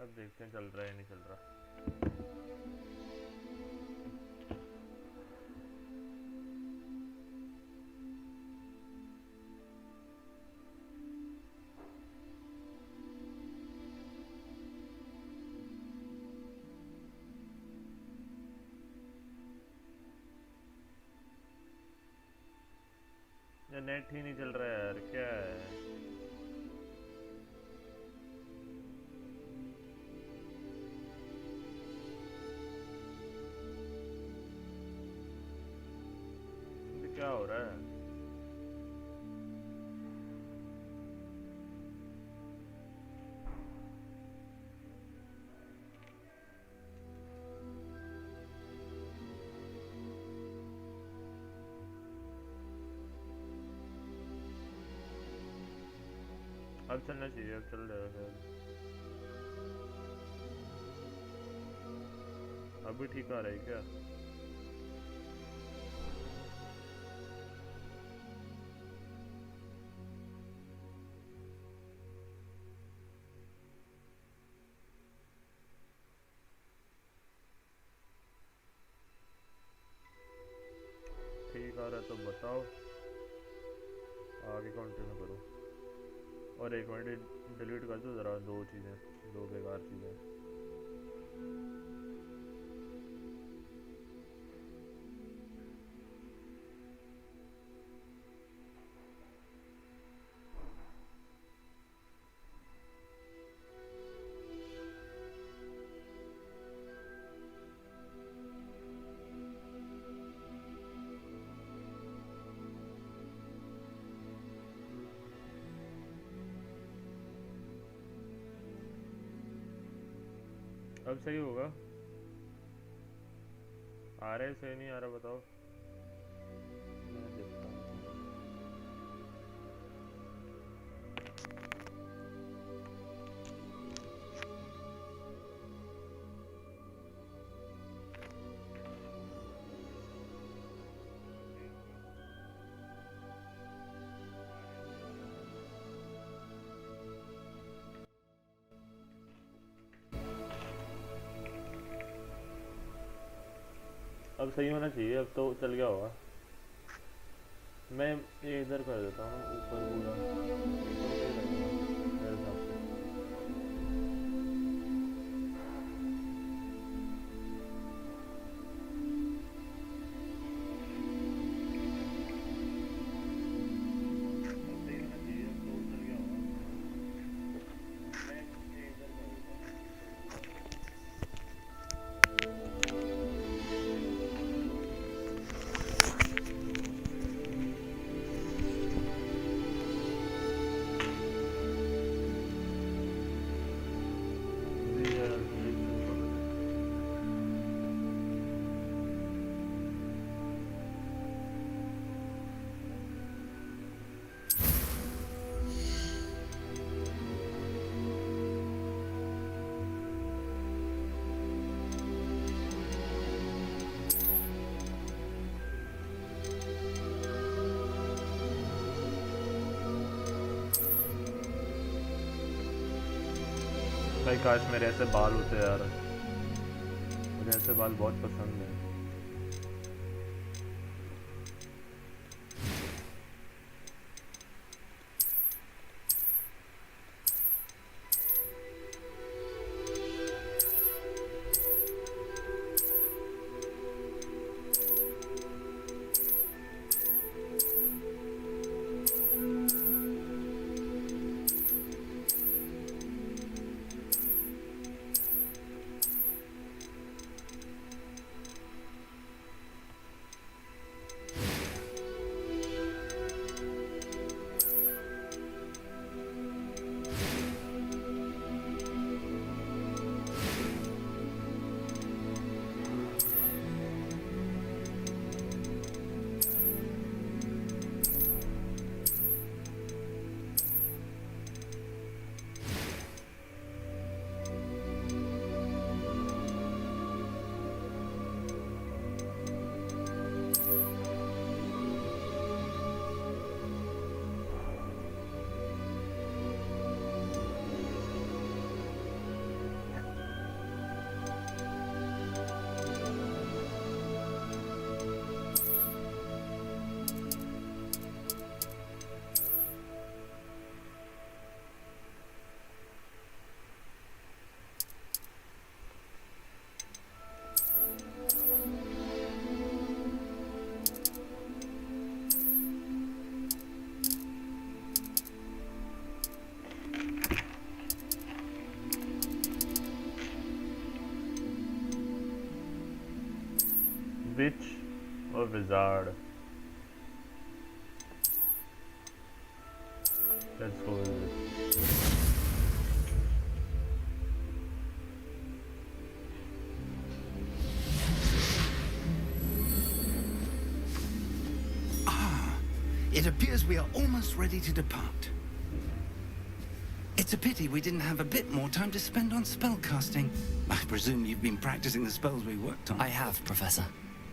अब देखते हैं चल रहा है नहीं चल रहा। ये नेट ही नहीं चल रहा है यार, क्या है? ये क्या हो रहा है? अब चलना चाहिए, अब चल रहा है। अभी ठीक आ रहा है क्या? ठीक आ रहा है तो बताओ, आगे कंटिन्यू करो। और एक मिनट डिलीट कर दो ज़रा, दो चीज़ें, दो बेकार चीज़ें। अब सही होगा? आ रहा है सही, नहीं आ रहा बताओ। मैं देखता हूँ। अब सही होना चाहिए, अब तो चल गया होगा। मैं ये इधर कर देता हूँ ऊपर पूरा, ऊपर सही रहेगा मेरे हिसाब से। भाई काश मेरे ऐसे बाल होते यार, मुझे ऐसे बाल बहुत पसंद है। witch or wizard? Let's go with this. It appears we are almost ready to depart. It's a pity we didn't have a bit more time to spend on spellcasting. I presume you've been practicing the spells we worked on. I have, Professor.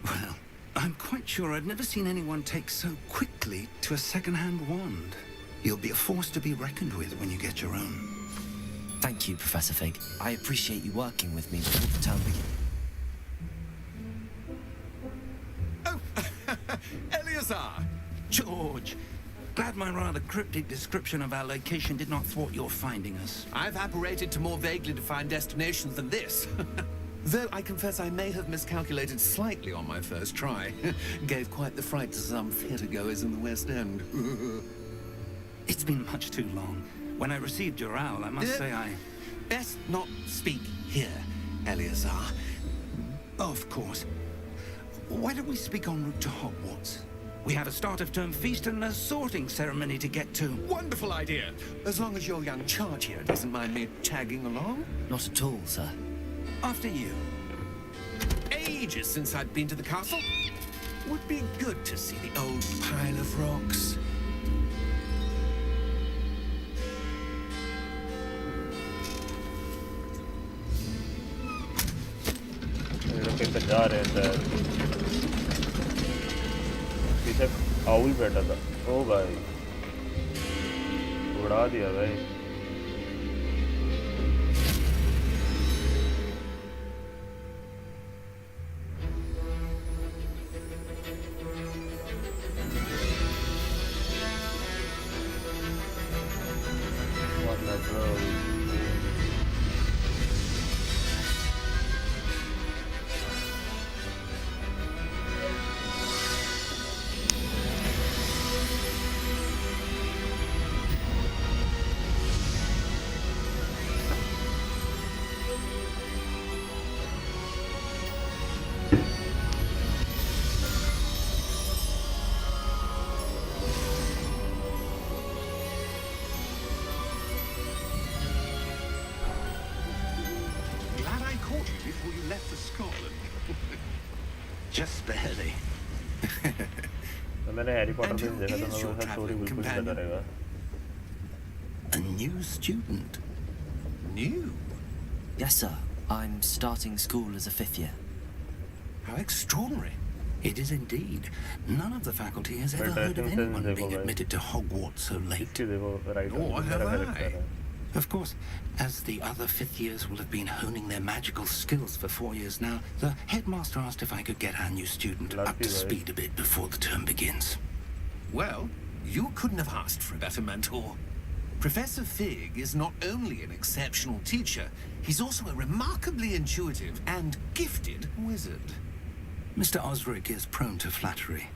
Well, I'm quite sure I've never seen anyone take so quickly to a second-hand wand. You'll be a force to be reckoned with when you get your own. Thank you, Professor Fig. I appreciate you working with me before the term begins. Oh, Eleazar! George! Glad my rather cryptic description of our location did not thwart your finding us. I've apparated to more vaguely defined destinations than this. Though I confess I may have miscalculated slightly on my first try. Gave quite the fright to some theatre-goers in the West End. It's been much too long. When I received your owl, I must say I... Best not speak here, Eleazar. Of course. Why don't we speak en route to Hogwarts? We have a start-of-term feast and a sorting ceremony to get to. Wonderful idea! As long as your young charge here doesn't mind me tagging along. Not at all, sir. After you. Ages since I'd been to the castle. Would be good to see the old pile of rocks. कहीं पे जा रहे थे पीछे owl बैठा था ओ भाई उड़ा दिया भाई What natural Before you left for Scotland. Just barely. तो मैंने हैरी पॉटर में देखा था मैं उसका स्टोरी बिल्कुल नहीं पता रहेगा A new student. New? Yes, sir. I'm starting school as a 5th year. How extraordinary. It is indeed. None of the faculty has ever heard of anyone being admitted to Hogwarts so late. Nor have I. Of course, as the other 5th years will have been honing their magical skills for 4 years now, the headmaster asked if I could get our new student up to speed a bit before the term begins. Well, you couldn't have asked for a better mentor. Professor Fig is not only an exceptional teacher, he's also a remarkably intuitive and gifted wizard. Mr. Osric is prone to flattery.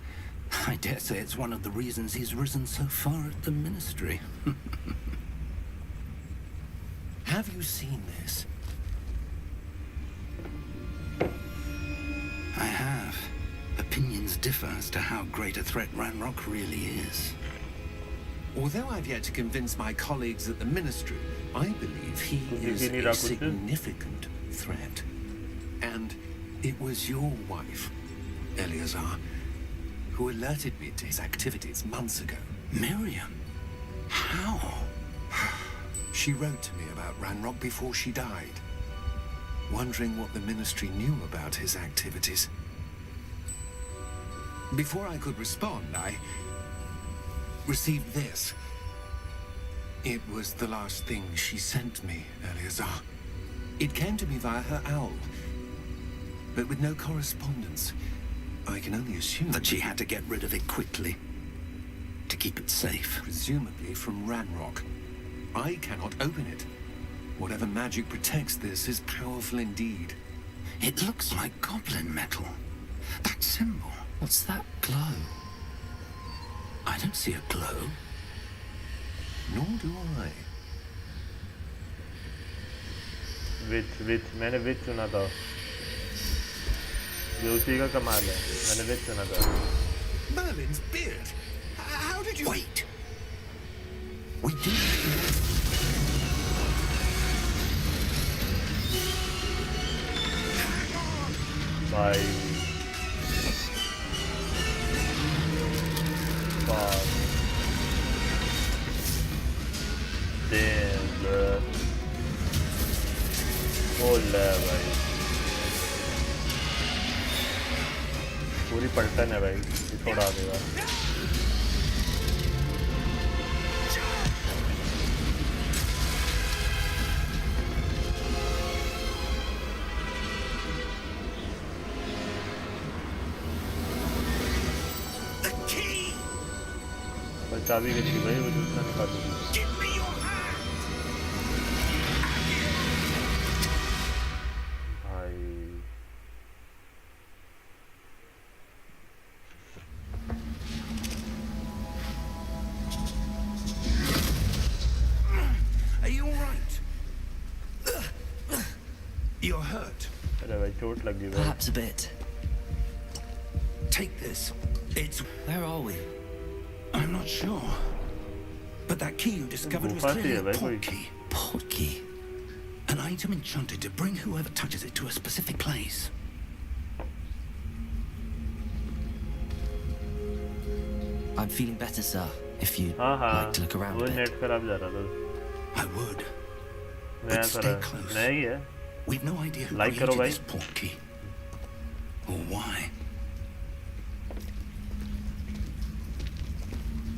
I dare say it's one of the reasons he's risen so far at the ministry. Have you seen this? I have. Opinions differ as to how great a threat Ranrock really is. Although I've yet to convince my colleagues at the ministry, I believe he is a significant threat. And it was your wife, Eleazar, who alerted me to his activities months ago. Miriam? How? She wrote to me about Ranrock before she died, wondering what the ministry knew about his activities. Before I could respond, I received this. It was the last thing she sent me, Eleazar. It came to me via her owl, but with no correspondence. I can only assume that she had to get rid of it quickly, to keep it safe. Presumably from Ranrock. I cannot open it. Whatever magic protects this is powerful indeed. It looks like goblin metal. That symbol. What's that glow? I don't see a glow. Nor do I. Which मैंने which चुना था ये उसी का कमाल है, मैंने देख सुना था। Merlin's beard. How did you... Wait. We do. भाई fuck damn bro बोल है भाई पूरी पलटन है भाई ये थोड़ा आ देगा चाबी की थी भाई वो दूसरा निकाल दूँगी भाई Are you all right? You're hurt. अरे भाई चोट लग गई भाई Perhaps a bit. Take this. It's. Where are we? I'm not sure. But that key you discovered was clearly a port key. Port key? An item enchanted to bring whoever touches it to a specific place. I'm feeling better, sir. If you'd हाँ हाँ like to look around वो a bit. Net खराब जा रहा था I would. नया But stay करा close. नया ही है We've no idea who Like करो created भाई this port key. Or why.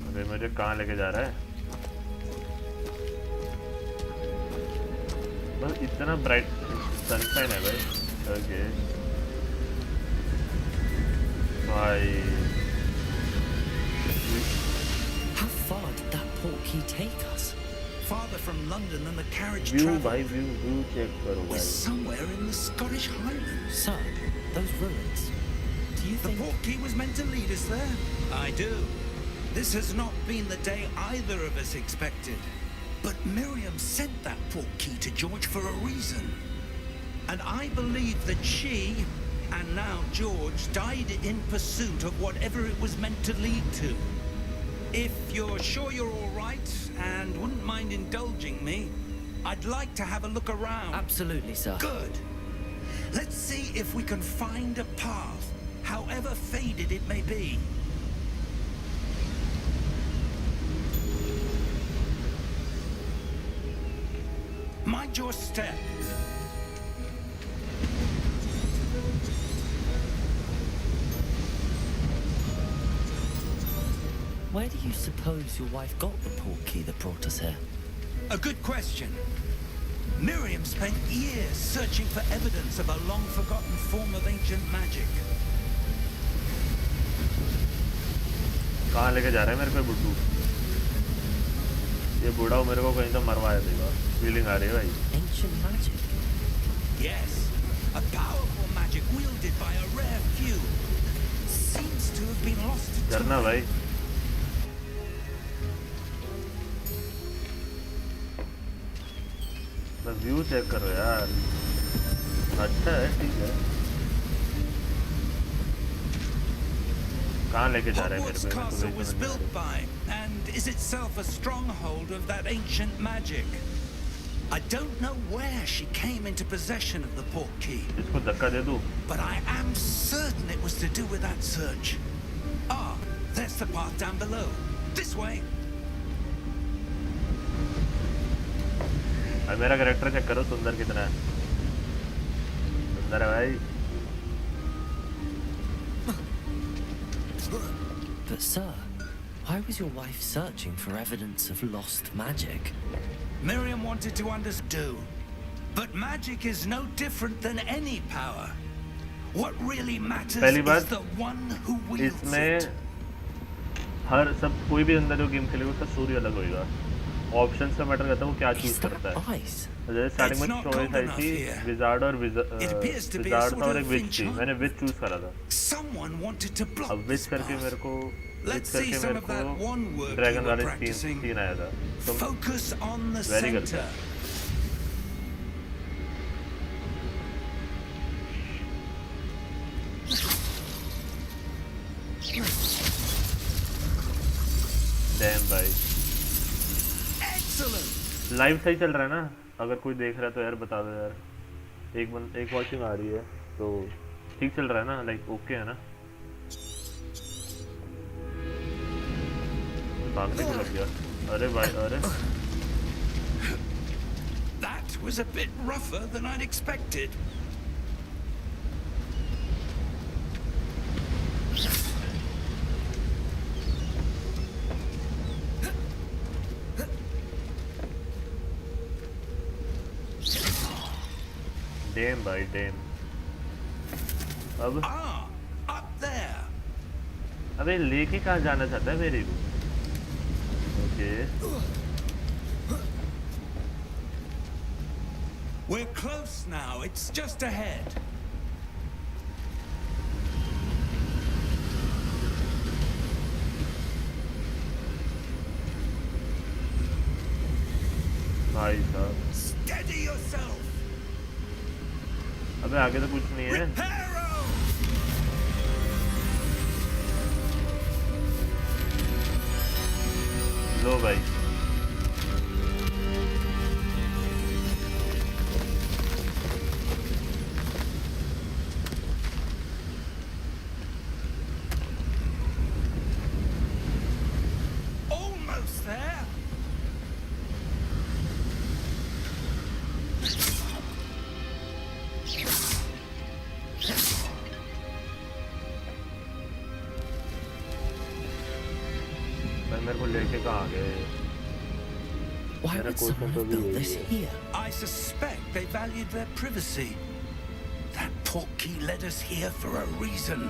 अबे मुझे कहाँ लेके जा रहा है बस इतना ब्राइट सनशाइन है भाई ओके भाई How far did that port key take us? Farther from London than the carriage view traveled. भाई व्यू चेक करो We're भाई somewhere in the Scottish Highlands. Sir, those ruins. Do you The think... port key was meant to lead us there. I do. This has not been the day either of us expected. But Miriam sent that port key to George for a reason. And I believe that she, and now George, died in pursuit of whatever it was meant to lead to. If you're sure you're all right and wouldn't mind indulging me, I'd like to have a look around. Absolutely, sir. Good. Let's see if we can find a path, however faded it may be. Mind your step. Where do you suppose your wife got the port key that brought us here? A good question. Miriam spent years searching for evidence of a long-forgotten form of ancient magic. कहाँ लेके जा रहा है मेरे को बुड्ढू ये बूढ़ा मेरे को कहीं तो मरवाया देगा फीलिंग आ रही है भाई Ancient magic? Yes, a powerful magic wielded by a rare few. Seems to have been lost to करना time. भाई मैं व्यू चेक करो यार अच्छा है ठीक है कहाँ लेके जा रहे हैं Hogwarts मेरे को Castle ये was तो built समझ by, and is itself a stronghold of that ancient magic. I don't know where she came into possession of the port key, नहीं आ रहा। इसको धक्का दे दूँ but I am certain it was to do with that search. Ah, there's the path down below. This way. अब मेरा character check करो सुंदर कितना है सुंदर है भाई But sir, why was your wife searching for evidence of lost magic? Miriam wanted to understand. But magic is no different than any power. What really matters पहली is बात the one who wields इसमें it. हर सब कोई भी अंदर जो game खेलेगा उसका स्टोरी अलग होएगा ऑप्शंस का मैटर करता है वो क्या चूज Is that करता है ice? जैसे स्टार्टिंग में It's not choice cold I enough थी here. विजार्ड और It appears to be a wizard sort था और of एक विच थी enchantment. मैंने विच चूज करा था Someone wanted to block अब this विच करके path. मेरे को विच Let's see करके some मेरे of that को one work dragon you were वाले practicing. सीन आया था तो Focus on the Very good. center. भाई Excellent. लाइव सही चल रहा है ना? अगर कोई देख रहा है तो यार बता दो यार। एक वॉचिंग आ रही है तो ठीक चल रहा है ना? लाइक ओके है ना? भागने को लग गया। अरे भाई अरे That was a bit rougher than I'd expected. Dam भाई डैम। अब Up there. अबे लेके कहाँ जाना चाहता है मेरे को? Okay We're close now. It's just ahead. भाई साहब Steady yourself. अबे आगे तो कुछ नहीं है। Reparo. लो भाई Almost there. भाई मेरे को लेके कहाँ गए? Why मेरा would क्वेश्चन someone तो have भी built यही this है। here? I suspect they valued their privacy. That portkey led us here for a reason.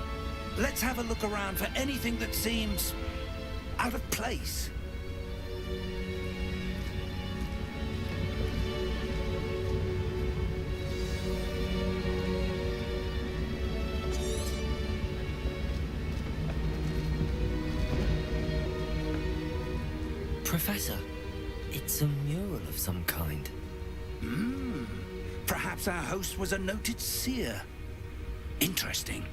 Let's have a look around for anything that seems out of place. Professor, it's a mural of some kind. Perhaps our host was a noted seer. Interesting.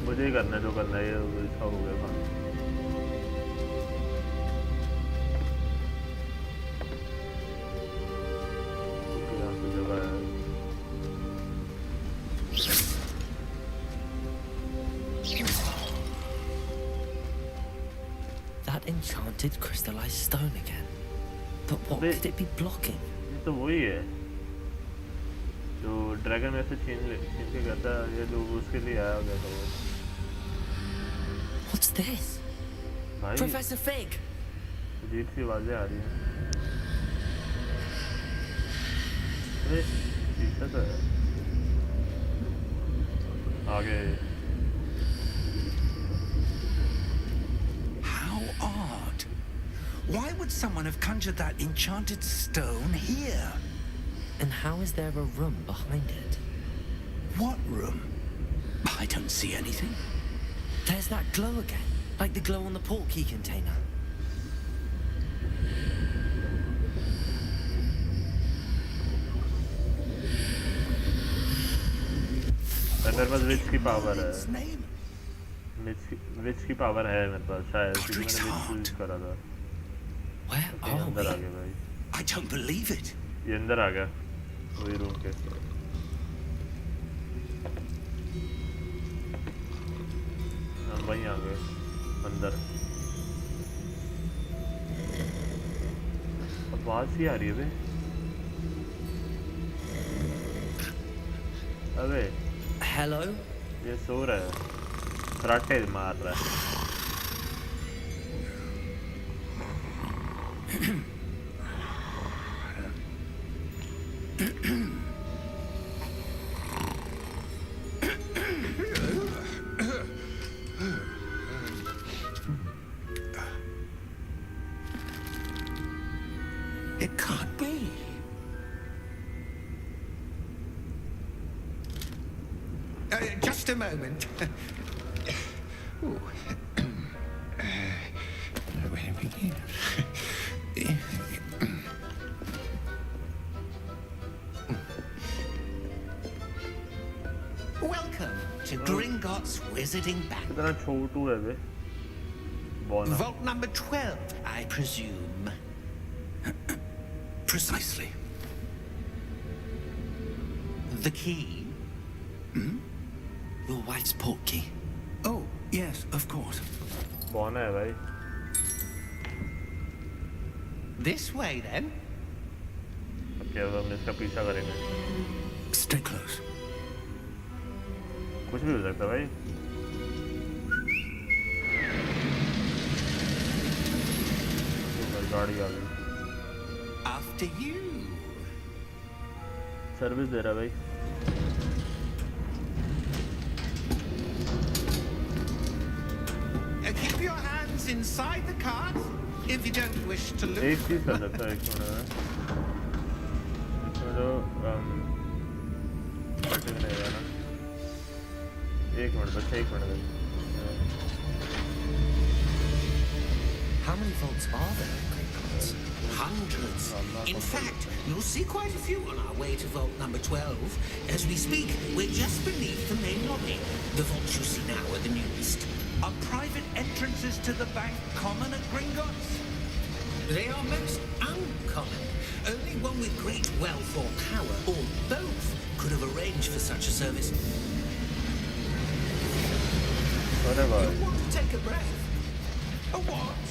मुझे ही करना है जो करना है, ये इसका हो गया काम। यहाँ पे जगह है। That enchanted crystallized stone again. But what But- could it be blocking? ये तो वही है जो ड्रैगन में से छीन के कहता है, ये जो उसके लिए आया होगा तो वो। What's this? भाई Professor Fig! अजीब सी आवाजें आ रही हैं। अरे शीशा तो है आगे। How odd. Why would someone have conjured that enchanted stone here? And how is there a room behind it? What room? I don't see anything. There's that glow again, like the glow on the portkey container. मेरे पास विच की power है। Its name? विच की power है मेरे पास शायद, क्योंकि मैंने विच use करा था। Where ये are अंदर आ we? गया भाई, I don't believe it. ये अंदर आ गया वही रूम के। हम वहीं आ गए अंदर। आवाज ही आ रही है बे। अबे Hello? ये सो रहा है, फराटे मार रहा है। It can't be. Just a moment. Ooh. Where do we begin? visiting bank. कितना छोटू है बे बॉना Vault number 12, I presume. Precisely. The key? Your wife's port key. Oh, yes, of course. बॉना है भाई This way then. अब क्या होगा हम इसका पीछा करेंगे Stay close. कुछ भी हो सकता है भाई तो भाई गाड़ी आ गई After you. सर्विस दे रहा है भाई Keep your hands inside the cart if you don't wish to look. एक चीज कर सकता है एक मिनट में इसमें जो कटिंग नहीं है ना एक मिनट बस एक मिनट बस How many vaults are there in Gringotts? Hundreds. In fact, you'll see quite a few on our way to vault number 12. As we speak, we're just beneath the main lobby. The vaults you see now are the newest. Are private entrances to the bank common at Gringotts? They are most uncommon. Only one with great wealth or power, or both, could have arranged for such a service. अरे भाई You want to take a breath? A what?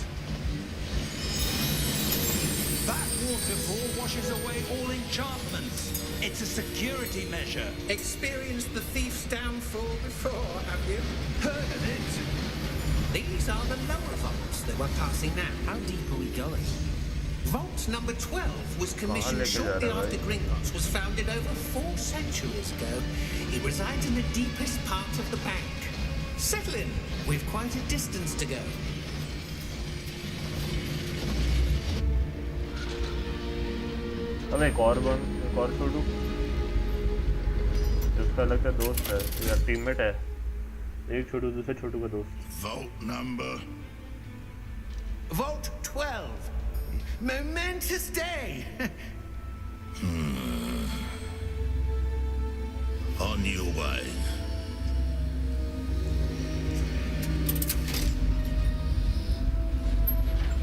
That waterfall washes away all enchantments. It's a security measure. Experienced the thief's downfall before, have you? Heard of it? These are the lower vaults that we're passing now. How deep are we going? Vault number 12 was commissioned लेके जा shortly रहा है after Gringotts was founded over 4 centuries ago. It resides in the deepest part of the bank. Settle in. We've quite a distance to go. अब एक और छोटू जिसका लगता है दोस्त है या टीममेट है एक छोटू दूसरे छोटू का दोस्त Vault number. Vault 12. Momentous day. On your way.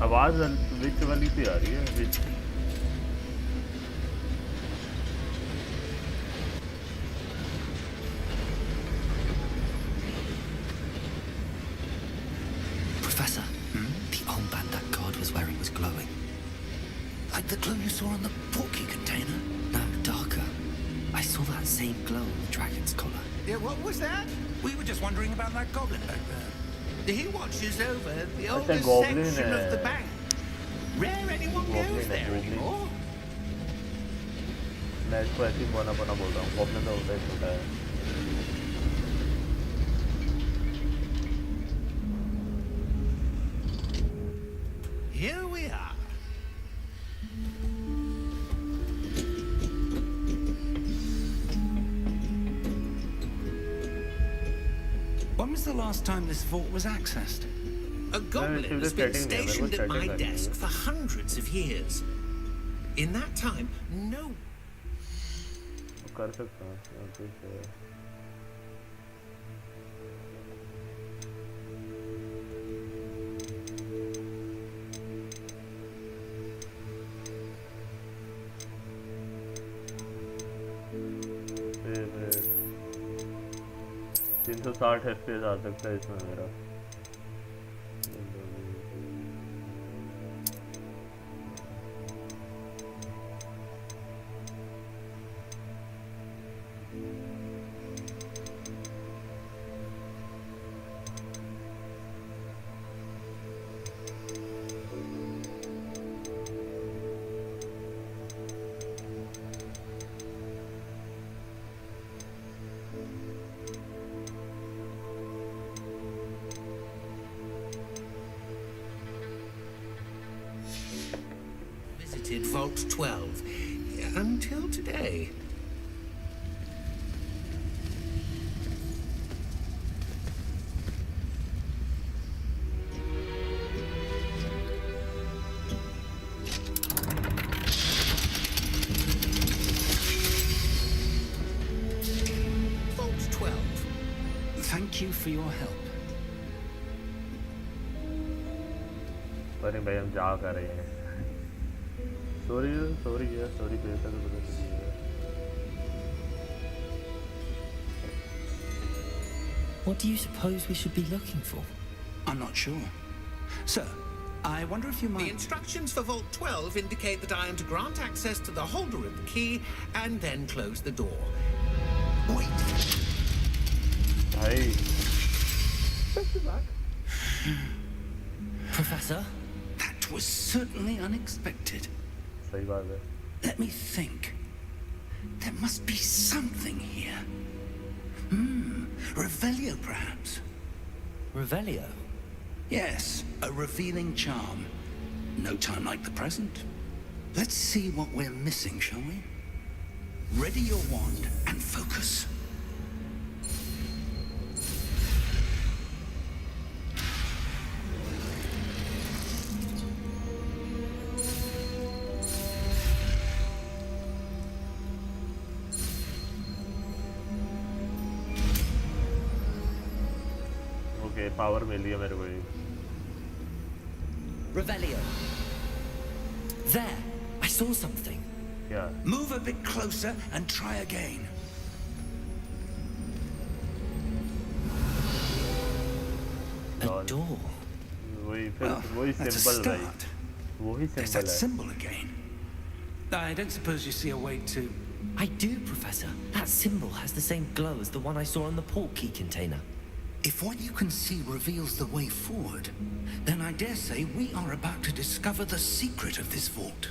आवाज विच वाली सी आ रही है विच Professor, the armband that guard was wearing was glowing. Like the glow you saw on the porky container? No, darker. I saw that same glow on the dragon's collar. Yeah, what was that? We were just wondering about that goblin back there. He watches over the That's a oldest goblin, section of the bank. Rare anyone Goblin, goes there goblin. anymore. मैं इसको ऐसे ही बना बोल रहा हूँ goblin तो होता है छोटा है Here we are. When was the last time this vault was accessed? A goblin it was has been setting there, it was stationed at my setting there. desk for hundreds of years. In that time, no कर सकता हूँ यहाँ पे से favourite 360 FPS आ सकता है इसमें मेरा visited Vault 12 until today. Thank you for for your help. अरे भाई हम जा कर रहे हैं सॉरी बेहतर तो पता चलिए What do you suppose we should be looking for? I'm not sure. Sir, I wonder if you The might... instructions for Vault 12 indicate that I am to grant access to the holder of the key and then close the door. Wait. भाई Professor? That was certainly unexpected. सही बात है Let me think. There must be something here. Revelio, perhaps? Revelio? Yes, a revealing charm. No time like the present. Let's see what we're missing, shall we? Ready your wand and focus. Okay power मिल गया मेरे को एक Revelio. There! I saw something. क्या Move a bit closer and try again. A Lol. door. वही फिर Well, वही that's a symbol भाई start. वही There's सिंबल that है symbol again. I don't suppose you see a way to... I do, Professor. That symbol has the same glow as the one I saw on the port key container. If what you can see reveals the way forward, then I dare say we are about to discover the secret of this vault.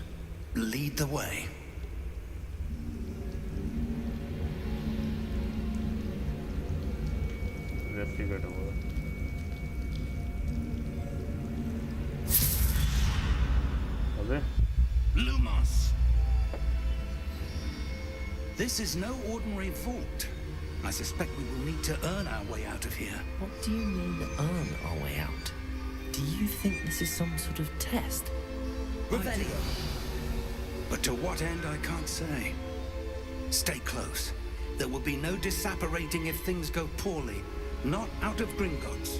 Lead the way. Investigate हुआ अबे Lumos! This is no ordinary vault. I suspect we will need to earn our way out of here. What do you mean, earn our way out? Do you think this is some sort of test? Revelio. But to what end, I can't say. Stay close. There will be no disapparating if things go poorly. Not out of Gringotts.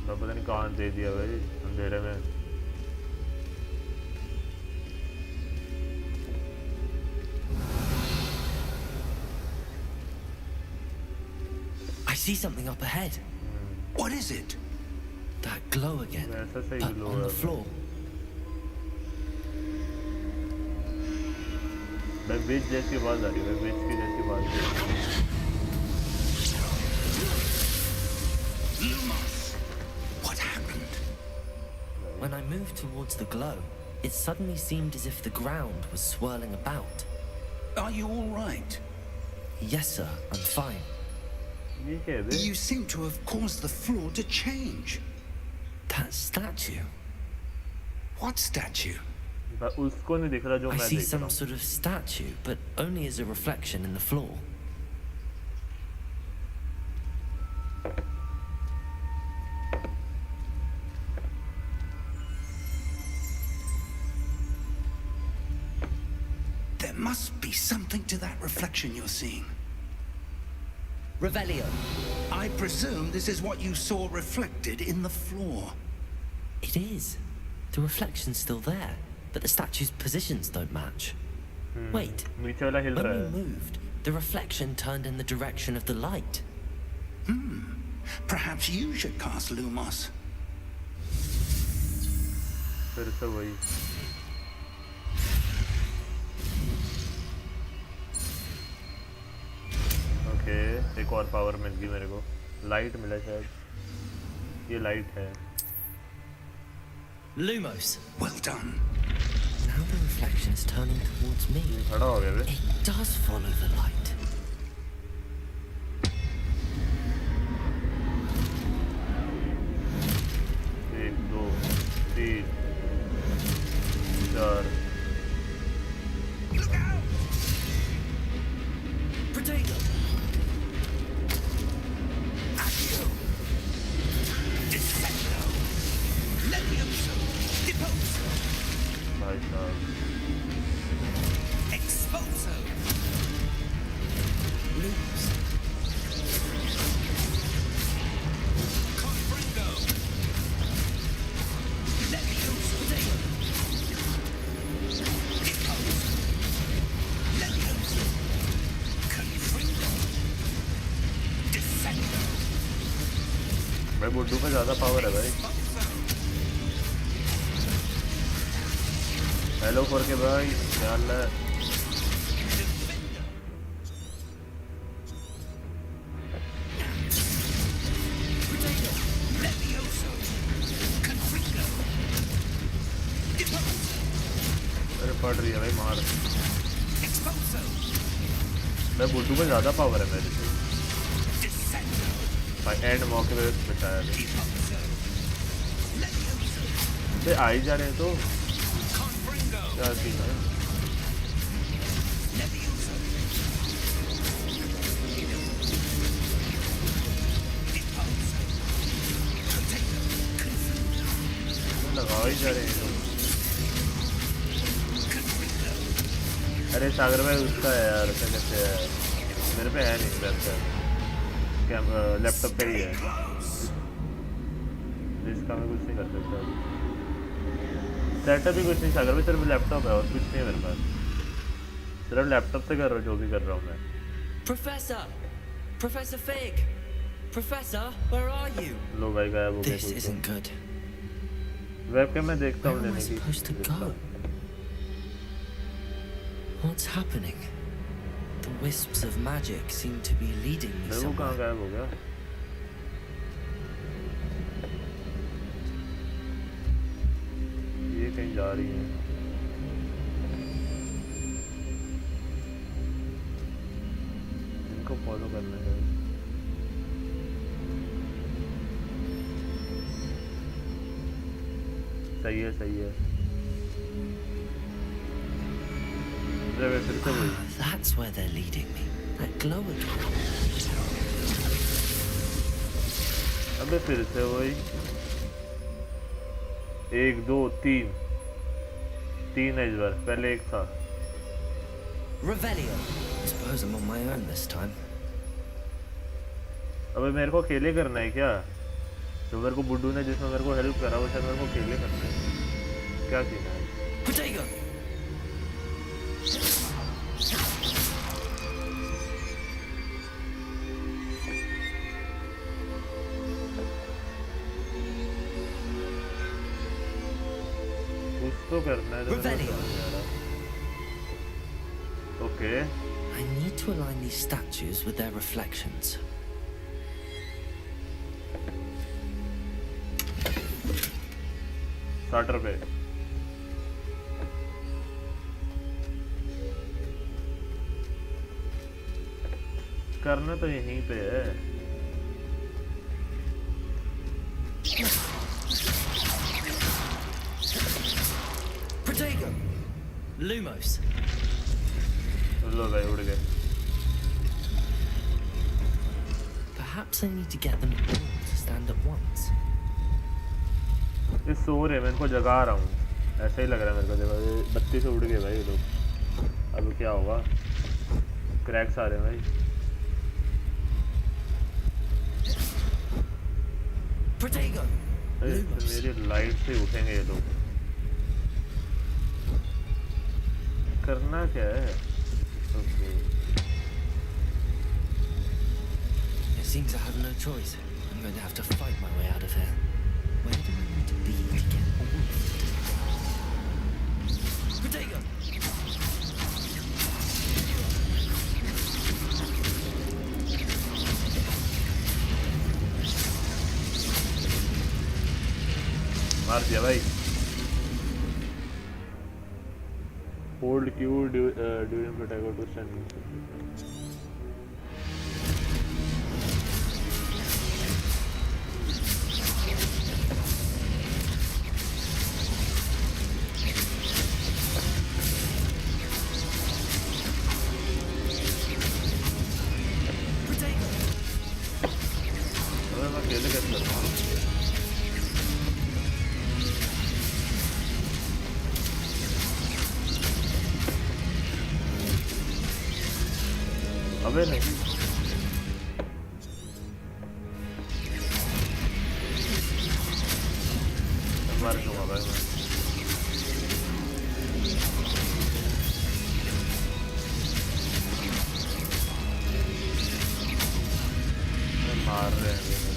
मैं पता नहीं कहाँ दे दिया भाई अंधेरे में I see something up ahead. What is it? That glow again. ऐसा सही But glow on the है। floor. मैं बीच जैसी आवाज आ रही है बीच की जैसी आवाज आ रही है Lumos! What happened? When I moved towards the glow, it suddenly seemed as if the ground was swirling about. Are you all right? Yes, sir, I'm fine. ये क्या है बे? You seem to have caused the floor to change. That statue. What statue? उसको नहीं दिख रहा जो I मैं see देख रहा some हूँ sort of statue, but only as a reflection in the floor. There must be something to that reflection you're seeing. Revelio. I presume this is what you saw reflected in the floor. It is. The reflection's still there, but the statue's positions don't match. Wait, नीचे वाला हिल when रहा we है moved, the reflection turned in the direction of the light. Perhaps you should cast Lumos. फिर से वही okay एक और power मिल गई मेरे को लाइट मिला शायद ये लाइट है Lumos. Well done. Now the reflection is turning towards me. खड़ा हो गया बे It does follow the light. एक दो तीन चार Protego. Accio. Defendo. Levioso. भाई साहब Expulso. Lose. Confringo. Leviosa. Potato. Expulso. Leviosa. Confringo. Descendo. भाई बुड्डू पे ज़्यादा पावर है भाई। हेलो करके भाई क्या हाल है? Potato. Leviosa. Confringo. Expulso. अरे पड़ रही है भाई मार। Expulso. भाई बुड्डू पे ज़्यादा पावर है मेरे से Descendo. भाई एंड मौके पे बचाया था। Expulso. Leviosa. भाई आ ही जा रहे हैं तो Confringo. क्या सीन है? Leviosa. Expulso. Potato. Confringo. लगा ही जा रहे हैं तो। Confringo. अरे सागर भाई उसका है यार क्या कहते हैं मेरे पे है नहीं वैसे क्या लैपटॉप पे ही है जिसका मैं कुछ नहीं कर सकता सेटअप भी कुछ नहीं सागर भाई सिर्फ लैपटॉप है और कुछ नहीं है मेरे पास सिर्फ लैपटॉप से कर रहा हूँ जो भी कर रहा हूँ मैं Professor! Professor Fig! Professor, where are you? लो भाई गायब हो गया This isn't good. वेबकैम में देखता Where हूँ am I लेने की supposed to go? What's happening? The wisps of magic seem to be leading me भाई वो कहाँ somewhere. गायब हो गया ये कहीं जा रही है इनको फॉलो करना है सही है अरे फिर से वही Ah, that's where they're leading me. That glow again. अबे फिर से वही 1 2 3 है इस बार पहले एक था Revelio. I suppose I'm on my own this time. अबे मेरे को अकेले करना है क्या जो मेरे को बुड्डू ने जिसमें मेरे को हेल्प करा वो शायद मेरे को अकेले करना है क्या सीन है Potato! कुछ तो करना है तो मेरे को Revelio. समझ नहीं आ रहा okay I need to align these statues with their reflections. ₹60 करना तो यहीं पे है Protego! Lumos! लो भाई उड़ गए Perhaps I need to get them all to stand at once. ये सो रहे मैं इनको जगा रहा हूँ ऐसा ही लग रहा है मेरे को देखो ये बत्ती से उड़ गए भाई ये लोग अब क्या होगा क्रैक्स आ रहे हैं भाई Protego! अरे Lumos! मेरी लाइट से उठेंगे ये लोग करना क्या है okay It seems I have no choice. I'm going to have to fight my way out of here. Where do I need to be to get all of it? Protego! मार दिया भाई hold Q during protect to standing मैं अकेले कैसे करूँगा अबे नहीं मार दूंगा भाई मैं मार रहे हैं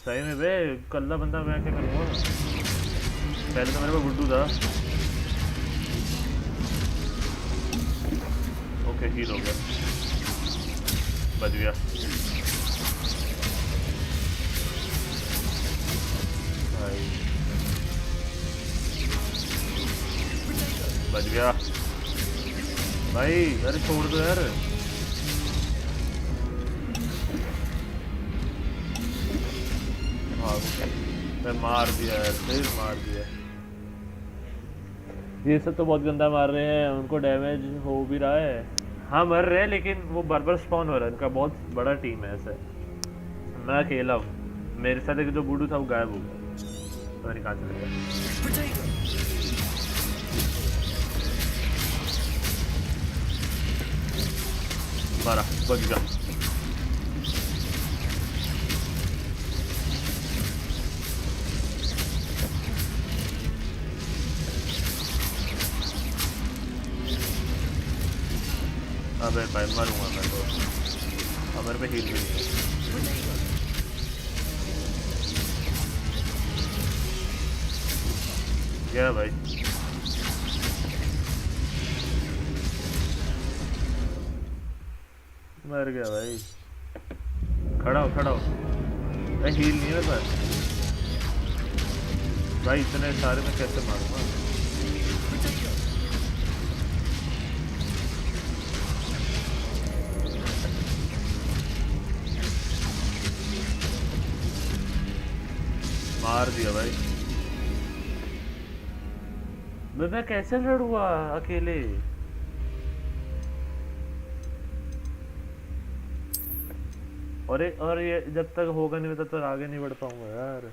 सही में बे कल्ला बंदा मैं क्या करूँगा पहले तो मेरे पास गुड्डू था ओके हील हो गया बच गया भाई बच गया भाई अरे छोड़ दो यार मैं मार दिया यार फिर मार दिया ये सब तो बहुत गंदा मार रहे हैं उनको डैमेज हो भी रहा है हाँ मर रहे हैं लेकिन वो बार स्पॉन हो रहा है इनका बहुत बड़ा टीम है ऐसे मैं अकेला हूँ मेरे साथ एक जो बूढ़ू था वो गायब हो गया पता नहीं कहाँ चले गया मारा बच गया अबे भाई मरूंगा मैं तो अब मेरे पे हील भी नहीं है क्या भाई मर गया भाई खड़ा हो भाई हील नहीं है मेरे पास भाई इतने सारे में कैसे मारूंगा मार दिया भाई मैं कैसे लड़ूंगा अकेले और ये जब तक होगा नहीं तब तक आगे नहीं बढ़ पाऊंगा यार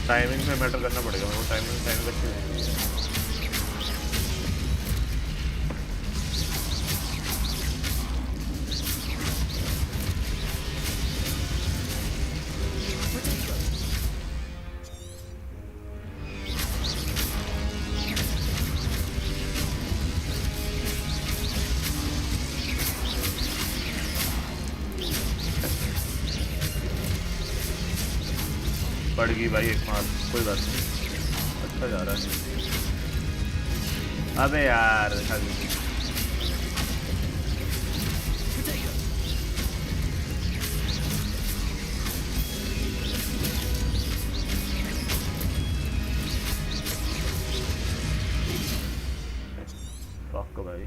टाइमिंग में मैटर करना पड़ेगा वो टाइमिंग अच्छी है बढ़ गई भाई एक मार कोई बात नहीं अच्छा जा रहा है अबे यार फक भाई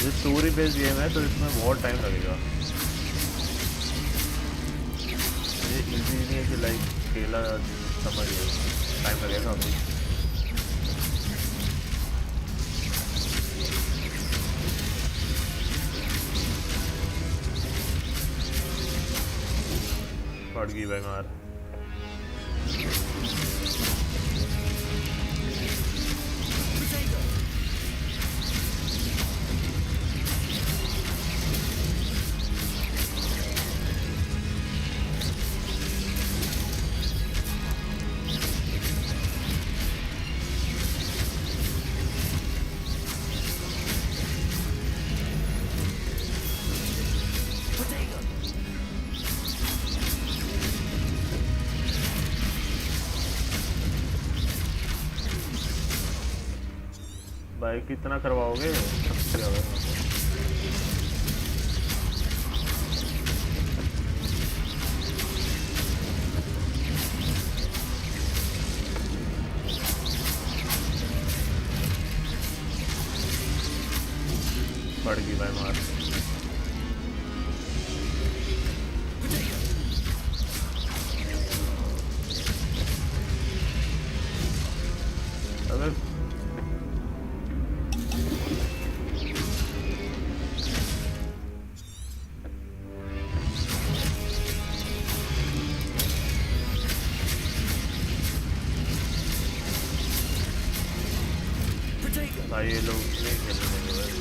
ये स्टोरी बेस्ड गेम है तो इसमें बहुत टाइम लगेगा ये इजी नहीं है कि लाइक खेला समझ टाइम लगेगा अभी पड़ गई भाई मार भाई कितना करवाओगे? पड़ गई भाई मार। अगर भाई ये लोग नहीं खेलने भाई।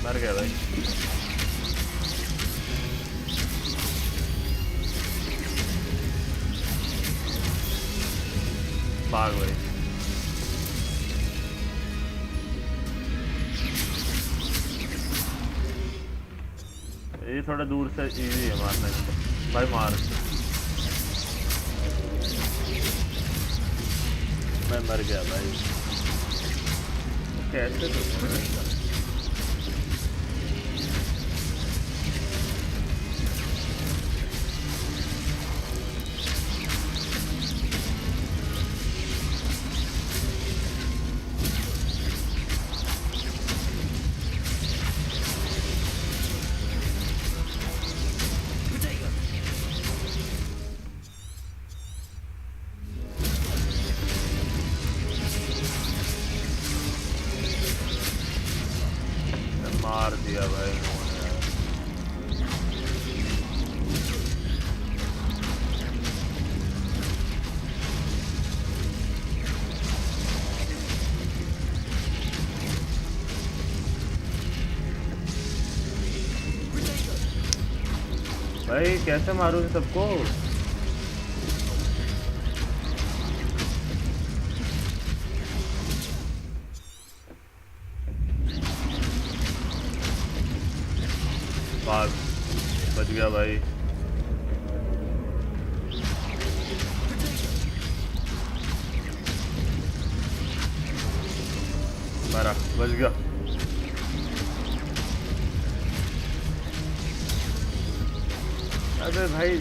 मर गया भाई। भाग भाई। ये थोड़ा दूर से इजी है मारने का भाई। मार। मैं मर गया भाई। कैसे तो मार दिया भाई इन्होंने। भाई कैसे मारूं इन सबको? भाग। बच गया भाई। मारा। बच गया। अबे भाई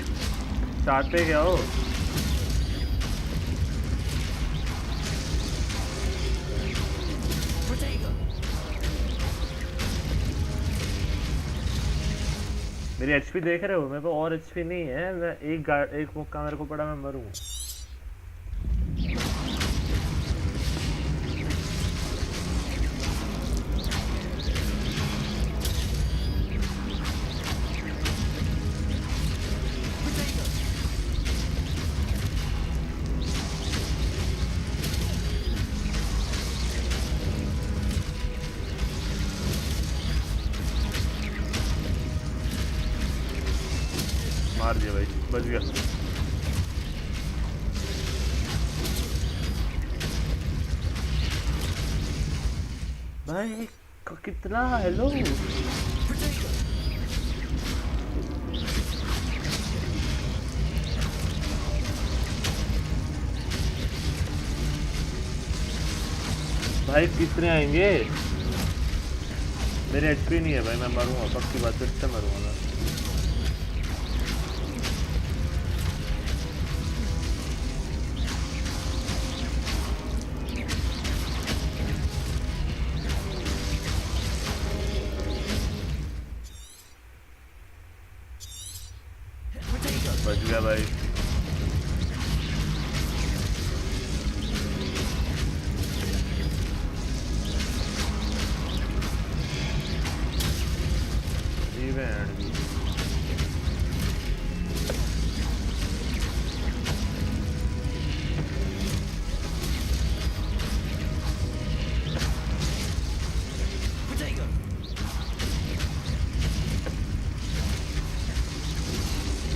चाहते क्या हो? मेरी एचपी देख रहे हो? मेरे को और एचपी नहीं है। मैं एक मौका मेरे को पड़ा, मैं मरूं। मार दिया भाई। बच गया। भाई कितना हेलो। भाई कितने आएंगे? मेरे एचपी नहीं है भाई। मैं मरूंगा पक्की बात। फिर से मरूंगा मैं। बच गया भाई।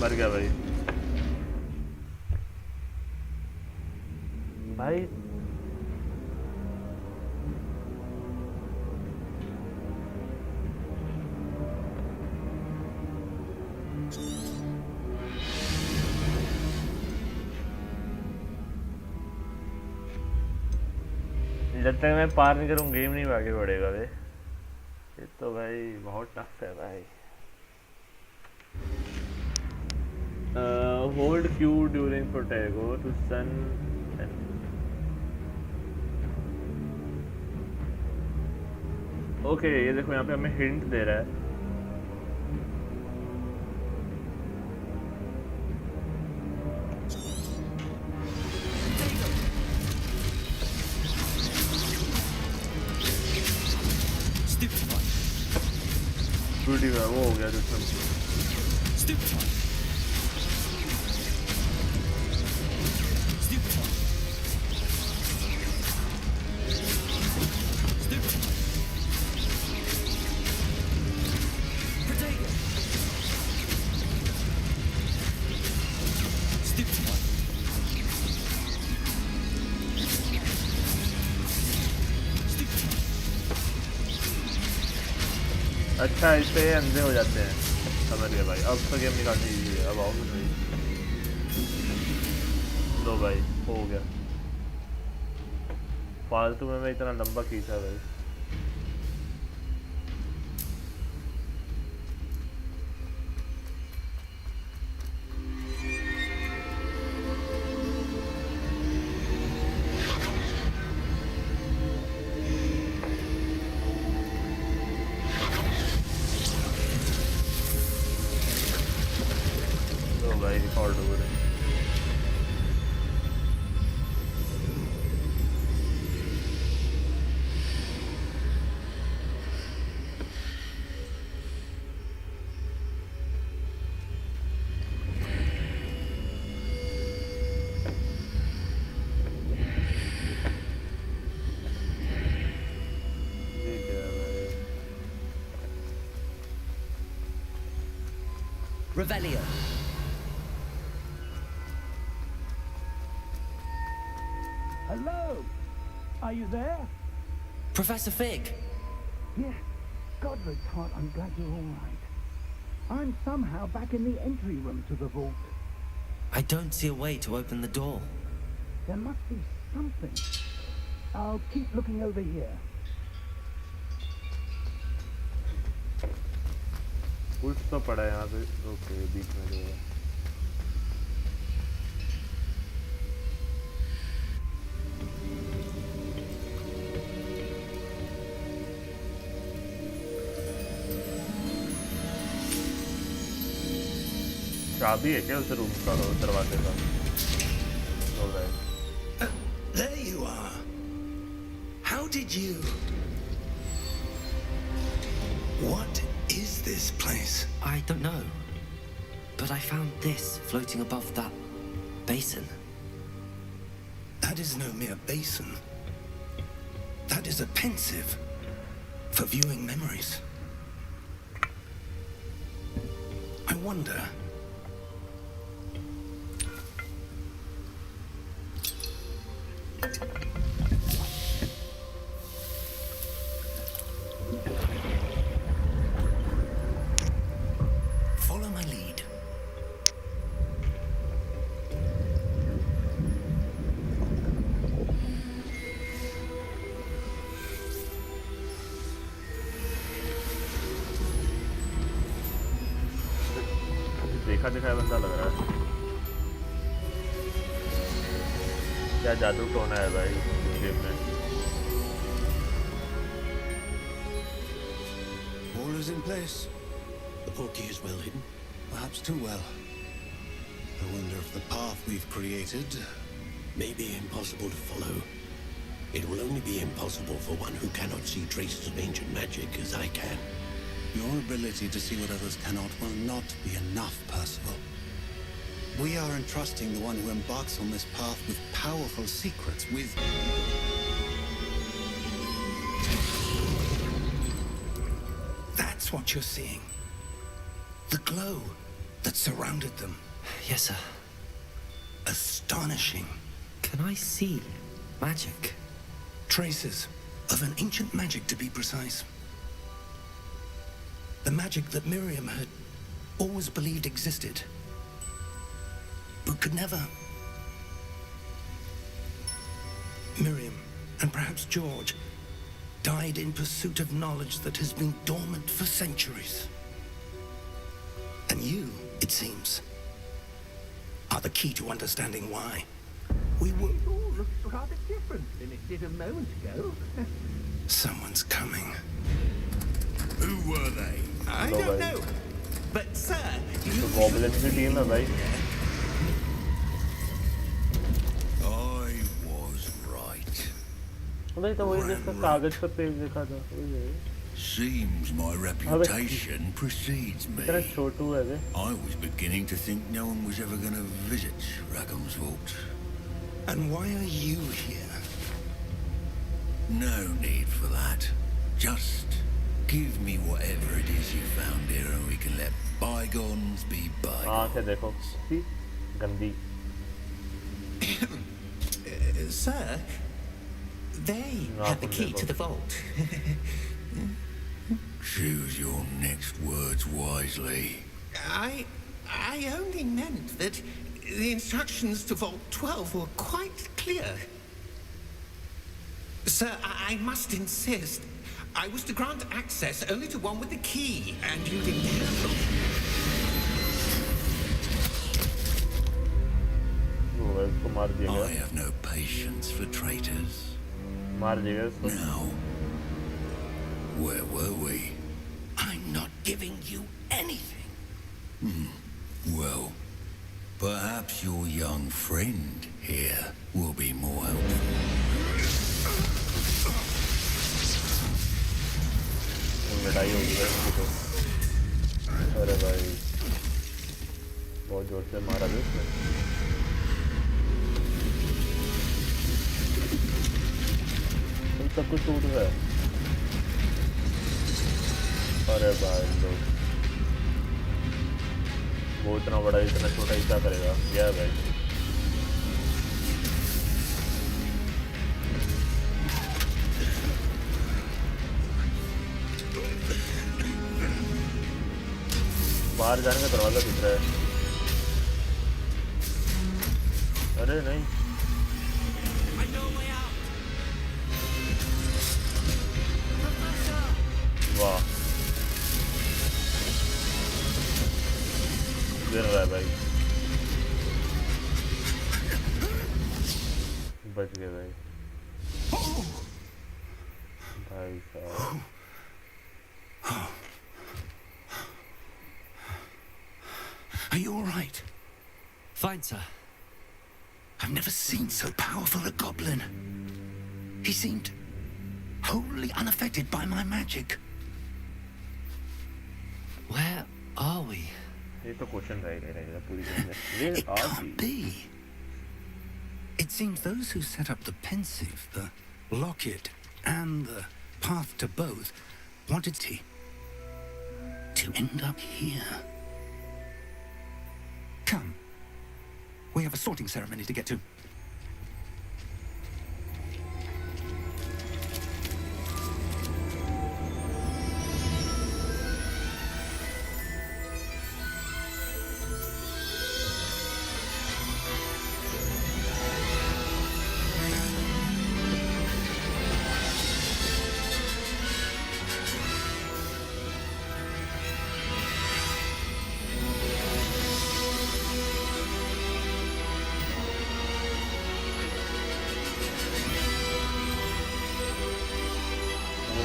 मर गया भाई। भाई जब तक मैं पार नहीं करूँ गेम नहीं आगे बढ़ेगा वे। ये तो भाई बहुत टफ है भाई। Hold Q during Protego to stun. Okay ये देखो यहाँ पे हमें हिंट दे रहा है। वीडियो वो हो गया जिसमें अच्छा इससे अंधे हो जाते हैं। समझ गए भाई। अब तो गेम निकालनी है। अब आओ भाई। लो भाई हो गया। फालतू में मैं इतना लंबा खींचा भाई। रिकॉर्ड हो रहे हैं। Revelio. Hello? Are you there? Professor Fig. Yes. Godly Tot, I'm glad you're all right. I'm somehow back in the entry room to the vault. I don't see a way to open the door. There must be something. I'll keep looking over here. कुछ तो पड़ा है यहाँ पे। Okay बीच में जो है चाबी है क्या उस रूम का दरवाजे का? There you are. How did you? What is this place? I don't know. But I found this floating above that basin. That is no mere basin. That is a pensive for viewing memories. I wonder. Follow my lead. देखा दिखाया बंदा लग रहा है। क्या जादू टोना है भाई गेम में। All is in place. The portkey is well hidden. Perhaps too well. I wonder if the path we've created may be impossible to follow. It will only be impossible for one who cannot see traces of ancient magic as I can. Your ability to see what others cannot will not be enough, Percival. We are entrusting the one who embarks on this path with powerful secrets, with... That's what you're seeing. The glow that surrounded them. Yes, sir. Astonishing. Can I see magic? Traces of an ancient magic, to be precise. The magic that Miriam had always believed existed, but could never. Miriam and perhaps George, died in pursuit of knowledge that has been dormant for centuries. And you, it seems, are the key to understanding why. We were all looked rather different than it did a moment ago. Someone's coming. Who were they? I Hello, don't guys. know. But, sir, you तो goblin की team है भाई. I was right. भाई तो वही जिसका कागज पर पेज देखा था वही है. Seems my reputation precedes me. इतना छोटू है बे. I was beginning to think no one was ever going to visit Rackham's vault. And why are you here? No need for that. Just give me whatever it is you found here and we can let bygones be bygones. आँखें देखो. सी गंदी. Sir, they had the key to the vault. Choose your next words wisely. I only meant that the instructions to Vault 12 were quite clear. Sir, I must insist. I was to grant access only to one with the key, and you didn't have them. वो इसको मार दिया I गया. have no patience for traitors. मार दिया गया इसको. Now, where were we? I'm not giving you anything. Well, perhaps your young friend here will be more helpful. लड़ाई होगी भाई इसकी तो. अरे भाई बहुत जोर से मारा भी उसने. सब कुछ टूट रहा है. अरे भाई लोग वो इतना बड़ा इतना छोटा ही क्या करेगा. क्या भाई बाहर जाने का दरवाजा दिख रहा है. अरे नहीं वाह गिर रहा है भाई. बच गए भाई. भाई साहब Are you all right? Fine, sir. I've never seen so powerful a goblin. He seemed wholly unaffected by my magic. Where are we? ये तो क्वेश्चन रहेगा पूरी गेम में. ये It can't be. It seems those who set up the pensive, the locket, and the path to both wanted to end up here. Come. We have a sorting ceremony to get to.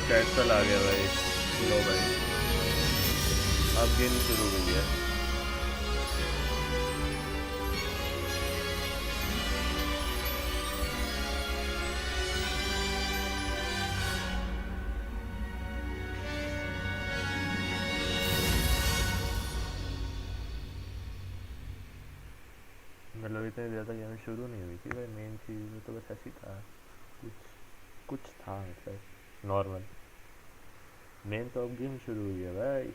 Castle आ गया भाई. लो भाई अब game शुरू हो गई है. मतलब इतनी ज़्यादा गेम शुरू नहीं हुई थी भाई. मेन चीज़ तो बस ऐसी था. कुछ था मतलब नॉर्मल. मेन तो अब गेम शुरू हुई है भाई.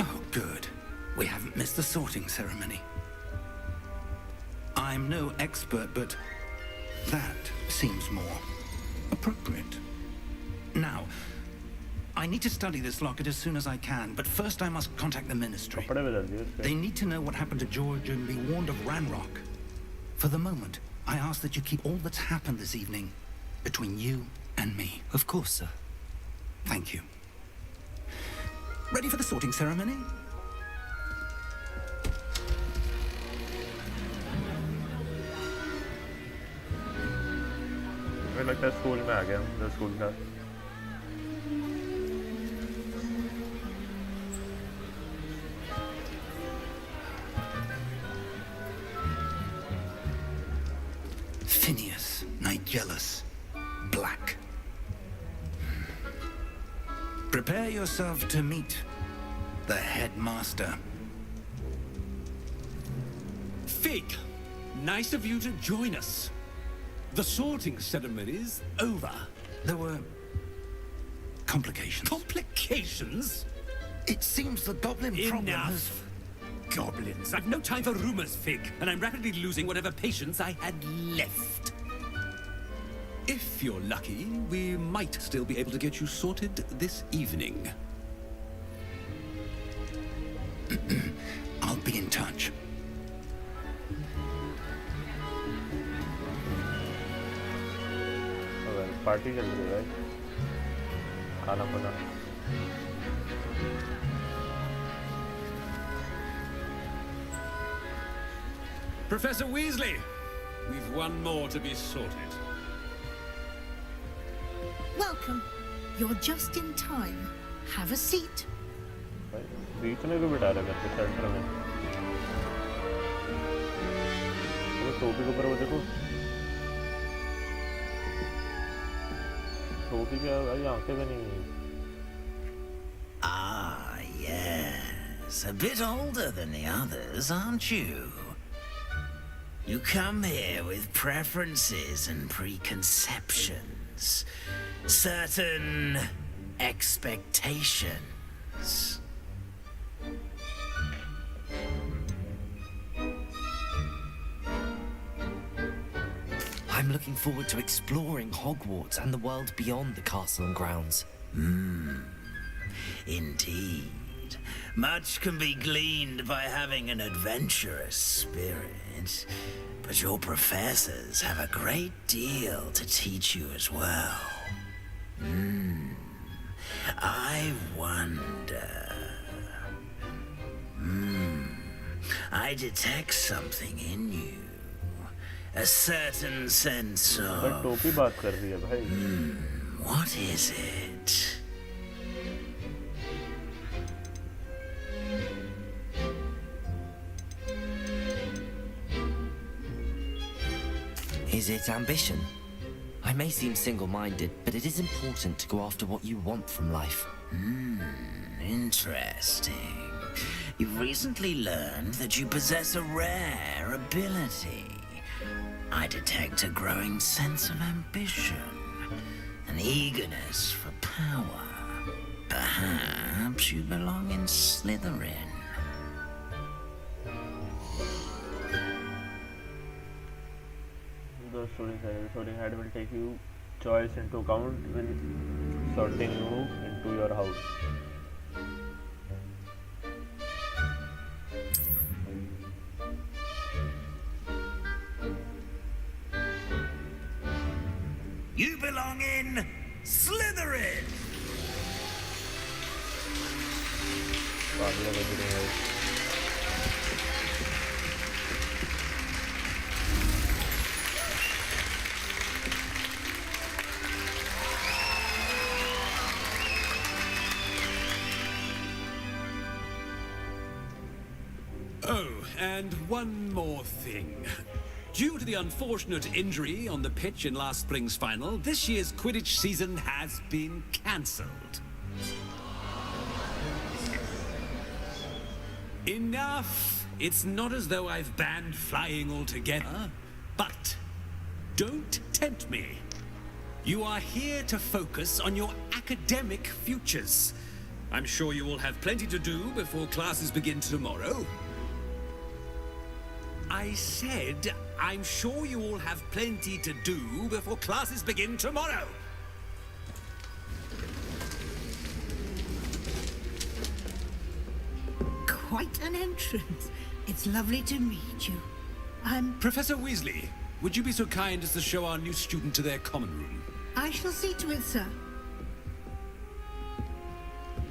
Oh, good. We haven't missed the sorting ceremony. I'm no expert, but that seems more appropriate. Now, I need to study this locket as soon as I can, but first I must contact the ministry. कपड़े बदल दिए उसके। They need to know what happened to George and be warned of Ranrock. For the moment, I ask that you keep all that's happened this evening between you and me. Of course, sir. Thank you. Ready for the sorting ceremony? मुझे लगता है school में आ गया हूँ, school का। Phineas, Nigellus, Black. Prepare yourself to meet the headmaster. Fig, nice of you to join us. The sorting ceremony's over. There were complications. Complications? It seems the goblin problem has... Enough. Goblins. I've no time for rumors, Fig, and I'm rapidly losing whatever patience I had left. If you're lucky, we might still be able to get you sorted this evening. I'll be in touch. Party चल रही है, खाना पीना। Professor Weasley, we've one more to be sorted. Welcome. You're just in time. Have a seat. बीच में क्यों बिठा रहे हैं सेंटर में? वो टोपी के ऊपर वो देखो, टोपी पे भाई आंखें भी नहीं हैं। Ah, yes. A bit older than the others, aren't you? You come here with preferences and preconceptions. Certain expectations. I'm looking forward to exploring Hogwarts and the world beyond the castle and grounds. Indeed. Much can be gleaned by having an adventurous spirit, but your professors have a great deal to teach you as well. I wonder... I detect something in you. A certain sense of... पर टोपी बात कर रही है भाई। What is it? Is it ambition? I may seem single-minded, but it is important to go after what you want from life. Interesting. You've recently learned that you possess a rare ability. I detect a growing sense of ambition, an eagerness for power. Perhaps you belong in Slytherin. The sorting hat will take you choice into account when sorting you into your house. You belong in Slytherin! Oh, and one more thing. Due to the unfortunate injury on the pitch in last spring's final, this year's Quidditch season has been cancelled. Enough! It's not as though I've banned flying altogether, but don't tempt me. You are here to focus on your academic futures. I'm sure you will have plenty to do before classes begin tomorrow. I said, I'm sure you all have plenty to do before classes begin tomorrow. quite an entrance. It's lovely to meet you. I'm... Professor Weasley, would you be so kind as to show our new student to their common room? I shall see to it, sir.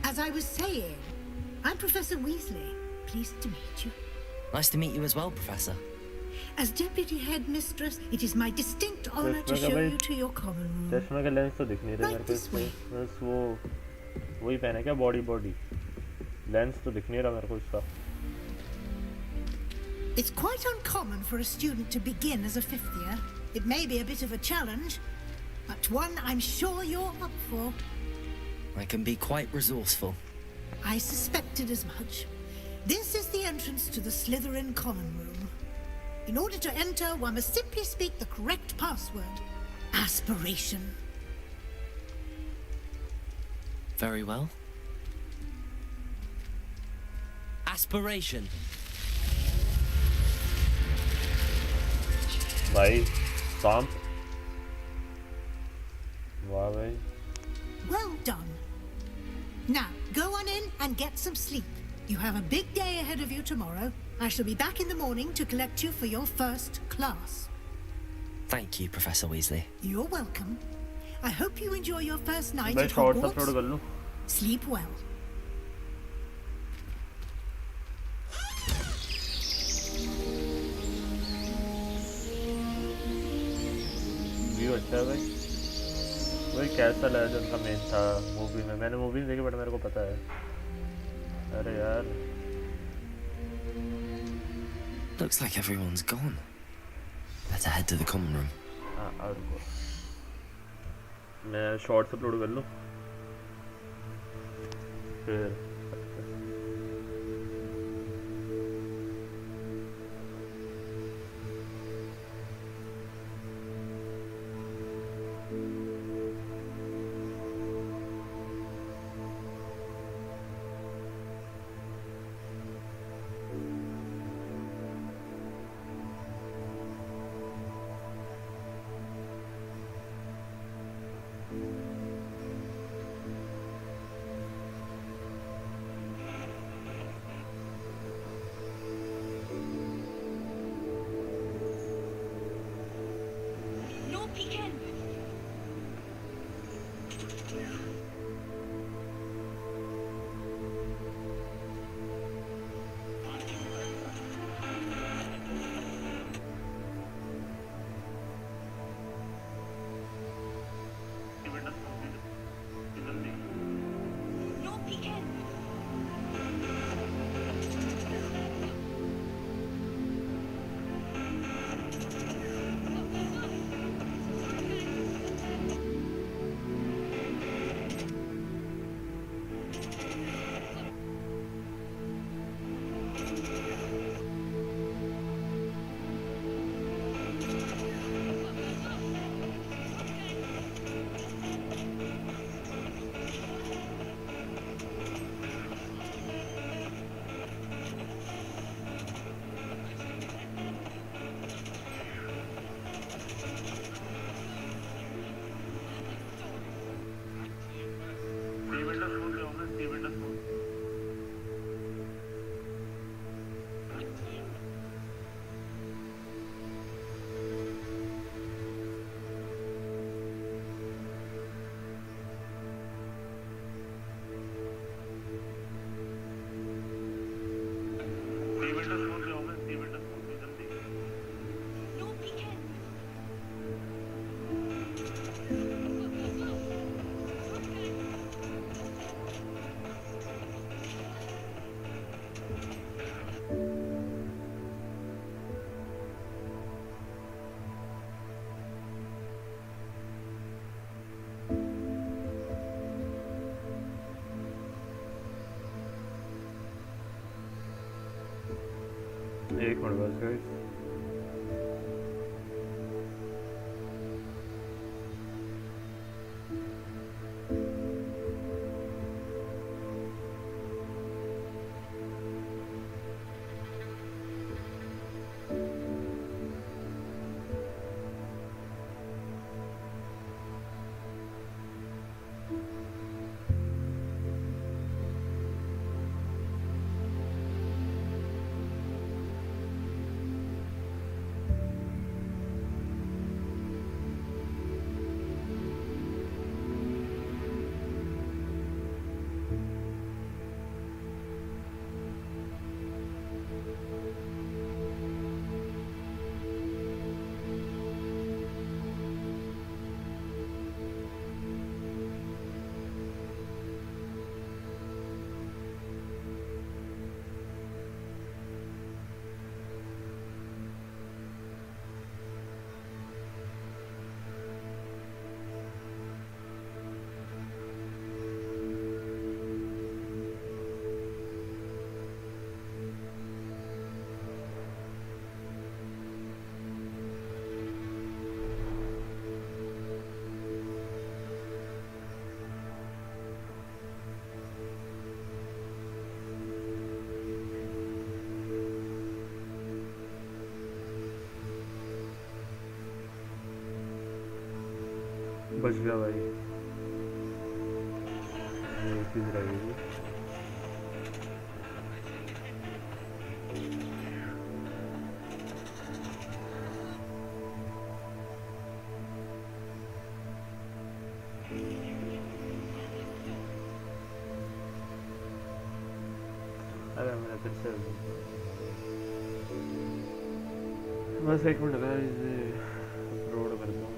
As I was saying, I'm Professor Weasley. Pleased to meet you. Nice to meet you as well, Professor. As Deputy Headmistress, it is my distinct honor to show you to your common room. चश्मे का lens तो दिख नहीं रहा मेरे को इसमें बस वो वही पहने क्या बॉडी लेंस तो दिख नहीं रहा मेरे को इसका It's quite uncommon for a student to begin as a fifth year. It may be a bit of a challenge, but one I'm sure you're up for. I can be quite resourceful. I suspected as much. This is the entrance to the Slytherin common room. In order to enter, one must simply speak the correct password. Aspiration. Very well. Aspiration. भाई सांप वाह भाई Well done. Now, go on in and get some sleep. You have a big day ahead of you tomorrow. I shall be back in the morning to collect you for your first class. Thank you, Professor Weasley. You're welcome. I hope you enjoy your first night मैं at shorts upload कर Hogwarts. लूं Sleep well. View अच्छा है भाई वही कैसा लगा जो उनका मेन था मूवी में मैंने मूवी नहीं देखी बट मेरे को पता है अरे यार Looks like everyone's gone. Better head to the common room. हाँ रुको मैं शॉर्ट्स अपलोड कर लूं फिर एक मिनट बस गाइस बच गया भाई, एक चीज रह गई। अरे मेरा फिर से बस एक मिनट का इसे अपलोड कर दूँ।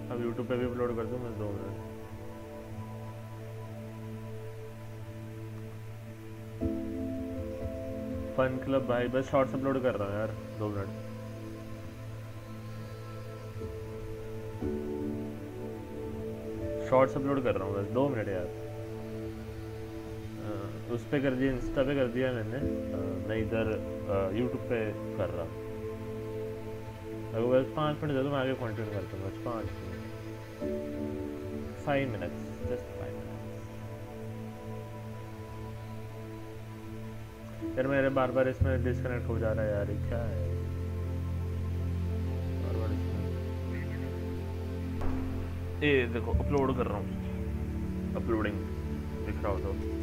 अब यूट्यूब पे भी अपलोड कर दूँ मैं 2 मिनट। फन क्लब भाई बस शॉर्ट्स अपलोड कर रहा हूँ यार 2 मिनट। शॉर्ट्स अपलोड कर रहा हूँ बस 2 मिनट यार। उस पे कर दिया, इंस्टा पे कर दिया मैंने, मैं इधर यूट्यूब पे कर रहा हूँ। अगर बस 5 मिनट दे दो मैं आगे कंटिन्यू करता हूँ। बस 5 मिनट, जस्ट 5 मिनट। यार मेरे बार बार इसमें डिस्कनेक्ट हो जा रहा है यार, ये क्या है बार बार इसमें। ये देखो अपलोड कर रहा हूँ, अपलोडिंग दिख रहा हो तो।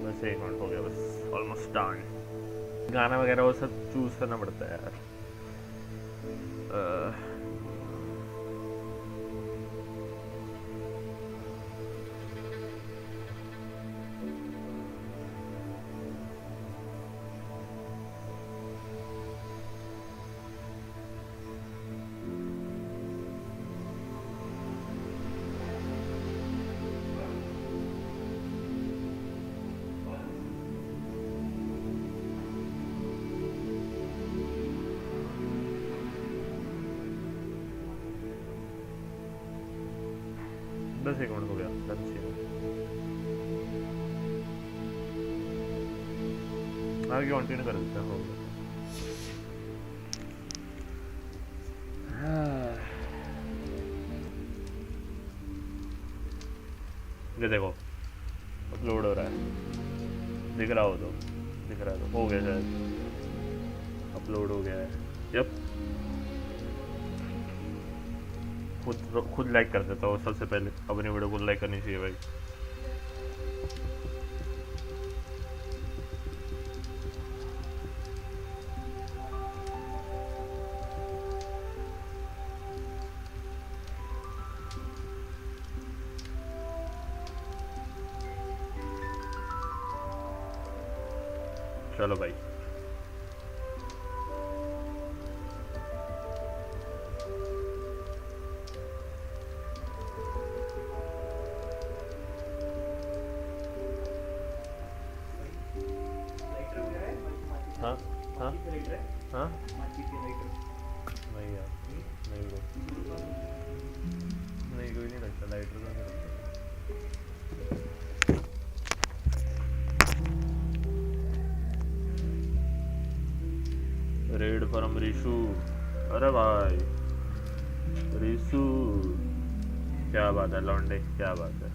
बस 1 मिनट हो गया, बस ऑलमोस्ट डन। गाना वगैरह वो सब चूज करना पड़ता है यार। 10 मिनट हो गया, लंच है। आगे कंटिन्यू कर देते हैं। ये देखो अपलोड हो रहा है, दिख रहा हो तो दिख रहा है तो हो गया शायद, अपलोड हो गया है। यप, खुद लाइक कर देता हूँ सबसे पहले, अपनी वीडियो को लाइक करनी चाहिए भाई। चलो भाई, हाँ हाँ हाँ नहीं यार, नहीं ब्रो, नहीं कोई नहीं लगता, लाइटर तो नहीं लगता। रेड फ्रॉम रिशु, अरे भाई रिशु क्या बात है लौंडे, क्या बात है।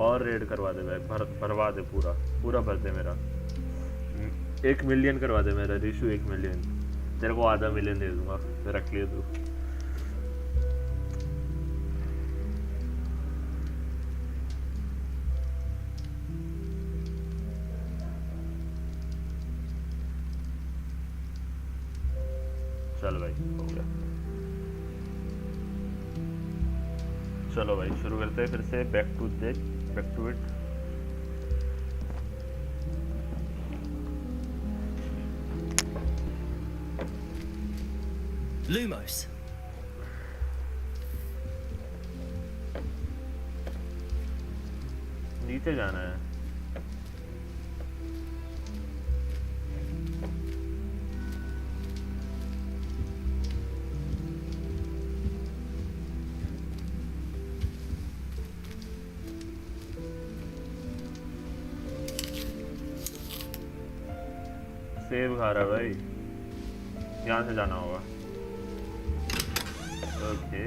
और रेड करवा दे भाई, भरवा दे, पूरा भर दे मेरा। 1 मिलियन करवा दे मेरा रिशु, 1 मिलियन, तेरे को आधा मिलियन दे दूंगा, रख लिया तू। चल भाई हो गया, चलो भाई शुरू करते हैं फिर से, बैक टू इट। Lumos. नीचे जाना है। सेब खा रहा है भाई, यहाँ से जाना होगा। Okay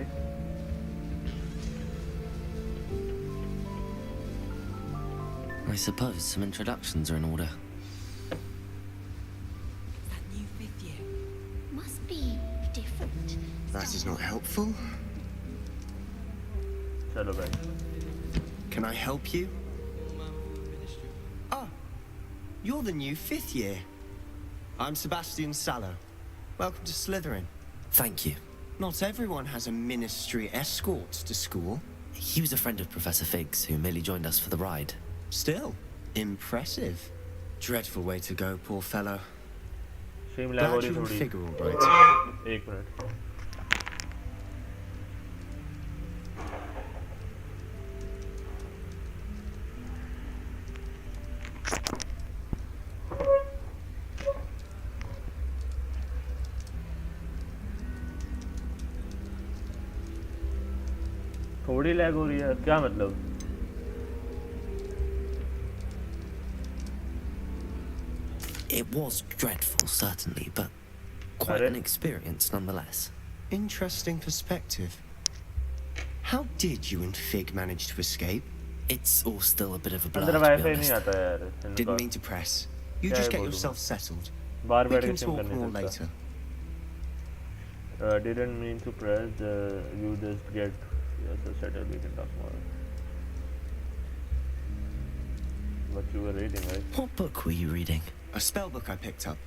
I suppose some introductions are in order. That new 5th year must be different. That is not helpful. चलो भाई, Can I help you? Ah, you're the new 5th year. I'm Sebastian Sallow. Welcome to Slytherin. Thank you. Not everyone has a ministry escort to school. He was a friend of Professor Figgs, who merely joined us for the ride. Still, impressive. Dreadful way to go, poor fellow. Glad Glad you can figure all right. 1 minute. थोड़ी lag हो रही है, क्या मतलब? It was dreadful, certainly, but quite an experience nonetheless. Interesting perspective. How did you and Fig manage to escape? It's all still a bit of a blur, अंदर to be wifi नहीं honest. Didn't आता mean to press. You क्या just है get बोलूं? yourself settled. Bar We बैठ can के SIM talk कर more नहीं later. सकता। Didn't mean to press. You just get yourself settled. We can talk more. What you were reading, right? What book were you reading? A spell book I picked up.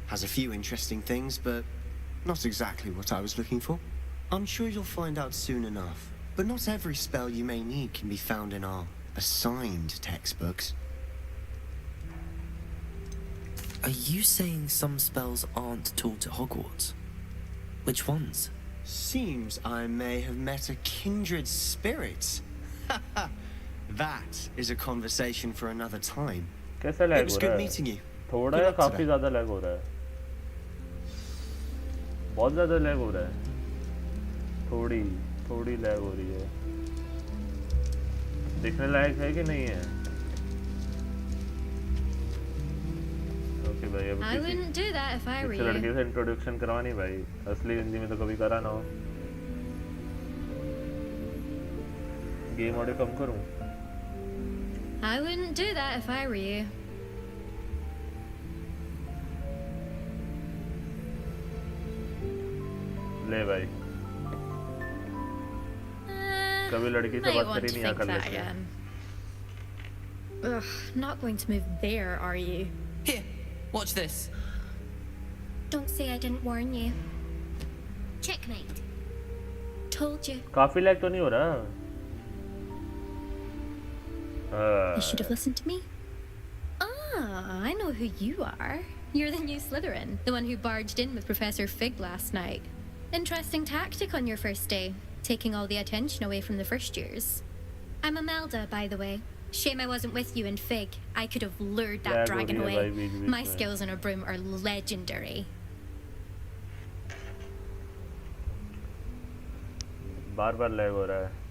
Has a few interesting things, but not exactly what I was looking for. I'm sure you'll find out soon enough. But not every spell you may need can be found in our assigned textbooks. Are you saying some spells aren't taught at Hogwarts? Which ones? Seems I may have met a kindred spirit. That is a conversation for another time. कैसा It lag was हो good रहा है? meeting you. थोड़ा या काफी ज़्यादा lag हो रहा है? बहुत ज़्यादा लैग हो रहा है? थोड़ी लैग हो रही है। देखने लायक है कि नहीं है? ओके भाई, अब I wouldn't do that if I were किसी लड़के you. से इंट्रोडक्शन करवानी भाई, असली हिंदी में तो कभी करा ना हो। गेम ऑडियो कम करूं? I wouldn't do that if I were you. ले भाई, कभी लड़की से Might बात want करी to नहीं think आकर that लेके। again. Ugh, not going to move there, are you? Here, watch this. Don't say I didn't warn you. Checkmate. Told you. काफी लैग तो नहीं हो रहा? You should have listened to me. Ah, I know who you are. You're the new Slytherin, the one who barged in with Professor Fig last night. Interesting tactic on your first day, taking all the attention away from the first years. I'm Imelda, by the way. Shame I wasn't with you in Fig. I could have lured that Lag dragon हो रही है away. भाई बीच बीच My में। skills on a broom are legendary. बार-बार lag हो रहा है।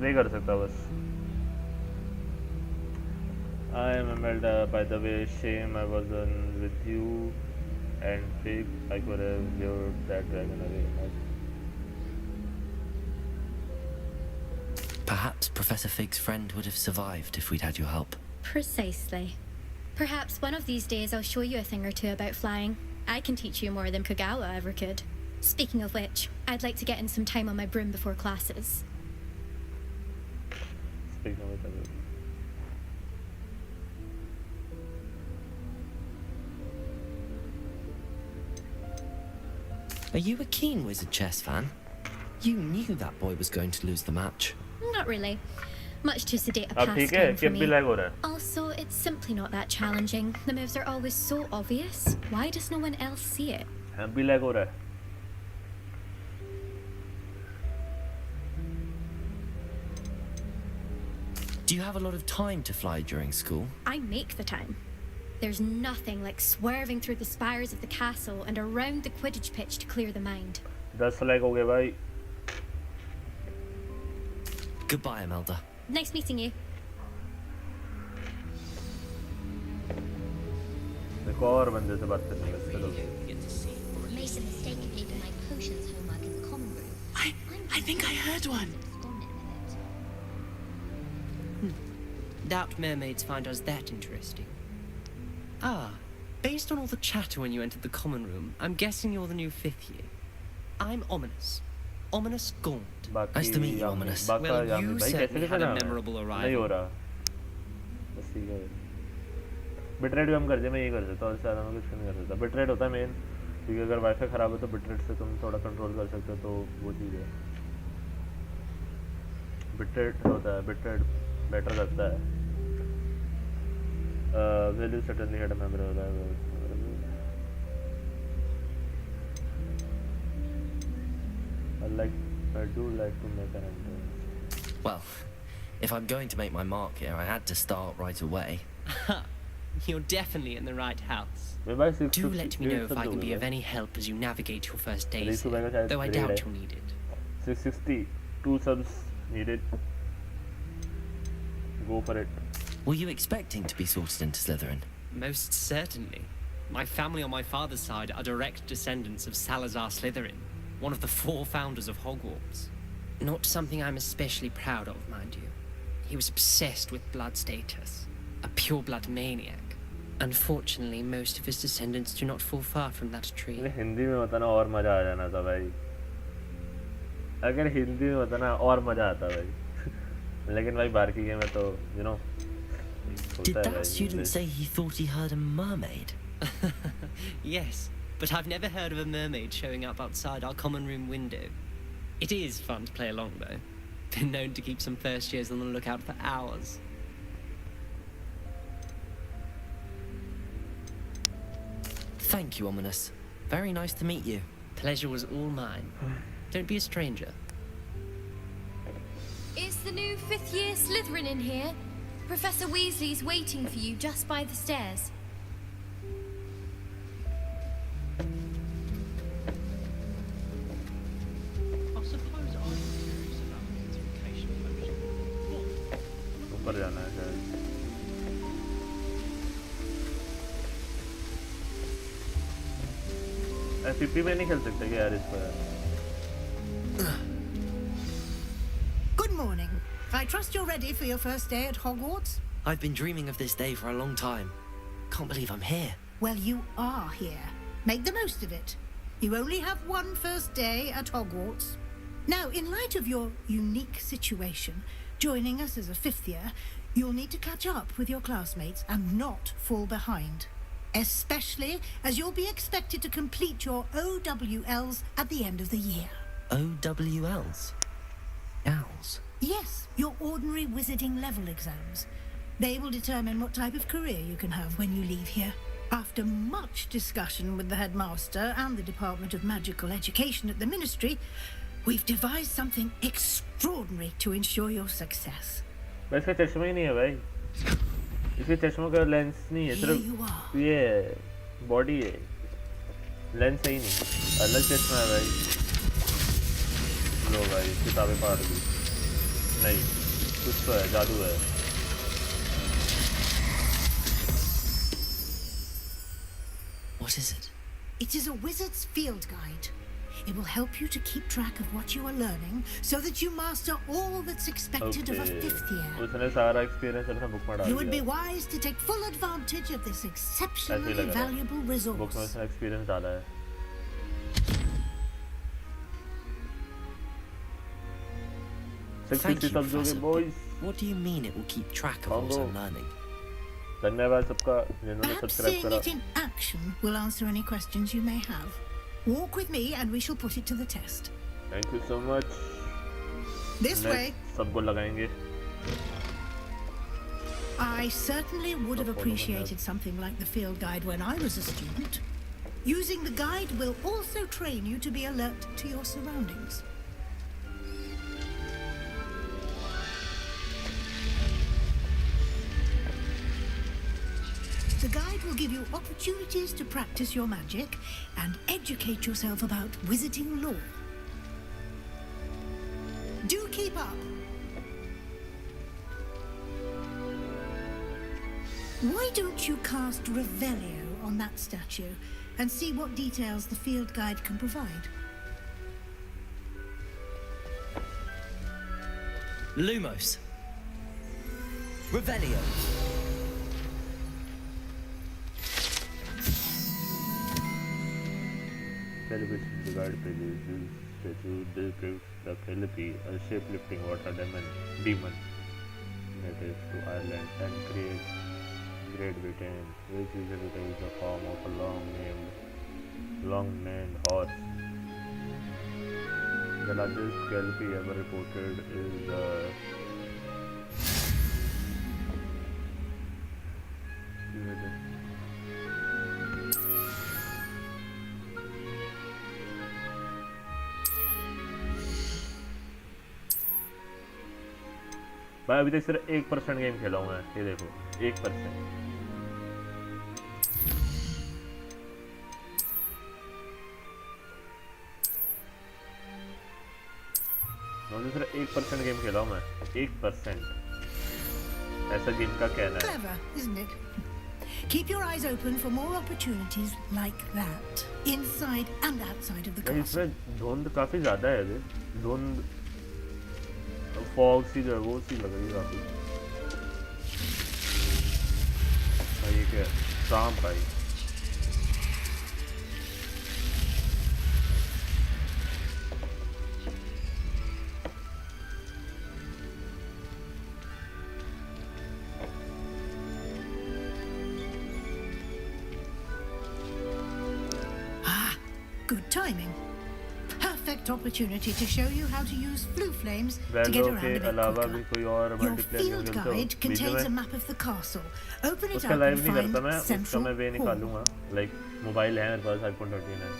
नहीं कर सकता बस। I am Imelda, by the way. Shame I wasn't with you and Fig. I could have lured that dragon away. Perhaps Professor Fig's friend would have survived if we'd had your help. Precisely. Perhaps one of these days I'll show you a thing or two about flying. I can teach you more than Kagawa ever could. Speaking of which, I'd like to get in some time on my broom before classes. Speaking of it, Are you a keen Wizard chess fan? You knew that boy was going to lose the match. Not really. Much too sedate a अब ठीक है, pastime for किब भी me. Lag हो रहा है। Also, it's simply not that challenging. The moves are always so obvious. Why does no one else see it? अब भी लैग हो रहा है। Do you have a lot of time to fly during school? I make the time. There's nothing like swerving through the spires of the castle and around the Quidditch pitch to clear the mind. 10 lag हो गए भाई। Goodbye, Imelda. Nice meeting you. एक और बंदे से बात करनी है चलो। Made a mistake of leaving my potions homework in the common room. I think I heard one. Doubt mermaids find us that interesting. Ah, based on all the chatter when you entered the common room, I'm guessing you're the new 5th year. I'm Ominous. Ominous Gaunt. Nice to meet you, Ominous. Well, you certainly had a memorable नहीं हो arrival. रहा। बस ठीक है। Bitrate भी हम कर दे, मैं ये कर देता हूँ, इससे ज़्यादा मैं कुछ नहीं कर सकता। बिटरेट होता है मेन, क्योंकि अगर वाईफाई ख़राब हो तो बिटरेट से तुम थोड़ा कंट्रोल कर सकते हो, तो वो चीज़ है। बिटरेट होता है, बिटरेट बेटर करता है। Value certainly had a memorable. I do like to make an entrance. Well, if I'm going to make my mark here, I had to start right away. You're definitely in the right house. Do let me know if I can be of any help as you navigate your first days here, though I doubt you'll need it. 660, 2 subs needed. Go for it. Were you expecting to be sorted into Slytherin? Most certainly. My family on my father's side are direct descendants of Salazar Slytherin, one of the 4 founders of Hogwarts. Not something I'm especially proud of, mind you. He was obsessed with blood status. A pure-blood maniac. Unfortunately, most of his descendants do not fall far from that tree. Hindi में होता ना और मजा आ जाना था भाई. अगर हिंदी में होता ना और मजा आता भाई. लेकिन भाई बाहर की गेम है तो you know. Did that student say he thought he heard a mermaid? Yes, but I've never heard of a mermaid showing up outside our common room window. It is fun to play along, though. Been known to keep some first years on the lookout for hours. Thank you, Ominous. Very nice to meet you. Pleasure was all mine. Don't be a stranger. Is the new 5th year Slytherin in here? Professor Weasley's waiting for you just by the stairs. ऊपर जाना है शायद. FP में नहीं खेल सकते क्या यार इस पर? Good morning. I trust you're ready for your first day at Hogwarts? I've been dreaming of this day for a long time. Can't believe I'm here. Well, you are here. Make the most of it. You only have one first day at Hogwarts. Now, in light of your unique situation, joining us as a 5th year, you'll need to catch up with your classmates and not fall behind. Especially as you'll be expected to complete your OWLs at the end of the year. OWLs? Owls? Yes, your ordinary wizarding level exams. They will determine what type of career you can have when you leave here. After much discussion with the headmaster and the Department of Magical Education at the Ministry, we've devised something extraordinary to ensure your success. इसका चश्मा ही नहीं है भाई. इसके चश्मा का lens नहीं है, सिर्फ ये बॉडी है. लेंस ही नहीं. अलग चश्मा है भाई. लो भाई किताबें फाड़ दी. नहीं कुछ तो है, जादू है. What is it? It is a wizard's field guide. It will help you to keep track of what you are learning so that you master all that's expected of a 5th year. उसने सारा experience अपना book में डाल दिया. You would be wise to take full advantage of this exceptionally valuable resource. Book में उसने experience डाला है. Thank you, Professor. What do you mean it will keep track of what I'm learning? धन्यवाद सबका जिन्होंने Perhaps सब्सक्राइब seeing करा. it in action will answer any questions you may have. Walk with me and we shall put it to the test. Thank you so much. This way. सबको लगाएंगे. I certainly would have appreciated something like the field guide when I was a student. Using the guide will also train you to be alert to your surroundings. The guide will give you opportunities to practice your magic and educate yourself about wizarding lore. Do keep up. Why don't you cast Revelio on that statue and see what details the field guide can provide? Lumos. Revelio. Television the guide pages. This statue depicts the Calliope, a shape-lifting water demon native to Ireland and creates Great Britain, which usually takes the form of a long-named horse. The largest Calliope ever reported is the भाई अभी तक सिर्फ 1% game खेला हूँ मैं. ये देखो 1%. सिर्फ 1% गेम खेला हूँ मैं. 1%. ऐसा गेम का कहना है. Clever, isn't it? Keep your eyes open for more opportunities like that, inside and outside of the castle. इसमें धुंध काफी ज़्यादा है अभी. धुंध फॉग सी जो है वो सी लग रही है काफी. Okay, काम भाई. Good timing. Perfect opportunity to show you how to use flue flames to get around a bit quicker. Your field guide contains a map of the castle. Open it up and find Central Hall. Like mobile है मेरे पास iPhone 13 है.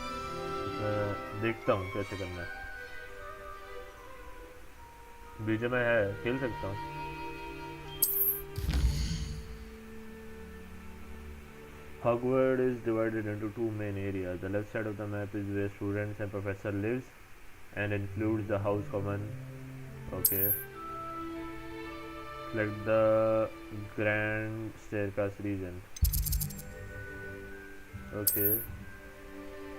देखता हूँ कैसे करना है. बीच में है खेल सकता हूँ. Hogwarts is divided into two main areas. The left side of the map is where students and professor lives and includes the house common. Okay. Select the grand staircase region. Okay.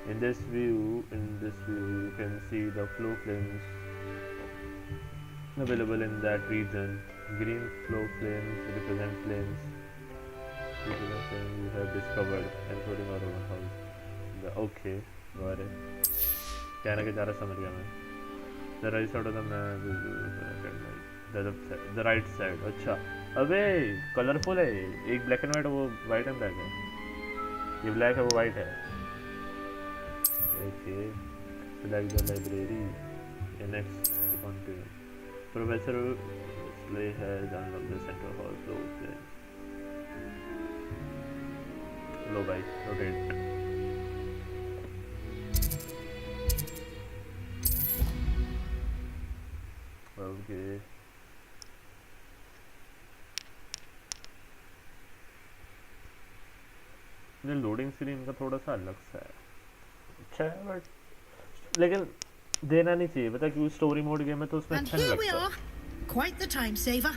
In this view you can see the flow flames available in that region. Green flow flames represent flames you have discovered, including our own house. Okay, got it. कहना के ज़्यादा समझ गया मैं. The right side of the map is the right side. अच्छा, अबे colourful है. एक ब्लैक एंड वाइट, वो वाइट एंड ब्लैक है. ये ब्लैक है, वो वाइट है. Okay, select the library. Next, continue. Professor Slay has unlocked the central hall floor. लो भाई, rotate. Okay. ये लोडिंग स्क्रीन का थोड़ा सा अलग सा है. अच्छा है बट लेकिन देना नहीं चाहिए. पता क्यों? स्टोरी मोड गेम है तो उसमें अच्छा नहीं लगता. Quite the time saver.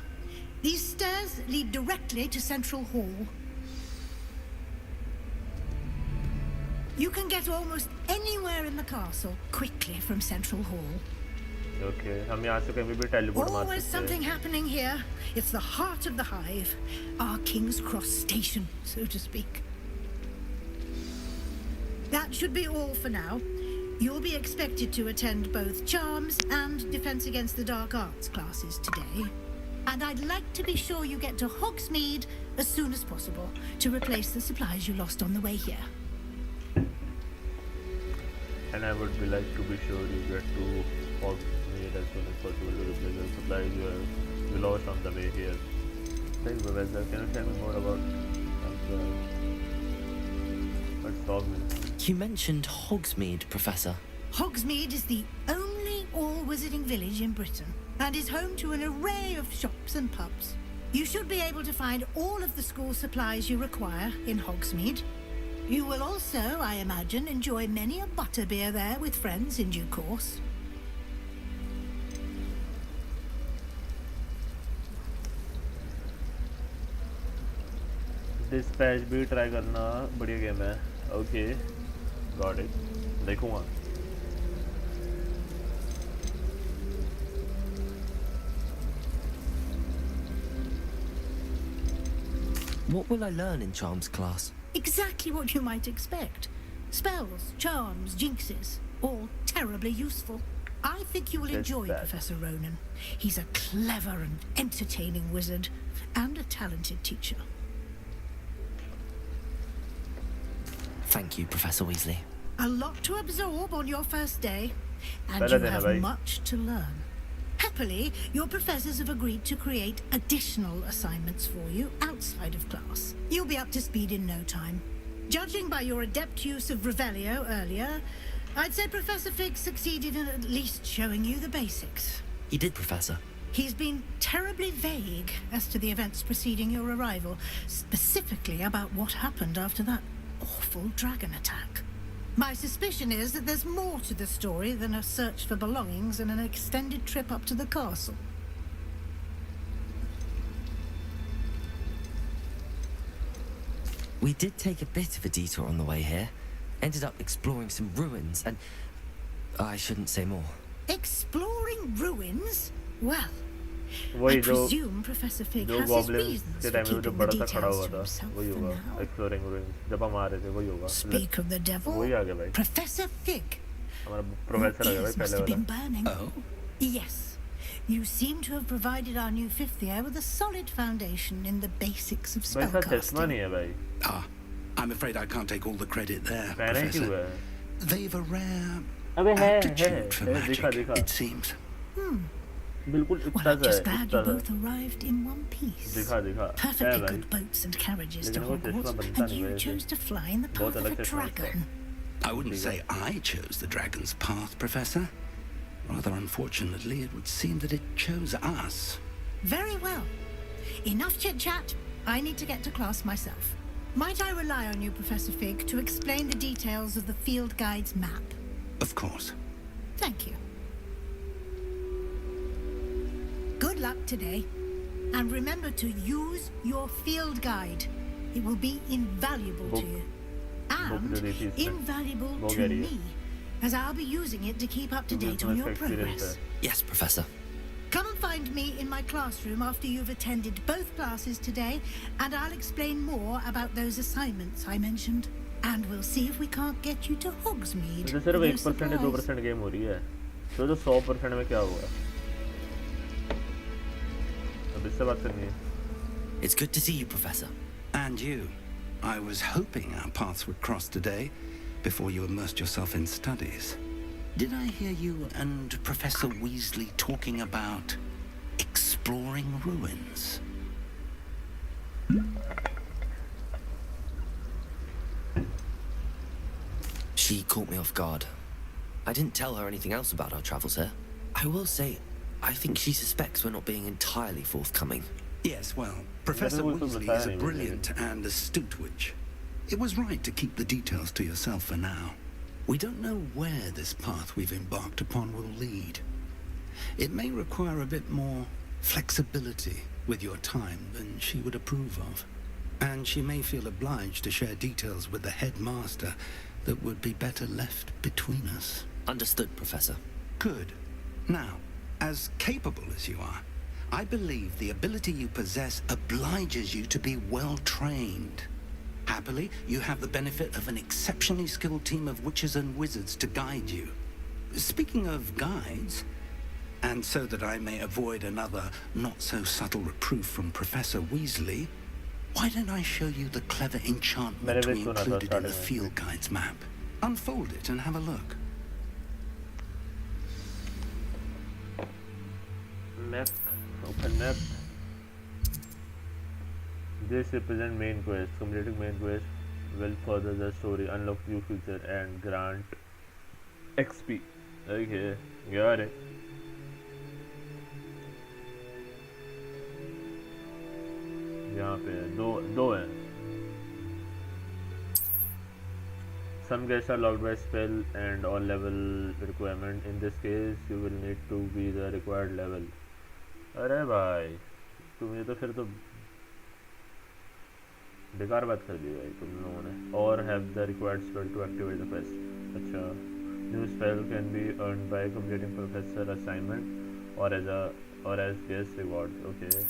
These stairs lead directly to Central Hall. You can get almost anywhere in the castle quickly from Central Hall. Okay, हम यहाँ से कहीं भी teleport मार सकते हैं. Always something happening here. It's the heart of the hive, our King's Cross station, so to speak. That should be all for now. You'll be expected to attend both Charms and Defense Against the Dark Arts classes today. And I'd like to be sure you get to Hogsmeade as soon as possible to replace the supplies you lost on the way here. And I would be like to be sure you get to Hogsmeade as soon as possible to replace the supplies you lost on the way here. Thanks, Professor. Can you tell me more about what's Hogsmeade? You mentioned Hogsmeade, Professor. Hogsmeade is the only all-wizarding village in Britain and is home to an array of shops and pubs. You should be able to find all of the school supplies you require in Hogsmeade. You will also, I imagine, enjoy many a butterbeer there with friends in due course. Dispatch भी try करना बढ़िया game है. Okay, got it. देखूँगा. What will I learn in Charms class? Exactly what you might expect. Spells, charms, jinxes, all terribly useful. I think you will enjoy Professor Ronan. He's a clever and entertaining wizard, and a talented teacher. Thank you, Professor Weasley. A lot to absorb on your first day, and you have much to learn. Happily, your professors have agreed to create additional assignments for you outside of class. You'll be up to speed in no time. Judging by your adept use of Revelio earlier, I'd say Professor Fig succeeded in at least showing you the basics. He did, Professor. He's been terribly vague as to the events preceding your arrival, specifically about what happened after that awful dragon attack. My suspicion is that there's more to the story than a search for belongings and an extended trip up to the castle. We did take a bit of a detour on the way here. Ended up exploring some ruins and... I shouldn't say more. Exploring ruins? Well, वही I जो presume Professor Fig जो has his goblins reasons के for time में जो keeping the बड़ा सा खड़ा details हुआ to था himself वही for होगा now. एक्सप्लोरिंग रूम्स जब हम आ रहे थे वही होगा Speak of the devil. वही आ गया भाई Professor Fig. हमारा प्रोफेसर आ गया भाई Ears must पहले have been वाला burning. Oh? Yes. You seem to have provided our new fifth year with a solid foundation in the basics of भाई इसका चश्मा spellcasting. नहीं है भाई Ah, I'm afraid I can't take all the credit there, पहना ही क्यों Professor. है They've a rare अबे है aptitude for दिखा magic, दिखा it seems. बिल्कुल Well, इतना I'm सा just है glad इतना you सा both arrived in one piece. दिखा दिखा है Perfectly भाई good boats and carriages to लेकिन वो चश्मा Hogwarts, बनता and नहीं you वैसे chose to fly in the बहुत path of अलग a चश्मा है इसका dragon. I wouldn't say I chose the dragon's path, Professor. Rather unfortunately, it would seem that it chose us. Very well. Enough chit-chat. I need to get to class myself. Might I rely on you, Professor Fig, to explain the details of the field guide's map? Of course. Thank you. Good luck today. And remember to use your field guide. It will be invaluable to you. And invaluable to me, as I'll be using it to keep up to date on your progress. Yes, Professor. Come and find me in my classroom after you've attended both classes today, and I'll explain more about those assignments I mentioned. And we'll see if we can't get you to Hogsmeade. तो सिर्फ with no 1% या surprise. 2% game हो रही है तो 100% में क्या हुआ अब इससे बात करनी है It's good to see you, Professor. And you. I was hoping our paths would cross today, before you immersed yourself in studies. Did I hear you and Professor Weasley talking about exploring ruins? She caught me off guard. I didn't tell her anything else about our travels here. I will say, I think she suspects we're not being entirely forthcoming. Yes, well, Professor Weasley is a brilliant and astute witch. It was right to keep the details to yourself for now. We don't know where this path we've embarked upon will lead. It may require a bit more flexibility with your time than she would approve of. And she may feel obliged to share details with the headmaster that would be better left between us. Understood, Professor. Good. Now, as capable as you are, I believe the ability you possess obliges you to be well trained. Happily, you have the benefit of an exceptionally skilled team of witches and wizards to guide you. Speaking of guides, and so that I may avoid another not-so-subtle reproof from Professor Weasley, why don't I show you the clever enchantment we included in the field guide's map? Unfold it and have a look. Map. Open map. This represents main quest. Completing main quest will further the story, unlock new feature, and grant XP. Okay, got it. यहाँ पे दो हैं. Some guests are locked by spell and all level requirement. In this case, you will need to be the required level. अरे भाई तुमने तो फिर तो बेकार बात कर दी भाई तुम लोगों ने. और have the required spell to activate the quest. अच्छा, new spell can be earned by completing professor assignment or as guest reward. Okay.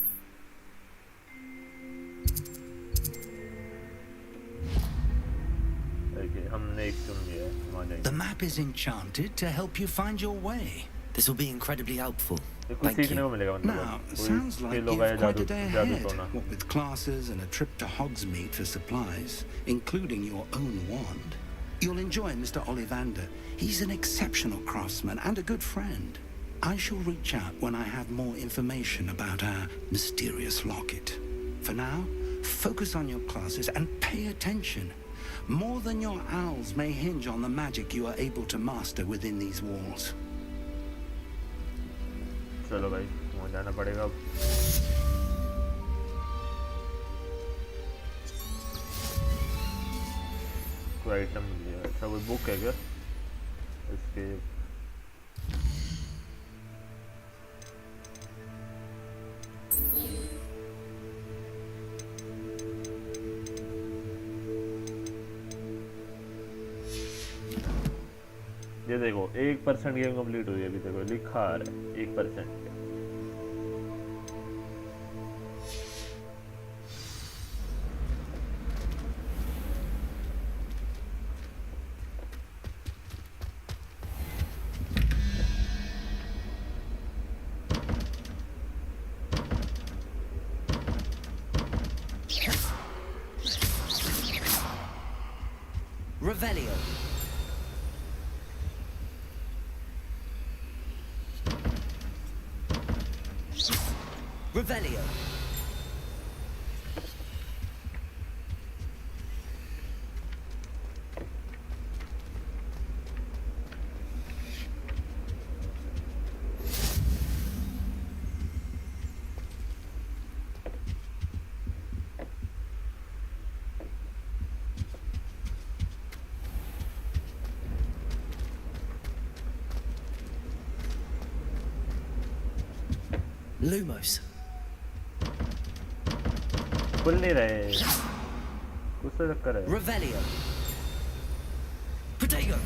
Okay, हमने एक चुन लिया. The map is enchanted to help you find your way. This will be incredibly helpful. Thank you. Now, sounds like you've quite a day ahead, what with classes and a trip to Hogsmeade for supplies, including your own wand. You'll enjoy Mr. Ollivander. He's an exceptional craftsman and a good friend. I shall reach out when I have more information about our mysterious locket. For now, focus on your classes and pay attention. More than your owls may hinge on the magic you are able to master within these walls. चलो भाई वहाँ जाना पड़ेगा अब. कोई item मिल गया. अच्छा कोई बुक है क्या इसके? ये देखो 1% गेम कंप्लीट हुई है अभी तक लिखा आ रहा है 1%. Revelio. Lumos. खुल नहीं रहे, कुछ तो चक्कर है। Revelio. Protego.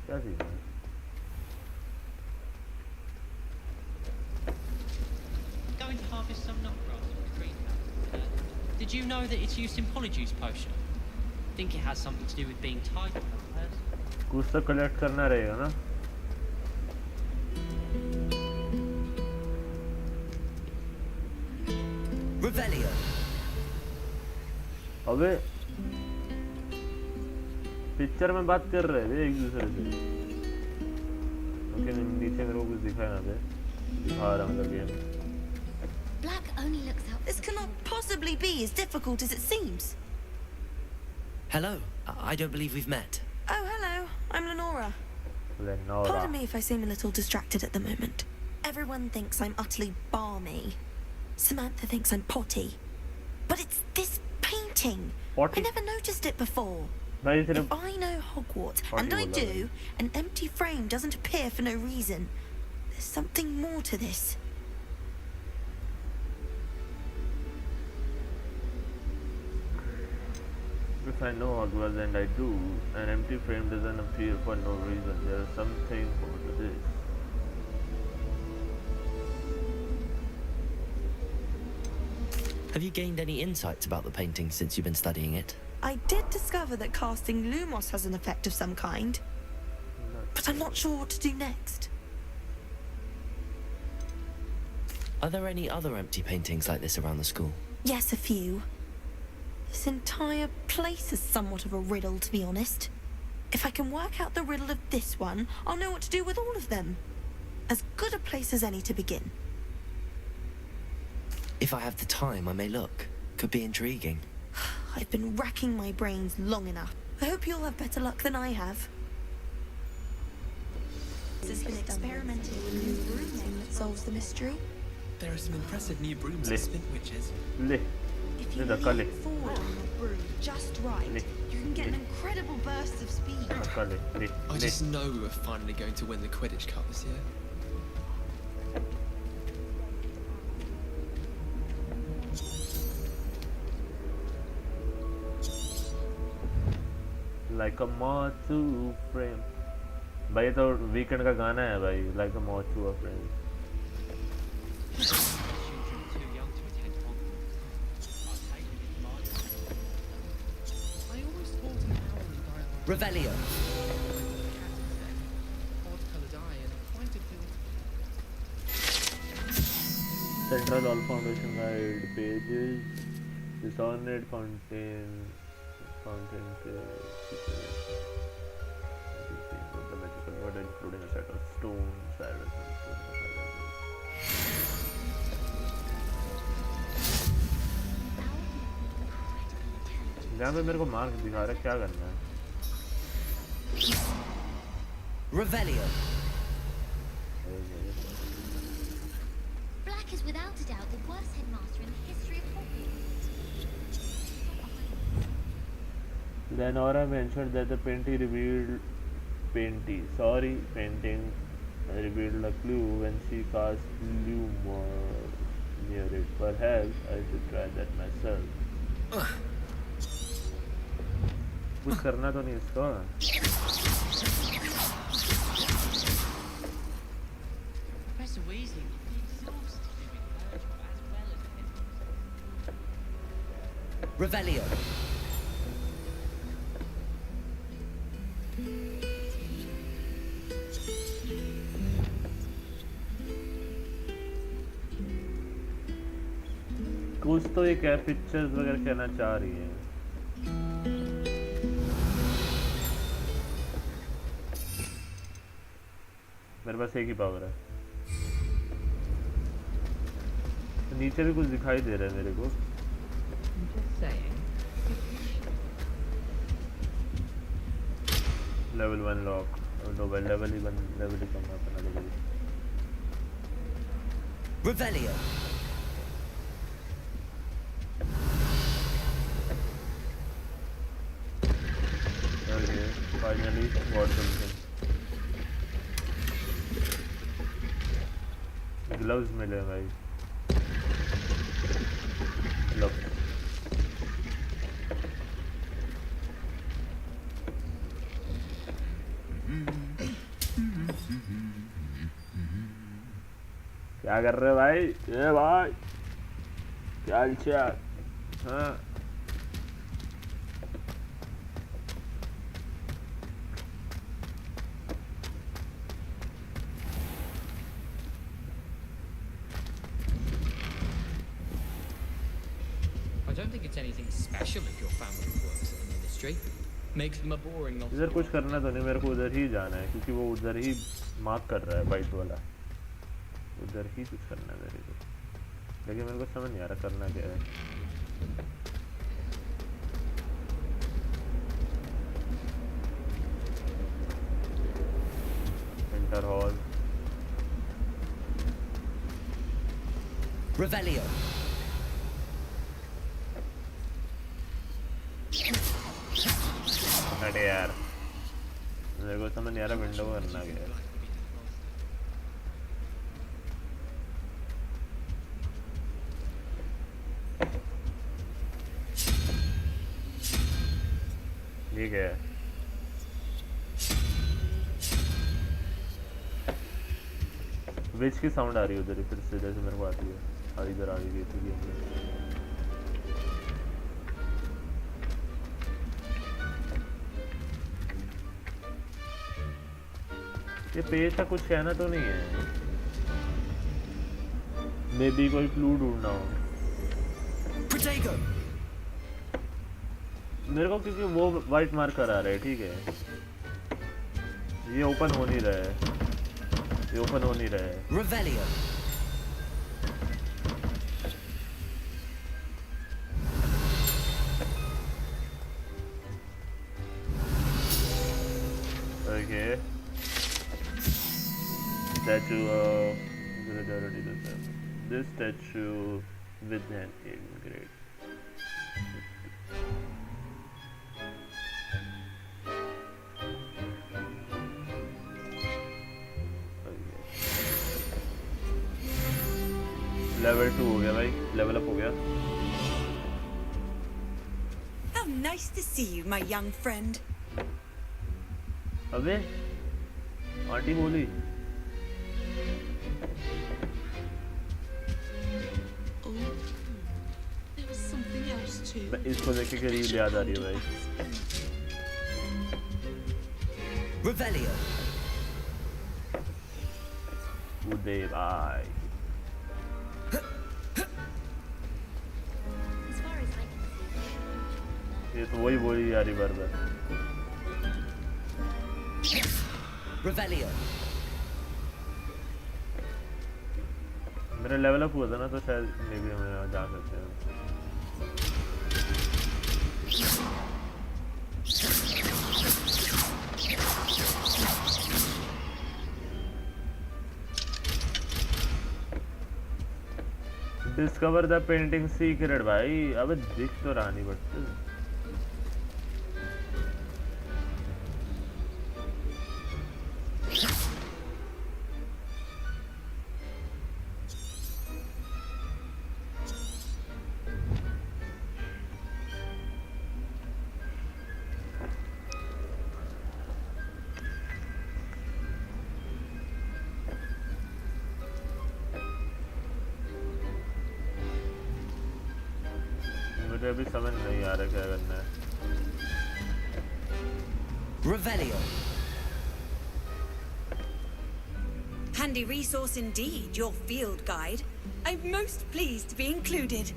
क्या सीन है? Going to harvest some knotgrass from the greenhouse. Did you know that it's used in polyjuice potion? Think it has something to do with being tied to a person. कुछ तो collect करना रहेगा ना? Revelio. अबे picture में बात कर रहे थे एक दूसरे से, लेकिन नीचे मेरे को कुछ दिखाया ना दे, दिखा रहा मतलब game. Black only looks out. This cannot possibly be as difficult as it seems. Hello. I don't believe we've met. Oh, hello. I'm Lenora. Lenora. Pardon me if I seem a little distracted at the moment. Everyone thinks I'm utterly balmy. Samantha thinks I'm potty. But it's this painting. Potty? I never noticed it before. If I know Hogwarts, and I do, an empty frame doesn't appear for no reason. There's something more to this. If I know Hogwarts, and I do, an empty frame doesn't appear for no reason. There is something more to this. Have you gained any insights about the painting since you've been studying it? I did discover that casting Lumos has an effect of some kind, but I'm not sure what to do next. Are there any other empty paintings like this around the school? Yes, a few. This entire place is somewhat of a riddle, to be honest. If I can work out the riddle of this one, I'll know what to do with all of them. As good a place as any to begin. If I have the time, I may look. Could be intriguing. I've been racking my brains long enough. I hope you'll have better luck than I have. Has been experimenting with a new broom thing that solves the mystery. There are some impressive new brooms at Spin Witches. If you lean forward on the broom just right, you can get an incredible burst of speed. I just know we're finally going to win the Quidditch Cup this year. Like a moth to a flame. भाई तो weekend का गाना है भाई, like a moth to a flame. Revelio. Central All Foundation Guide pages. Dishonored Fountain the magical word including a set of stones, silence, जहाँ पे मेरे को मार्क दिखा रहा है, क्या करना है? Revelio. Black is without a doubt the worst headmaster in the history of Hogwarts. Lenora mentioned that the painting revealed revealed a clue when she cast Lumos near it. Perhaps I should try that myself. कुछ करना तो नहीं इसको. Professor Weasley would be exhausted doing her job as well as the headmaster. Revelio. कुछ तो ये क्या pictures वगैरह कहना चाह रही है. मेरे पास एक ही पावर है। तो नीचे भी कुछ दिखाई दे रहा है मेरे को। लेवल 1 लॉक, लेवल ही कम अपना level. Revelio. Okay, finally got something. Gloves मिले भाई। Gloves। क्या कर रहे हो भाई? ये भाई क्या हालचाल? हाँ I don't think it's anything special if your family works in the ministry. Makes them a boring lot. इधर कुछ करना तो नहीं, मेरे को उधर ही जाना है क्योंकि वो उधर ही मार्क कर रहा है वाइट वाला। उधर ही कुछ करना है मेरे को, लेकिन मेरे को समझ नहीं आ रहा करना क्या है। Enter hall. Revelio. अरे यार मेरे को समझ नहीं आ रहा विंडो करना क्या है। ठीक है विच की साउंड आ रही है उधर ही फिर से जैसे मेरे को आती है। और इधर आ गई थी गेम में। ये पेज का कुछ कहना तो नहीं है। मे बी कोई क्लू ढूंढना हो मेरे को, क्योंकि वो वाइट मार्कर आ रहा है। ठीक है ये ओपन हो नहीं रहा है, ये ओपन हो नहीं रहा है। Revelio. Okay. Statue of this statue with an alien grade. Level 2 हो गया भाई, लेवल अप हो गया। How nice to see you, my young friend. अबे आंटी बोली। There was something else too. इसको देख के करीब याद आ रही है भाई। Revelio. उदय भाई। ये तो वही बोली जा रही बार-बार। Revelio. मेरा लेवल अप हुआ था ना तो शायद मे भी हम यहाँ जा सकते हैं। डिस्कवर द पेंटिंग सीक्रेट भाई। अब दिख तो रहा नहीं बट मुझे अभी समझ नहीं आ रहा क्या करना है। Revelio. Handy resource indeed, your field guide. I'm most pleased to be included.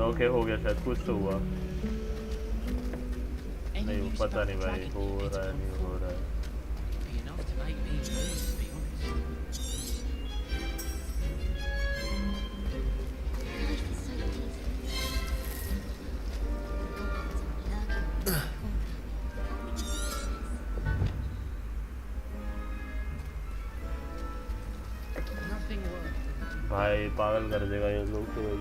Okay हो गया शायद, कुछ तो हुआ। नहीं पता नहीं भाई हो रहा है नहीं हो रहा है Be enough to make me move, to be honest. Nothing worth. भाई पागल कर देगा ये लोग तो भाई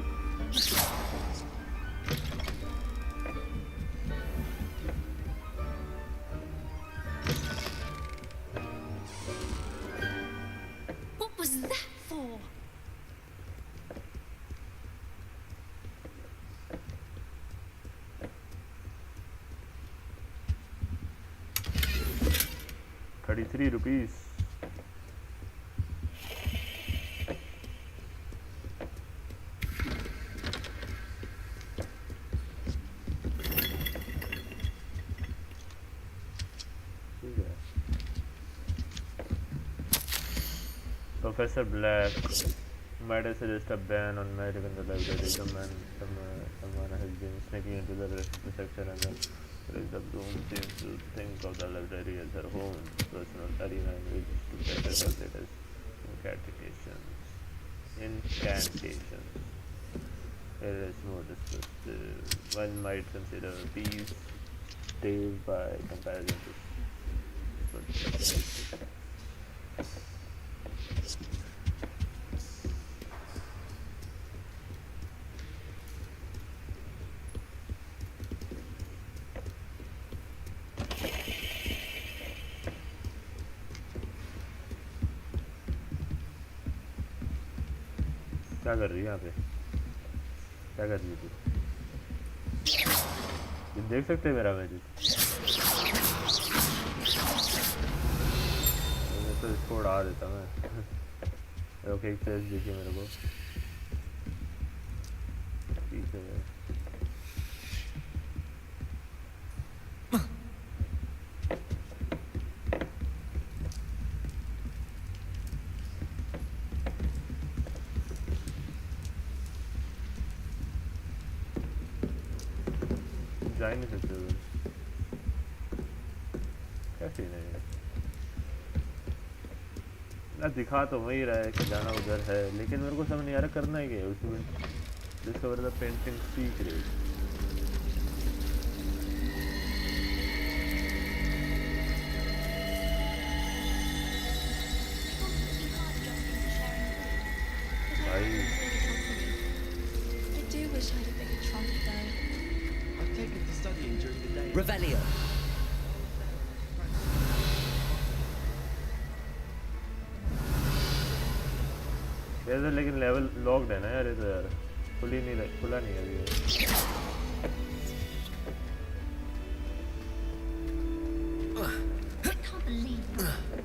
What was that for? ₹33 Professor Black might have suggested a ban on magic in the library. Someone has been sneaking into the section and the room seems to think of the library as her home, personal arena in which to better calculate as incantations. Here is more discussed. One might consider these days by comparison to क्या कर रही है यहाँ पे क्या कर रही है तू देख सकते हैं मेरा मैजिक तो इसको उड़ा देता मैं ओके एक चेस देखिए मेरे को ठीक है जा ही नहीं सकते उधर क्या सीन है ना दिखा तो वही रहा है कि जाना उधर है लेकिन मेरे को समझ नहीं आ रहा करना है क्या उसमें डिस्कवर द पेंटिंग सीक्रेट भाई I do wish I had a bigger trunk though. I've taken to studying during the day. Revelio. ऐसे लेकिन लेवल लॉक्ड है ना यार ये तो यार खुला नहीं है अभी I can't believe it.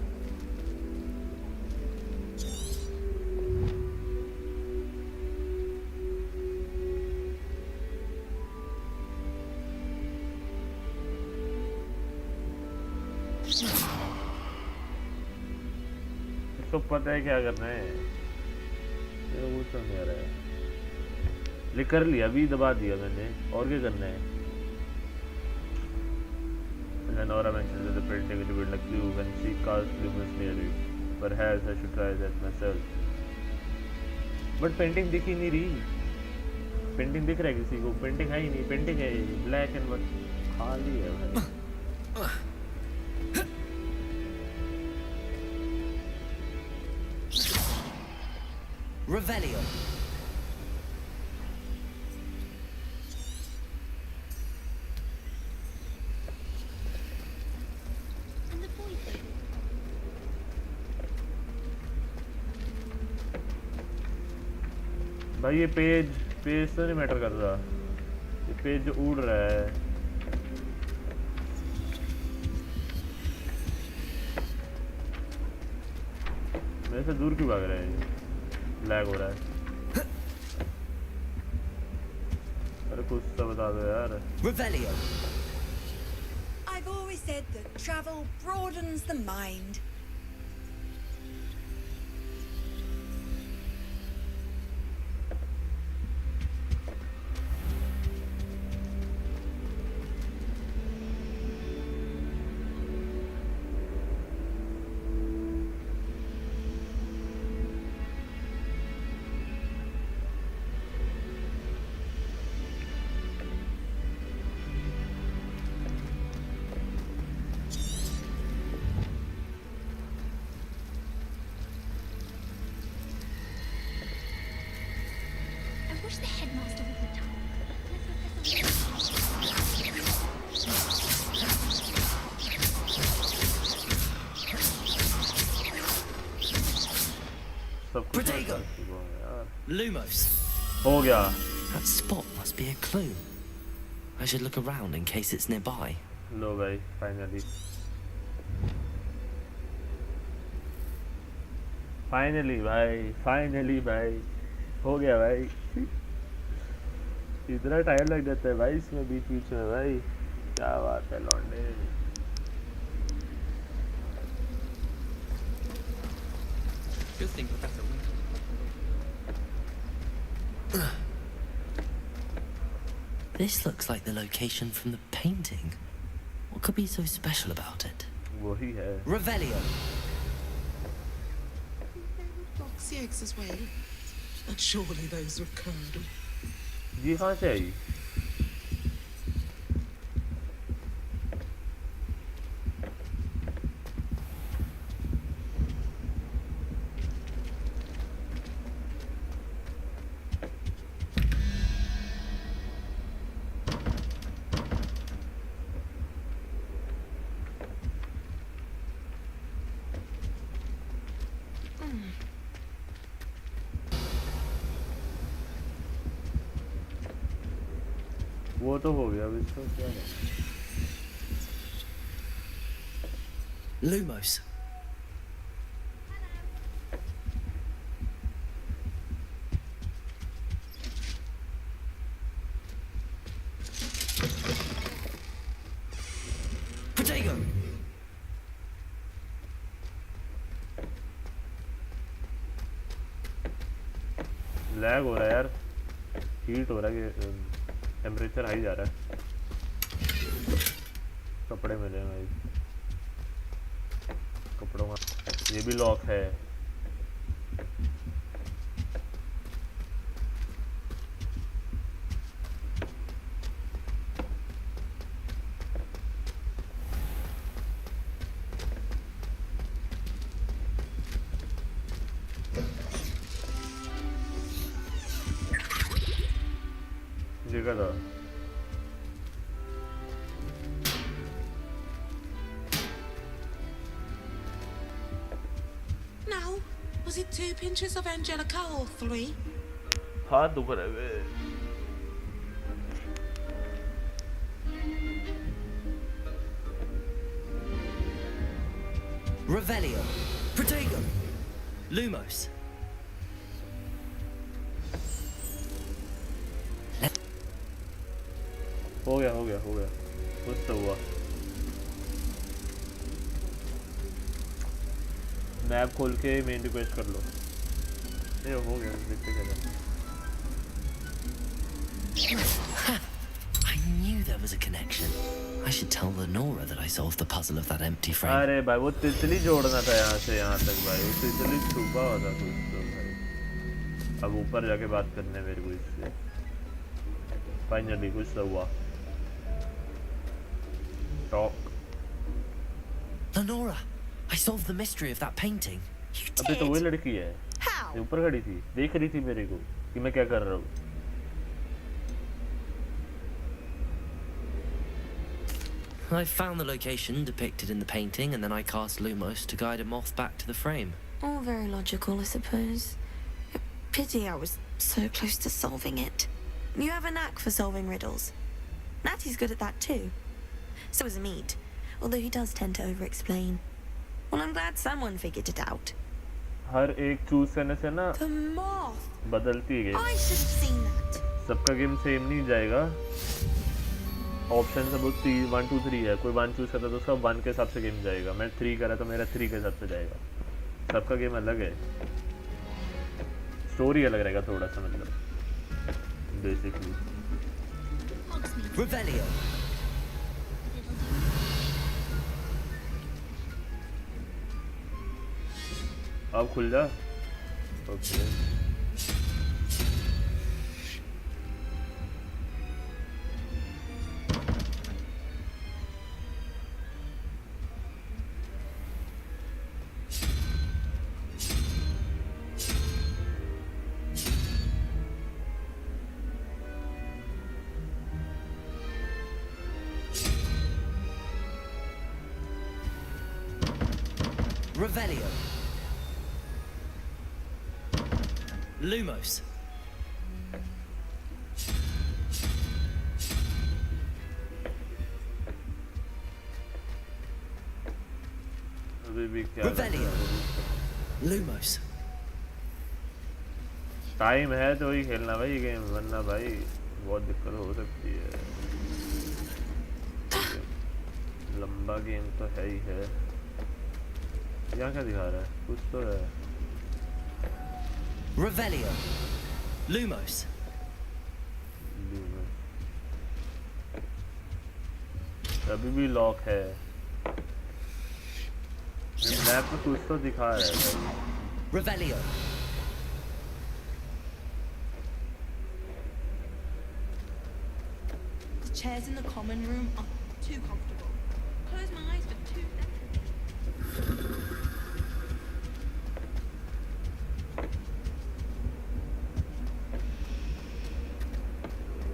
इसको पता है क्या करना है ये वो तो नहीं आ रहा है लिख कर लिया अभी दबा दिया मैंने और क्या करना है then Nora mentioned that the printing will build a cube and she cast lumens near it perhaps I should try that myself but painting दिख ही नहीं रही पेंटिंग दिख रहा है किसी को पेंटिंग है ही नहीं पेंटिंग है ब्लैक एंड व्हाइट खाली है भाई Revelio. And the boy thing. भाई ये पेज तो नहीं मैटर कर रहा ये पेज जो उड़ रहा है मेरे से दूर क्यों भाग रहा है ये लैग हो रहा है अरे कुछ तो बता दो यार Revelio. I've always said that travel broadens the mind. wish the headmaster would retire. Protego! Lumos. हो गया. That spot must be a clue. I should look around in case it's nearby. लो भाई, finally. Finally भाई. हो गया भाई. इतना time लग जाता है भाई इसमें बीच में भाई. क्या बात है लौंडे. Good thing Professor went. This looks like the location from the painting. What could be so special about it? वही है. Revelio. Foxy eggs as well. But surely those were curdled. जी कहाँ से आई? वो तो हो गया अब इसका क्या है? Lumos. Protego. लैग हो रहा है यार. हीट हो रहा है कि टेम्परेचर हाई जा रहा है. कपड़े मिले हैं भाई. कपड़ों का ये भी लॉक है. देखा था. Now, was it 2 pinches of Angelica or 3? हाथ दुख रहे वे. Revelio. Protego. Lumos. हो गया. कुछ तो हुआ. मैप खोल के मेन रिक्वेस्ट कर लो. ये हो गया. देखते क्या. I knew there was a connection. I should tell Lenora that I solved the puzzle of that empty frame. अरे भाई वो तितली जोड़ना था यहाँ से यहाँ तक भाई. वो तितली छुपा हुआ था कुछ तो भाई. अब ऊपर जाके बात करने मेरे को इससे. फाइनली कुछ तो हुआ. Talk. Lenora, I solved the mystery of that painting. अबे तो वही लड़की है. ये ऊपर खड़ी थी. देख रही थी मेरे को कि मैं क्या कर रहा हूँ. I found the location depicted in the painting, and then I cast Lumos to guide him off back to the frame. All very logical, I suppose. A pity I was so close to solving it. You have a knack for solving riddles. Natty's good at that too. So is Amit, although he does tend to over-explain. Well, I'm glad someone figured it out. हर एक choose करने से ना The moth. बदलती है. I should have seen that. सबका game same नहीं जाएगा. Option सब 1 2 3 है. कोई 1 चूज करता तो उसका 1 के हिसाब से गेम जाएगा. मैं 3 करा तो मेरा 3 के हिसाब से जाएगा. सबका गेम अलग है. स्टोरी अलग रहेगा थोड़ा सा मतलब बेसिकली. Revelio. अब खुल जा. ओके. Revelio. Lumos. अभी भी क्या Revelio. Lumos. टाइम है तो ही खेलना भाई ये गेम, वरना भाई बहुत दिक्कत हो सकती है। लंबा गेम तो है ही है। यहाँ क्या दिखा रहा है? कुछ तो है। Revelio. Lumos. अभी भी लॉक है। मैप में कुछ तो दिखा रहा है। Revelio. The chairs in the common room are too comfortable. Close my eyes for 2 seconds.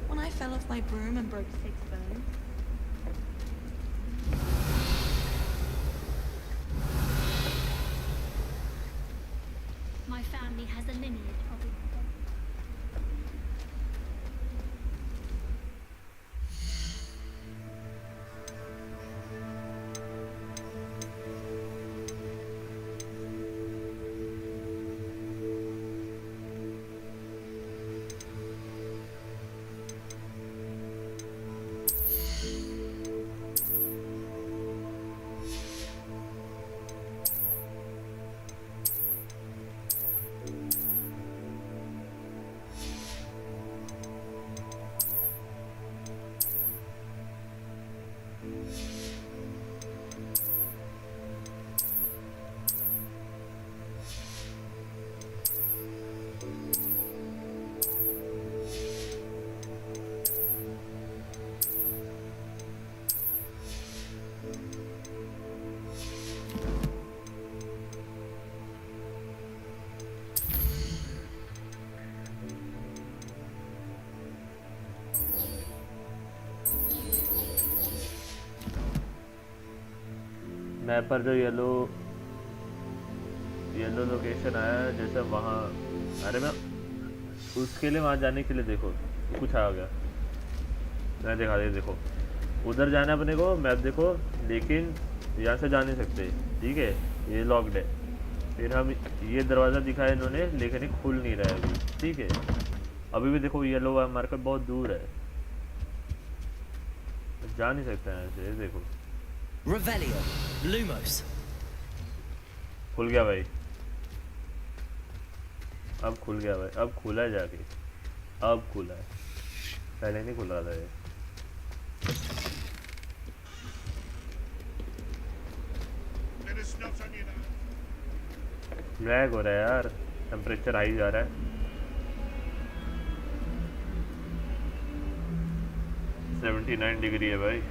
When I fell off my broom and broke 6 bones. My family has a lineage of it. Map पर जो yellow location आया है, जैसे वहाँ, अरे मैं उसके लिए वहाँ जाने के लिए देखो कुछ आ गया, मैं दिखा दे। देखो उधर जाना अपने को, मैप देखो, लेकिन यहाँ से जा नहीं सकते, ठीक है, ये लॉक्ड है। फिर हम ये दरवाज़ा दिखाया इन्होंने, लेकिन ये खुल नहीं रहा है अभी, ठीक है। अभी भी देखो येलो मार्केट बहुत दूर है, जा नहीं सकते हैं ऐसे। देखो Revelio. Lumos. खुल गया भाई, अब खुल गया भाई, अब खुला है जाके, अब खुला है, पहले नहीं खुल रहा था ये। लैग हो रहा है यार, टेम्परेचर हाई जा रहा है। $79 डिग्री है भाई।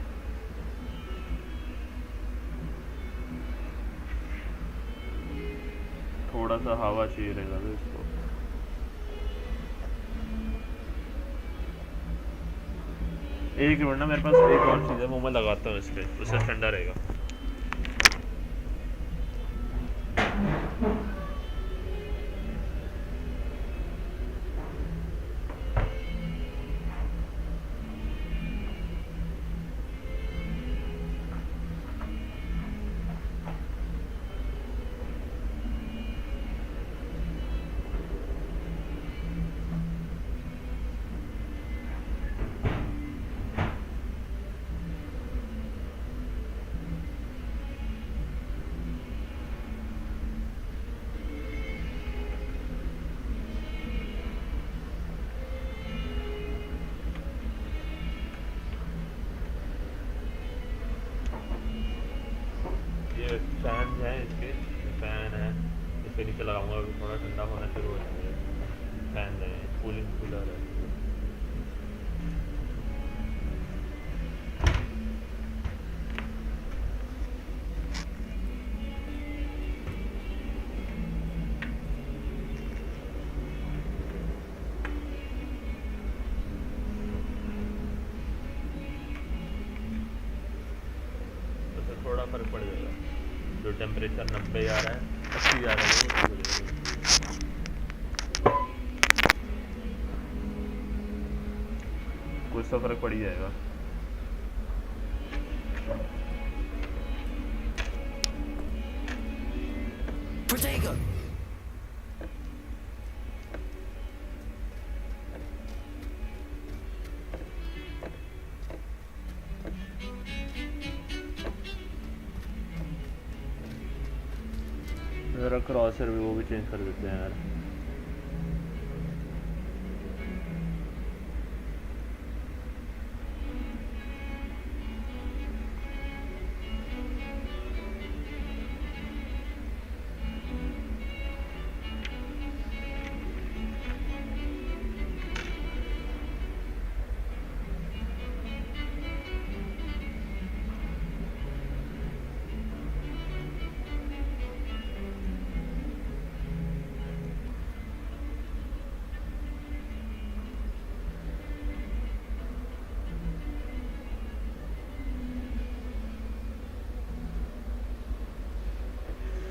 थोड़ा सा हवा चाहिए रहेगा तो इसको। एक मिनट ना, मेरे पास एक और चीज़ है, वो मैं लगाता हूँ इस पे, उससे ठंडा रहेगा। फैन है इसके, फैन है इसके नीचे लगाऊंगा, अभी थोड़ा ठंडा होना शुरू हो जाएगा। फैन है, कूलिंग कूलर है। थोड़ा फर्क पड़ जाएगा, जो जो टेम्परेचर 90 आ रहा है 80 आ रहा है कुछ तो फर्क पड़ ही जाएगा। Protego! मेरा क्रॉसर भी वो भी चेंज कर देते हैं यार।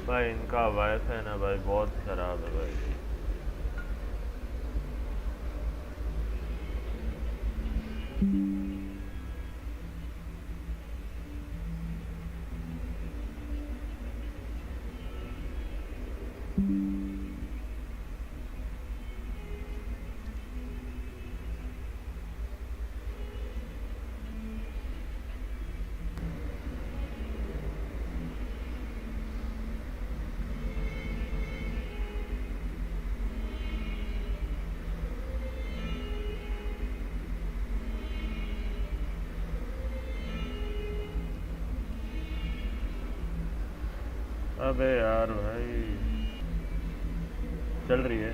भाई इनका वाईफाई ना भाई बहुत खराब है भाई। अबे यार भाई चल रही है।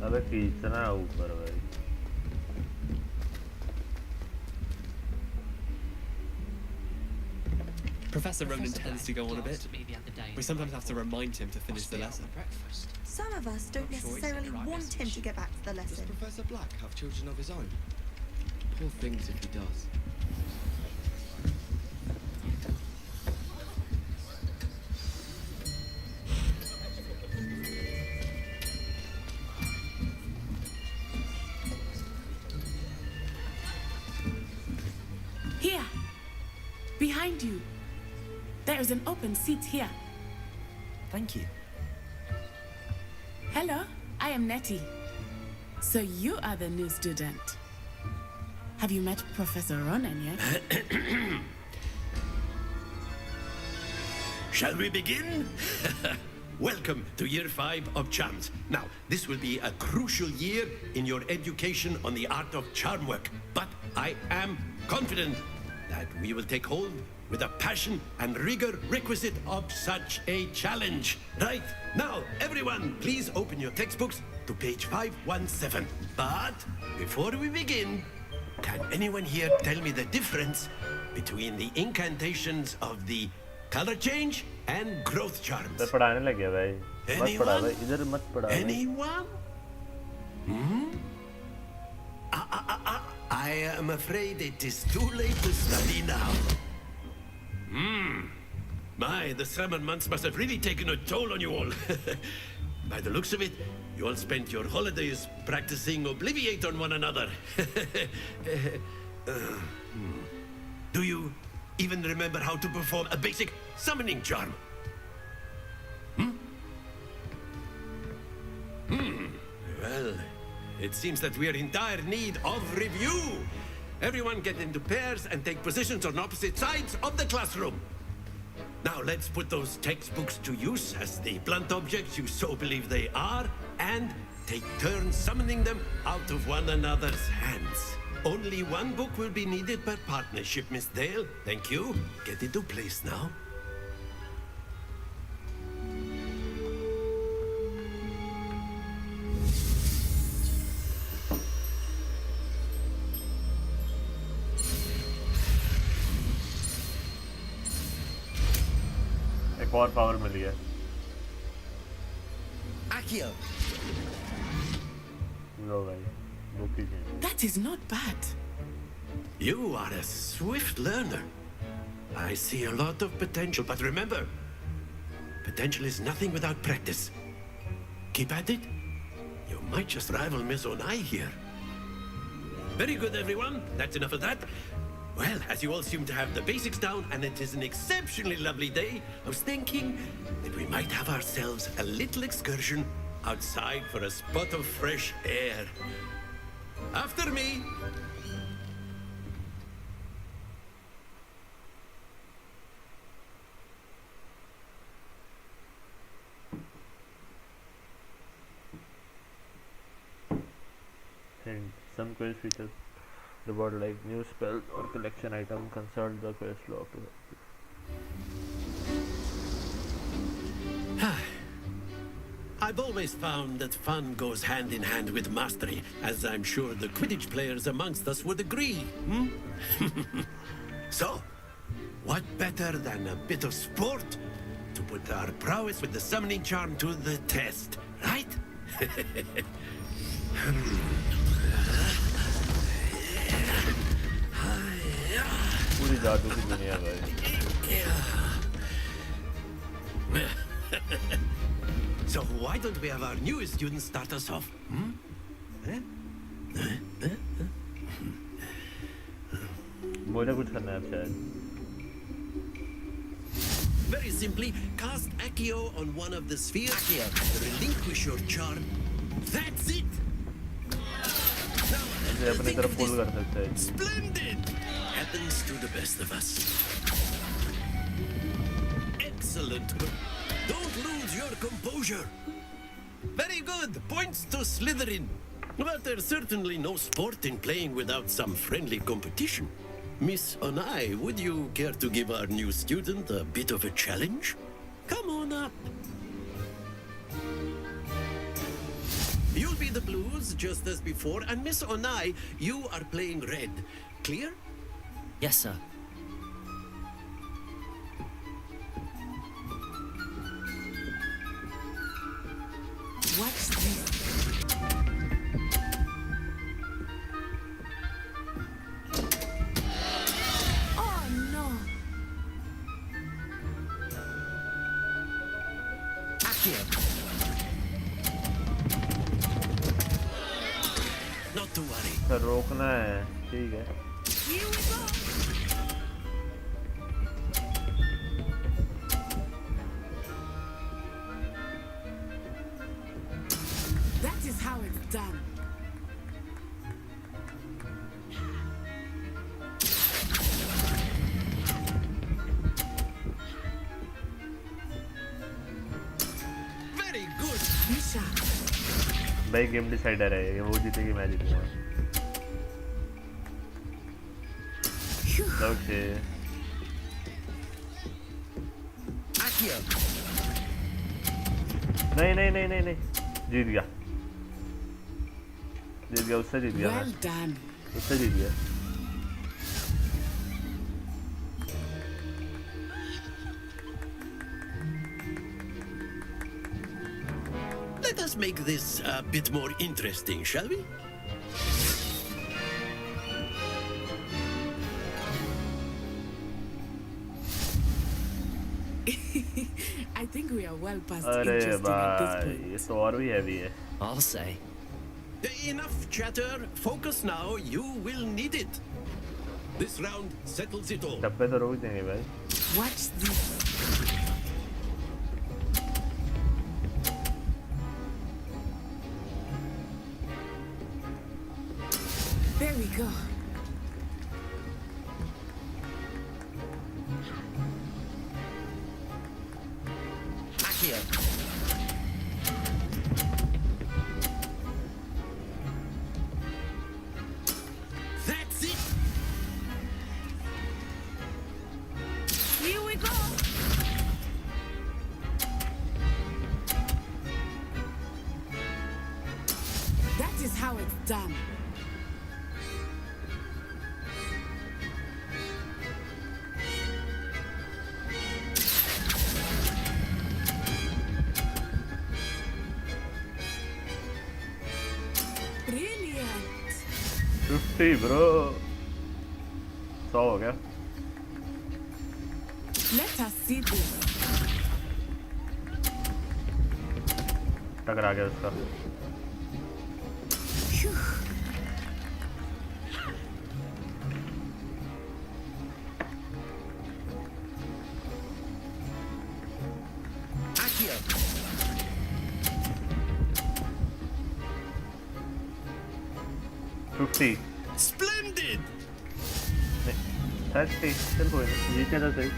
अबे कितना ऊपर भाई। Professor Ronan tends to go on a bit. We sometimes have to remind him to finish the lesson. Some of us don't necessarily want him to get back to the Does lesson. Professor Black have children of his own? Poor things if he does. Here, behind you. There is an open seat here. Thank you. Hello, I am Nettie. So you are the new student. Have you met Professor Ronan yet? Shall we begin? Welcome to Year 5 of Charms. Now, this will be a crucial year in your education on the art of charm work. But I am confident that we will take hold with the passion and rigor requisite of such a challenge. Right, now, everyone, please open your textbooks to page 517. But before we begin, can anyone here tell me the difference between the incantations of the color change and growth charms? पढ़ाने लगे भाई। मत पढ़ा भाई, इधर मत पढ़ा भाई। Anyone? I am afraid it is too late to study now. My, the summer months must have really taken a toll on you all. By the looks of it, you all spent your holidays practicing Obliviate on one another. Do you even remember how to perform a basic summoning charm? Well, it seems that we are in dire need of review. Everyone get into pairs and take positions on opposite sides of the classroom. Now let's put those textbooks to use as the blunt objects you so believe they are, and take turns summoning them out of one another's hands. Only one book will be needed per partnership, Miss Dale. Thank you. Get into place now. एक और power मिल गया। Accio. लो भाई, book कीजिए। That is not bad. You are a swift learner. I see a lot of potential, but remember, potential is nothing without practice. Keep at it. You might just rival Miss Onai here. Very good, everyone. That's enough of that. Well, as you all seem to have the basics down, and it is an exceptionally lovely day, I was thinking that we might have ourselves a little excursion outside for a spot of fresh air. After me. And some quest features reward like new spells or collection item. Consult the quest log to I've always found that fun goes hand in hand with mastery, as I'm sure the Quidditch players amongst us would agree. So, what better than a bit of sport to put our prowess with the summoning charm to the test, right? पूरी जादू की दुनिया भाई। So why don't we have our newest student start us off? मुझे कुछ करना है अब शायद। Very simply, cast Accio on one of the spheres. Accio. Relinquish your charm. That's it. इसे अपनी तरफ पुल कर सकते हैं। Splendid. Happens to the best of us. Excellent. Don't lose your composure. Very good. Points to Slytherin. But there's certainly no sport in playing without some friendly competition. Miss Onai, would you care to give our new student a bit of a challenge? Come on up. You'll be the blues just as before, and Miss Onai, you are playing red. Clear? Yes, sir. What's this? Oh no! Accio. Not to worry. Sir रोकना है, ठीक है। Here we go! That is how it's done. Very good. Misha. भाई game decider है ये, वो जीतेगी मैं जीतूंगा। ओके। Accio. नहीं नहीं नहीं नहीं नहीं, जीत गया, जीत गया, उससे जीत गया। Well done. उससे जीत गया। Let us make this a bit more interesting, shall we? I think we are well past अरे interesting at this भाई point. ये तो और भी हैवी है। I'll say. Enough chatter. Focus now. You will need it. This round settles it all. डब्बे तो रोक देंगे भाई। Watch this. There we go. Accio. That's it. Here we go. That is how it's done. 50 bro. 100 हो गया. Let us see this. टकरा गया उसका. Splendid! 30. चल कोई नहीं, जीते तो सही.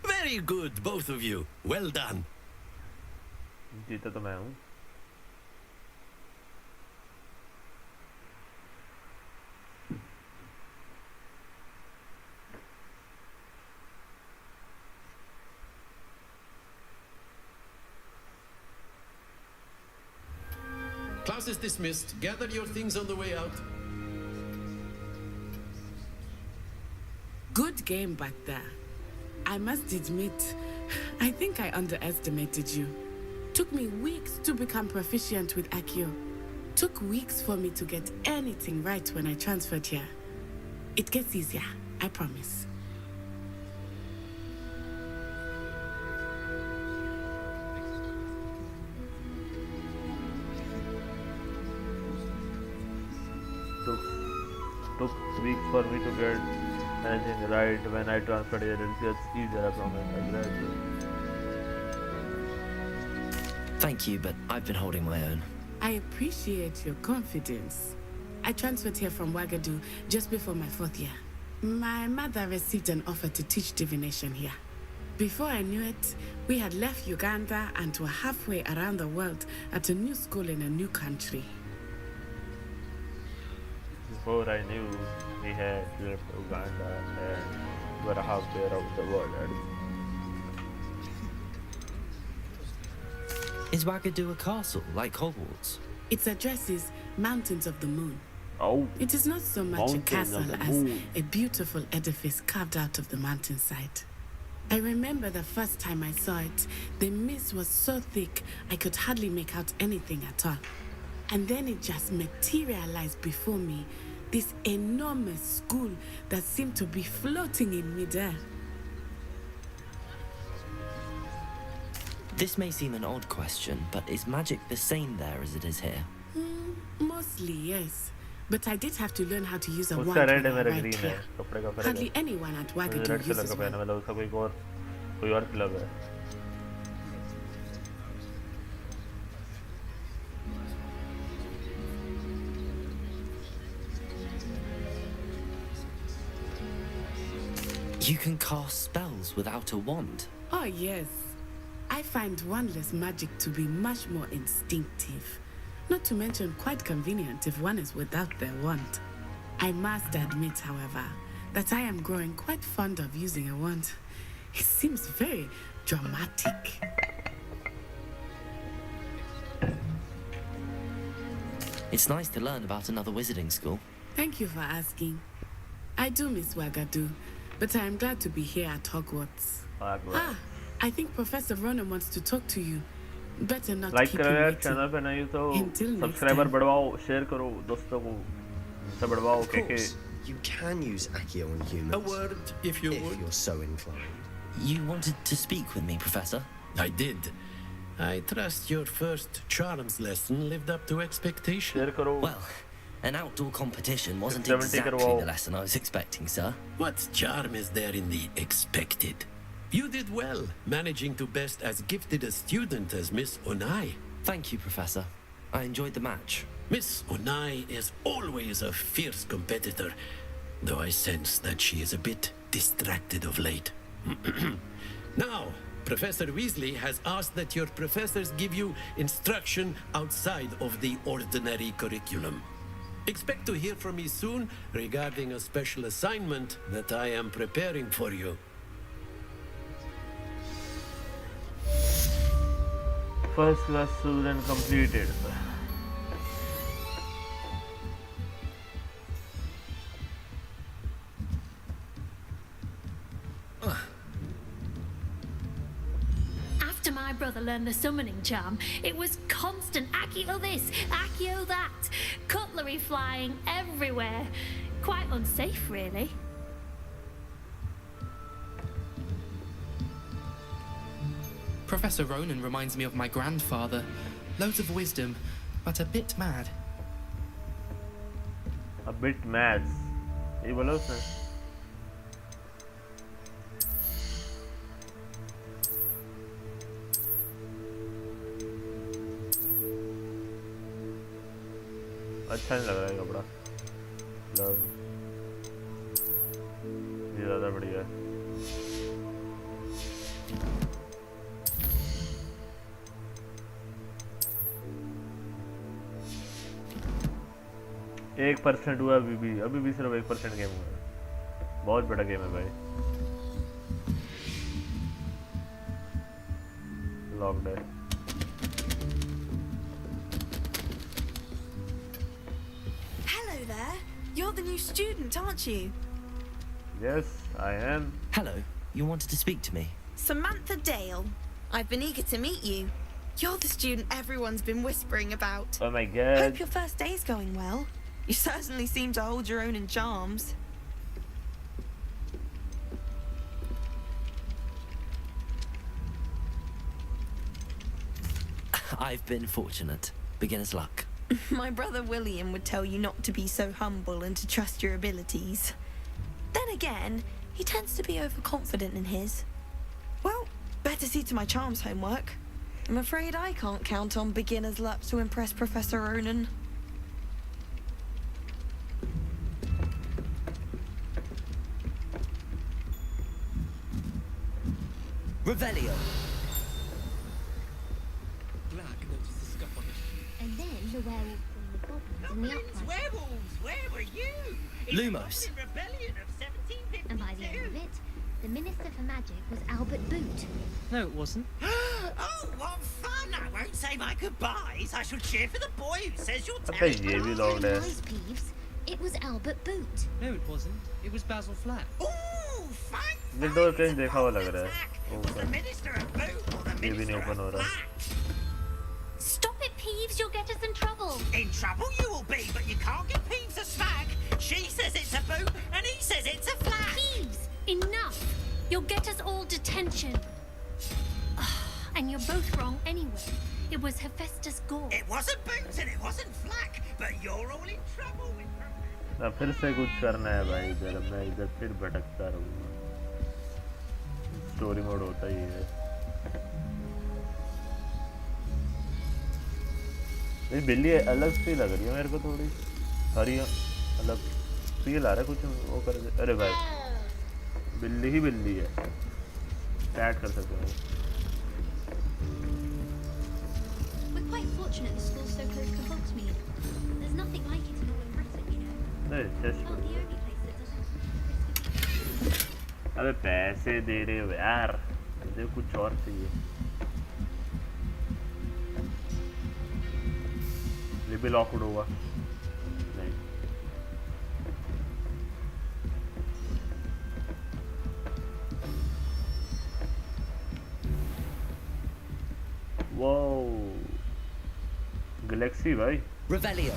Very good, both of you. Well done. जीता तो मैं हूँ. Class is dismissed. Gather your things on the way out. Good game back there. I must admit, I think I underestimated you. Took me weeks to become proficient with Accio. Took weeks for me to get anything right when I transferred here. It gets easier, I promise. Took weeks for me to get anything right when I transferred here. It gets easier, I promise. Thank you, but I've been holding my own. I appreciate your confidence. I transferred here from Ouagadougou just before my 4th year. My mother received an offer to teach divination here. Before I knew it, we had left Uganda and were halfway around the world at a new school in a new country. Before I knew, we had left Uganda and were halfway around the world. Is Ouagadougou a castle, like Hogwarts? Its address is Mountains of the Moon. Oh, it is not so much a castle as a beautiful edifice carved out of the mountainside. I remember the first time I saw it, the mist was so thick I could hardly make out anything at all. And then it just materialized before me, this enormous school that seemed to be floating in midair. This may seem an odd question, but is magic the same there as it is here? Mostly, yes. But I did have to learn how to use a wand when I arrived here. Hardly anyone at Ouagadougou uses one. कोई और club है. You can cast spells without a wand? Oh, yes. I find wandless magic to be much more instinctive. Not to mention quite convenient if one is without their wand. I must admit, however, that I am growing quite fond of using a wand. It seems very dramatic. It's nice to learn about another wizarding school. Thank you for asking. I do miss Ouagadougou, but I am glad to be here at Hogwarts. I think Professor Ronan wants to talk to you. Better not keep him waiting. Channel पे नहीं तो subscriber बढ़वाओ, share करो दोस्तों को, सब बढ़वाओ के you can use Accio on humans. A word, if you're so inclined. You wanted to speak with me, Professor? I did. I trust your first charms lesson lived up to expectation. Well, an outdoor competition wasn't exactly the lesson I was expecting, sir. What charm is there in the expected? You did well, managing to best as gifted a student as Miss Onai. Thank you, Professor. I enjoyed the match. Miss Onai is always a fierce competitor, though I sense that she is a bit distracted of late. Now, Professor Weasley has asked that your professors give you instruction outside of the ordinary curriculum. Expect to hear from me soon regarding a special assignment that I am preparing for you. First class student completed. After my brother learned the summoning charm, it was constant Accio this, Accio that, cutlery flying everywhere. Quite unsafe, really. Professor Ronan reminds me of my grandfather. Loads of wisdom, but a bit mad. A bit mad. ये बोला उसने. अच्छा नहीं लग रहा है कपड़ा. Love. ये ज़्यादा बढ़िया है. एक % हुआ अभी भी सिर्फ 1% गेम हुआ है. बहुत बड़ा गेम है भाई. लॉक्ड है. Hello there. You're the new student, aren't you? Yes, I am. Hello. You wanted to speak to me? Samantha Dale. I've been eager to meet you. You're the student everyone's been whispering about. Oh my god. Hope your first day's going well. You certainly seem to hold your own in charms. I've been fortunate. Beginner's luck. My brother William would tell you not to be so humble and to trust your abilities. Then again, he tends to be overconfident in his. Well, better see to my charms homework. I'm afraid I can't count on beginner's luck to impress Professor Ronan. Revelio. Glad I could notice the scuff on it. And then the werewolf and the goblins and the upright. Werewolves, where were you? Lumos. Rebellion of 1752. And by the end of it, the Minister for Magic was Albert Boot. No, it wasn't. Oh, what fun! I won't say my goodbyes. I shall cheer for the boy who says you're Okay, ये भी locked है. Lies, Peeves. It was Albert Boot. No, it wasn't. It was Basil Flat. Oh, fine. Window कहीं देखा हुआ लग रहा है. The Minister of Boot or the ये भी नहीं Minister ओपन हो of रहा. Stop it, Peeves, you'll get us in trouble. In trouble you will be, but you can't give Peeves a smack. She says it's a boot, and he says it's a flat. Peeves, enough. You'll get us all detention. And you're both wrong anyway. It was Hephaestus Gore. It wasn't boots and it wasn't flack, but you're all in trouble with ना फिर से कुछ करना है भाई. इधर मैं इधर फिर भटकता रहूँगा. स्टोरी मोड होता ही है. ये बिल्ली अलग सी लग रही है मेरे को थोड़ी. हरी अलग फील आ रहा है कुछ वो कर. अरे भाई बिल्ली ही बिल्ली है. चैट कर सकते हैं. We're quite fortunate the school's so close to Hogsmeade. There's nothing like it in all of Britain, you know. नहीं chest Not the only place that doesn't. अबे पैसे दे रहे हो यार. मुझे कुछ और चाहिए. ये भी लॉक्ड होगा. नहीं. Whoa. Galaxy भाई. Revelio.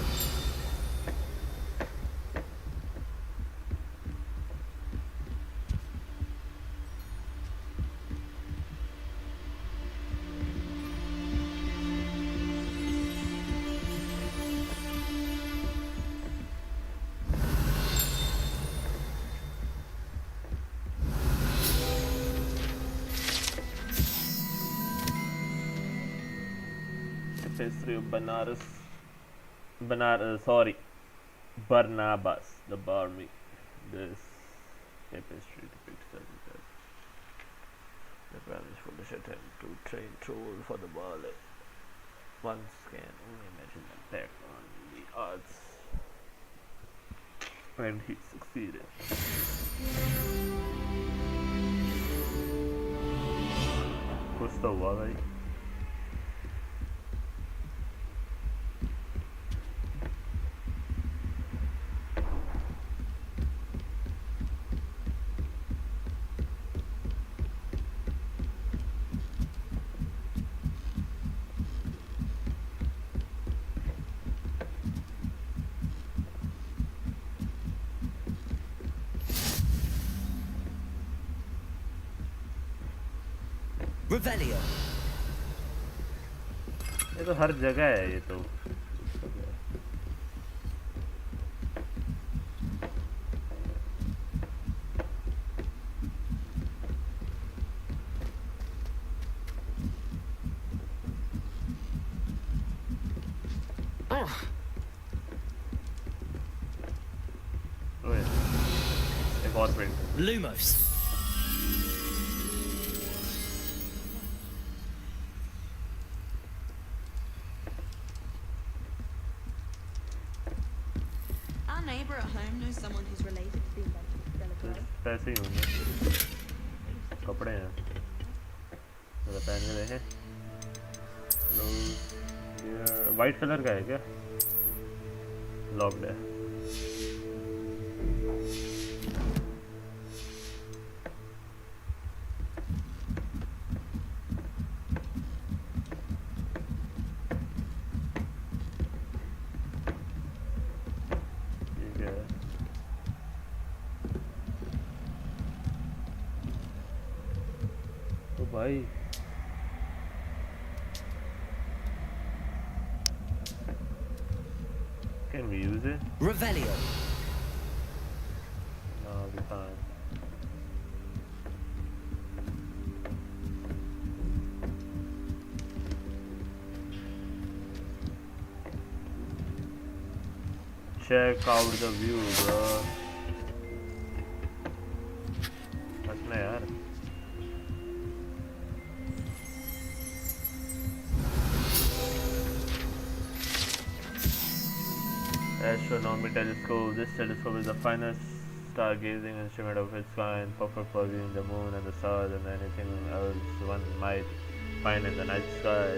History of Barnabas, the Barmy. This tapestry depicts the British foolish attempt to train trolls for the ballet. One can only imagine the impact on the arts. And he succeeded. कुछ तो हुआ भाई. Revelio. ये तो हर जगह है ये तो। एक और print. Lumos. Our neighbour at home knows someone who's related to the inventor of Delaware. पैसे ही होंगे, कपड़े हैं, जरा पहन के देखें। ये वाइट कलर का है क्या? लॉक्ड है। भाई can we use it? Revelio. No, we can't. Check out the view, bro. सच में यार। Astronomy telescope. This telescope is the finest stargazing instrument of its kind, perfect for viewing the moon and the stars and anything else one might find in the night sky.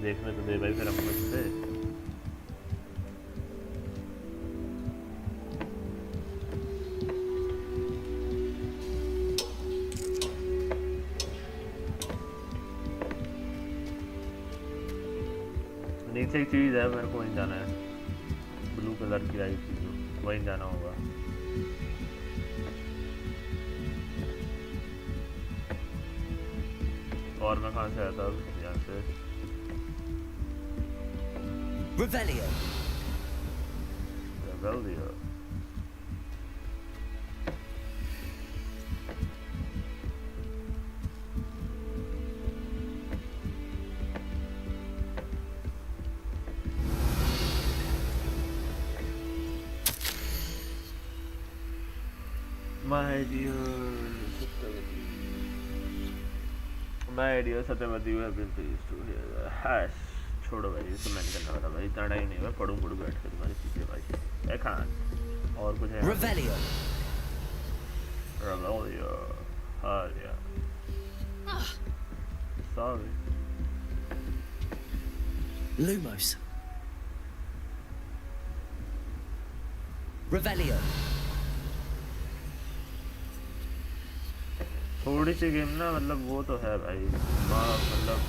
देखने तो दे भाई फिर हमको इससे। नीचे एक चीज़ है, मेरे को वहीं जाना है। ब्लू कलर की आई थी, वहीं जाना होगा। और मैं कहाँ से आया था? यहाँ से। Revelio. Revelio. My dear Satyavati, you have been pleased to hear the hash. छोड़ो भाई, ये तो मैंने करना वाला भाई, इतना टाइम नहीं है, पढ़ूं बैठ के तुम्हारे पीछे भाई। I can't। और कुछ है? Revelio. Revelio. हाँ यार। Sorry। Lumos. Revelio. थोड़ी सी गेम ना, मतलब वो तो है भाई, मतलब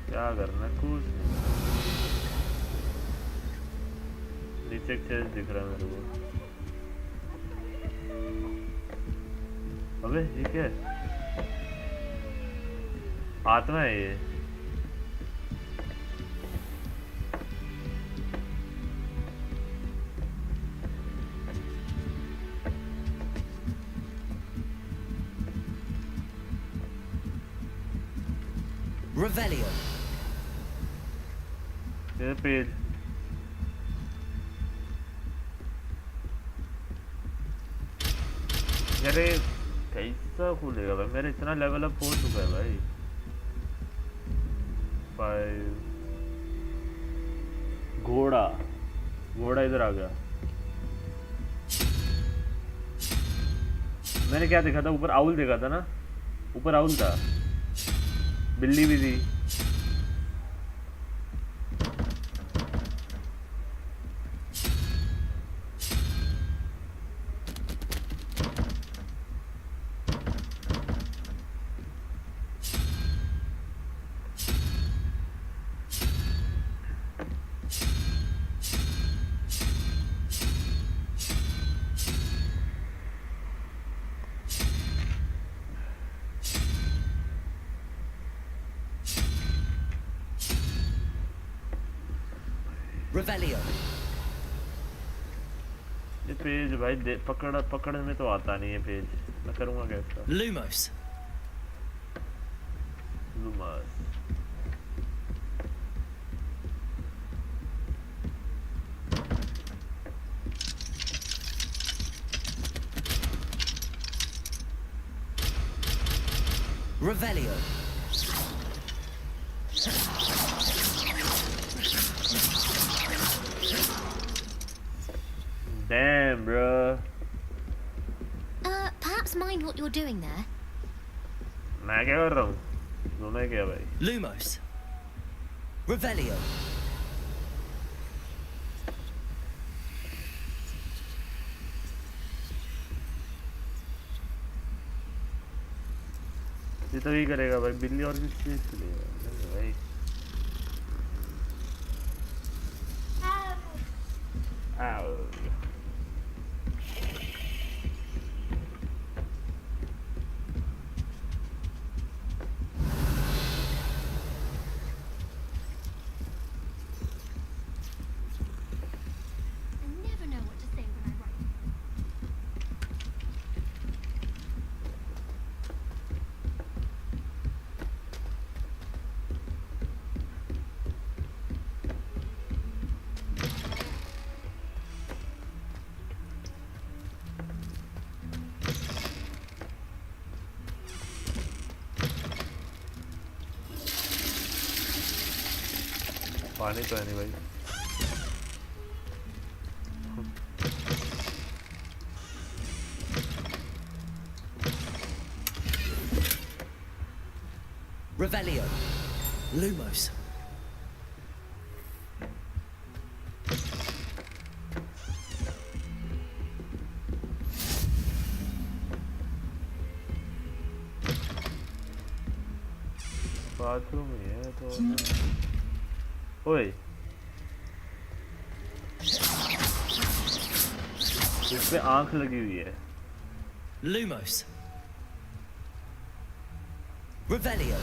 क्या करना, कुछ नहीं। नीचे एक चेस्ट दिख रहा है मेरे को। अबे ये क्या है? आत्मा है ये। Revelio. ये पेज। अरे कैसा खुलेगा भाई, मेरा इतना लेवल अप हो चुका है भाई। 5 घोड़ा, घोड़ा इधर आ गया। मैंने क्या देखा था ऊपर? आउल देखा था ना, ऊपर आउल था, बिल्ली भी थी। Revelio. ये पेज भाई पकड़ने में तो आता नहीं है पेज, मैं करूँगा कैसा? Lumos. Lumos. Revelio. Damn, bro. Perhaps mind what you're doing there. मैं क्या कर रहा हूँ? तूने क्या भाई? Lumos. Revelio. ये तो ही करेगा भाई, बिल्ली और किस चीज़ के लिए भाई? Ow. पानी तो है नहीं भाई। Revelio. Lumos. बाथरूम ही है तो ओए इस पे आंख लगी हुई है। Lumos. Revelio.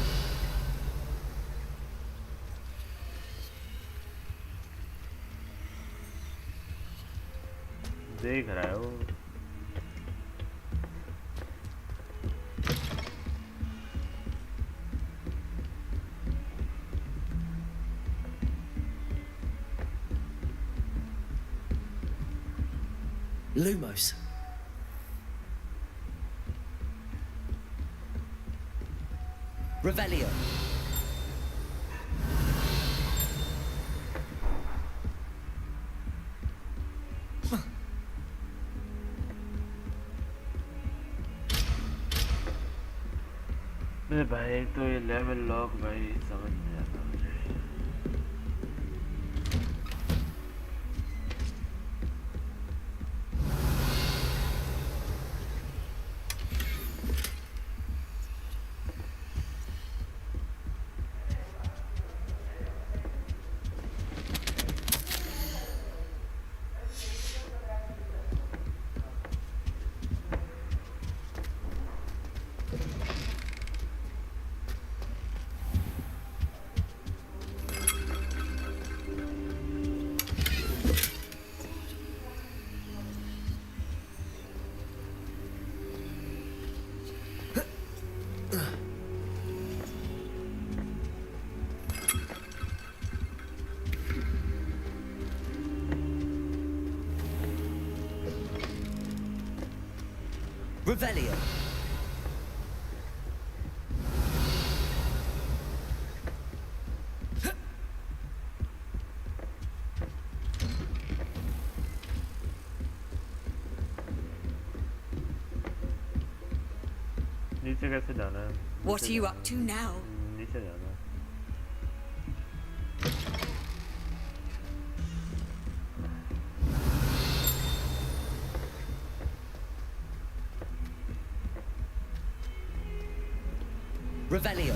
देख रहा है वो। Lumos. Revelio. मेरे भाई तो ये लेवल लॉक भाई समझ नहीं आता मुझे। Revelio. नीचे कैसे जाना है? What are you up to now? नीचे जाना है। Revelio.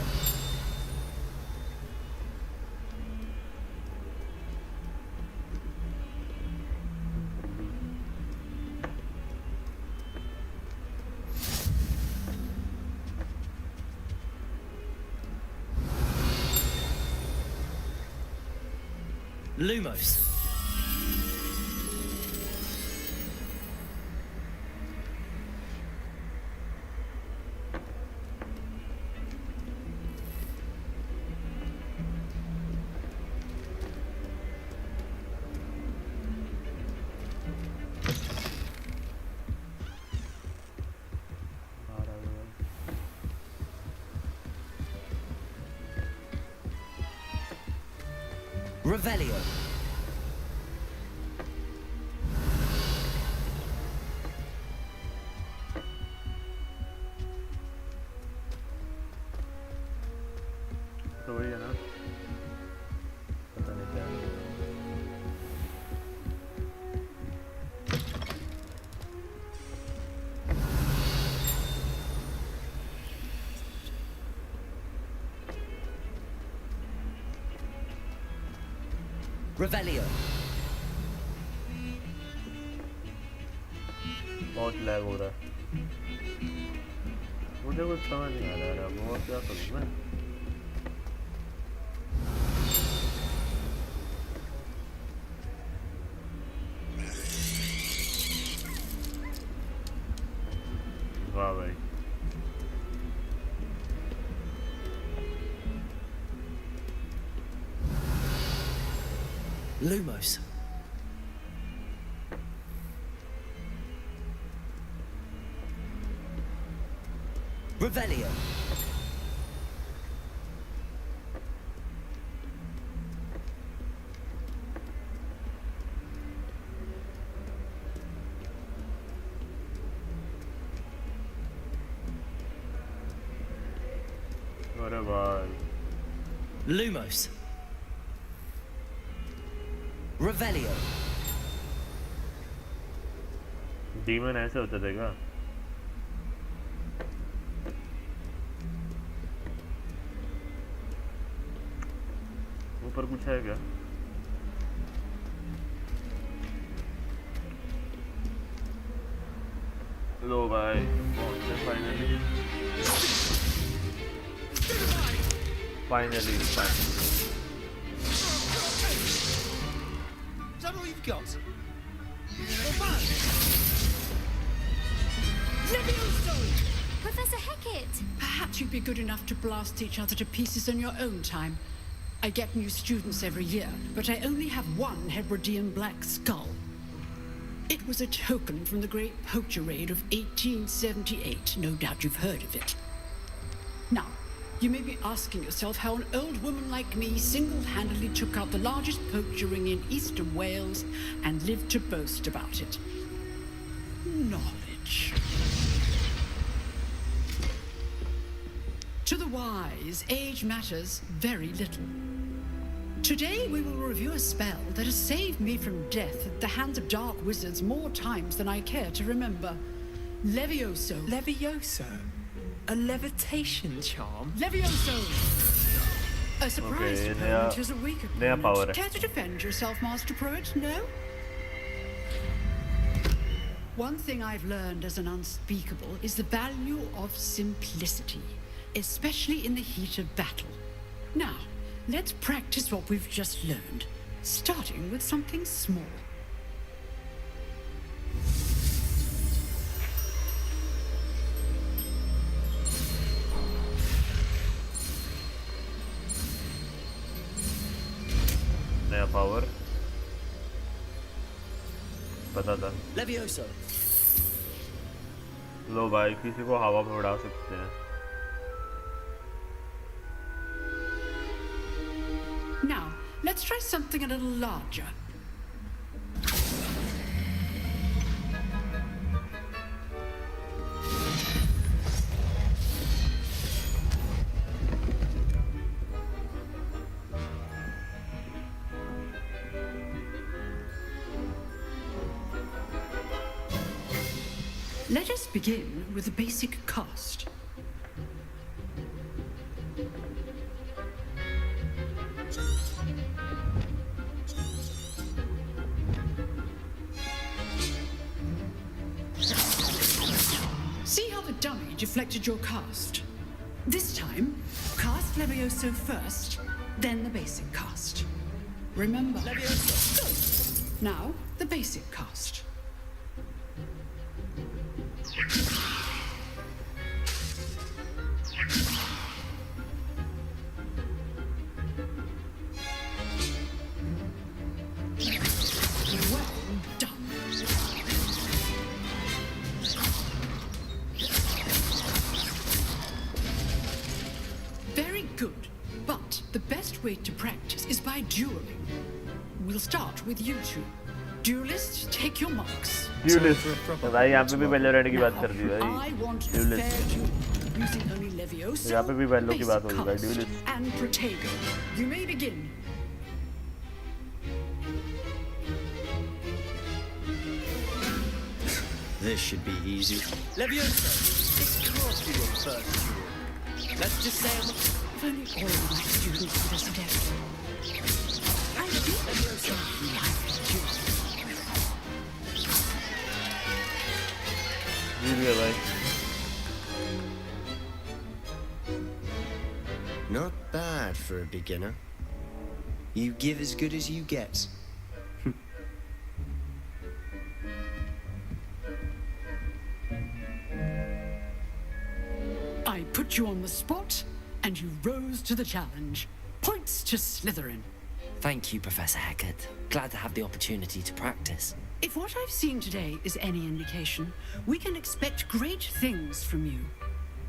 Lumos. Revelio. तो वही है ना, पता नहीं क्या है। Revelio. बहुत लैग हो रहा है, मुझे कुछ समझ नहीं आ रहा है, बहुत क्या करूँ मैं। वाह भाई, Lumos. Revelio. अरे भाई, Lumos. Revelio. डीमन ऐसे होते थे क्या? ऊपर कुछ है क्या? लो भाई, finally finally Is that all you've got? Professor Hecat! Perhaps you'd be good enough to blast each other to pieces on your own time. I get new students every year, but I only have one Hebridean black skull. It was a token from the Great Poacher Raid of 1878. No doubt you've heard of it. Now, you may be asking yourself how an old woman like me single-handedly took out the largest poacher ring in eastern Wales and lived to boast about it. Knowledge. To the wise, age matters very little. Today we will review a spell that has saved me from death at the hands of dark wizards more times than I care to remember. Levioso. Levioso? A levitation charm? Levioso! A surprise Okay, opponent is a weak naya opponent. power hai. Care to defend yourself, Master Pruitt? No? One thing I've learned as an unspeakable is the value of simplicity, especially in the heat of battle. Now, let's practice what we've just learned, starting with something small. नया power पता था। Levioso. लो भाई, किसी को हवा में उड़ा सकते हैं। Now, let's try something a little larger. Let us begin with the basic cast. See how the dummy deflected your cast? This time, cast Levioso first, then the basic cast. Remember, Levioso. Now, the basic cast. Well done. Very good. But the best way way to practice is by dueling. We'll start with you two. Duelists, take your marks. Duelist भाई यहाँ पे भी Valorant की बात कर दी भाई. I want Duelist. fair duel using only Levioso, यहाँ पे भी Valo की बात हो रही है भाई. Basic Duelist. Cast, and Protego. You may begin. This should be easy. Levioso, this can't be your first duel. Let's just say If only all my students were this adept. I do Levioso. जीत गए भाई. Not bad for a beginner. You give as good as you get. I put you on the spot, and you rose to the challenge. Points to Slytherin. Thank you, Professor Hecat. Glad to have the opportunity to practice. If what I've seen today is any indication, we can expect great things from you.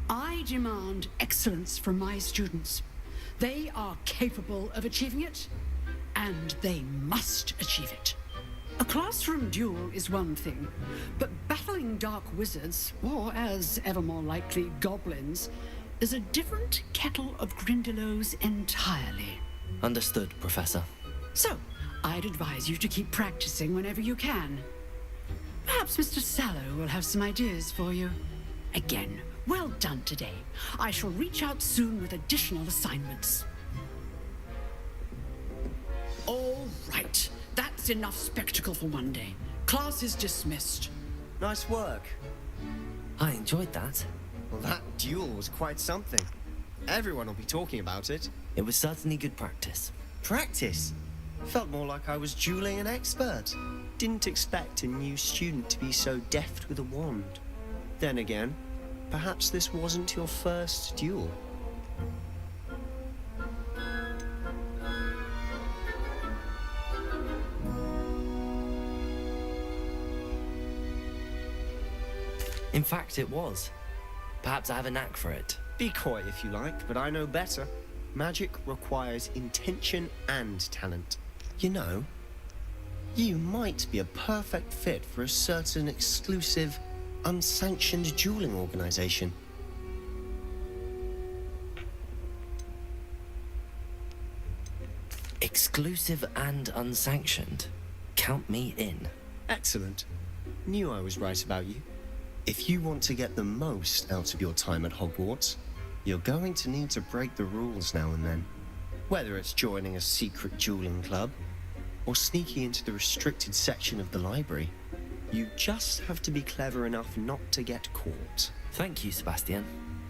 I demand excellence from my students. They are capable of achieving it, and they must achieve it. A classroom duel is one thing, but battling dark wizards, or as ever more likely, goblins, is a different kettle of Grindylows entirely. Understood, Professor. So, I'd advise you to keep practicing whenever you can. Perhaps Mr. Sallow will have some ideas for you. Again, well done today. I shall reach out soon with additional assignments. All right. That's enough spectacle for one day. Class is dismissed. Nice work. I enjoyed that. Well, that duel was quite something. Everyone will be talking about it. It was certainly good practice. Practice? Felt more like I was dueling an expert. Didn't expect a new student to be so deft with a wand. Then again, perhaps this wasn't your first duel. In fact, it was. Perhaps I have a knack for it. Be coy if you like, but I know better. Magic requires intention and talent. You know, you might be a perfect fit for a certain exclusive, unsanctioned dueling organization. Exclusive and unsanctioned. Count me in. Excellent. Knew I was right about you. If you want to get the most out of your time at Hogwarts, you're going to need to break the rules now and then. Whether it's joining a secret dueling club, or sneaking into the restricted section of the library, you just have to be clever enough not to get caught. Thank you, Sebastian.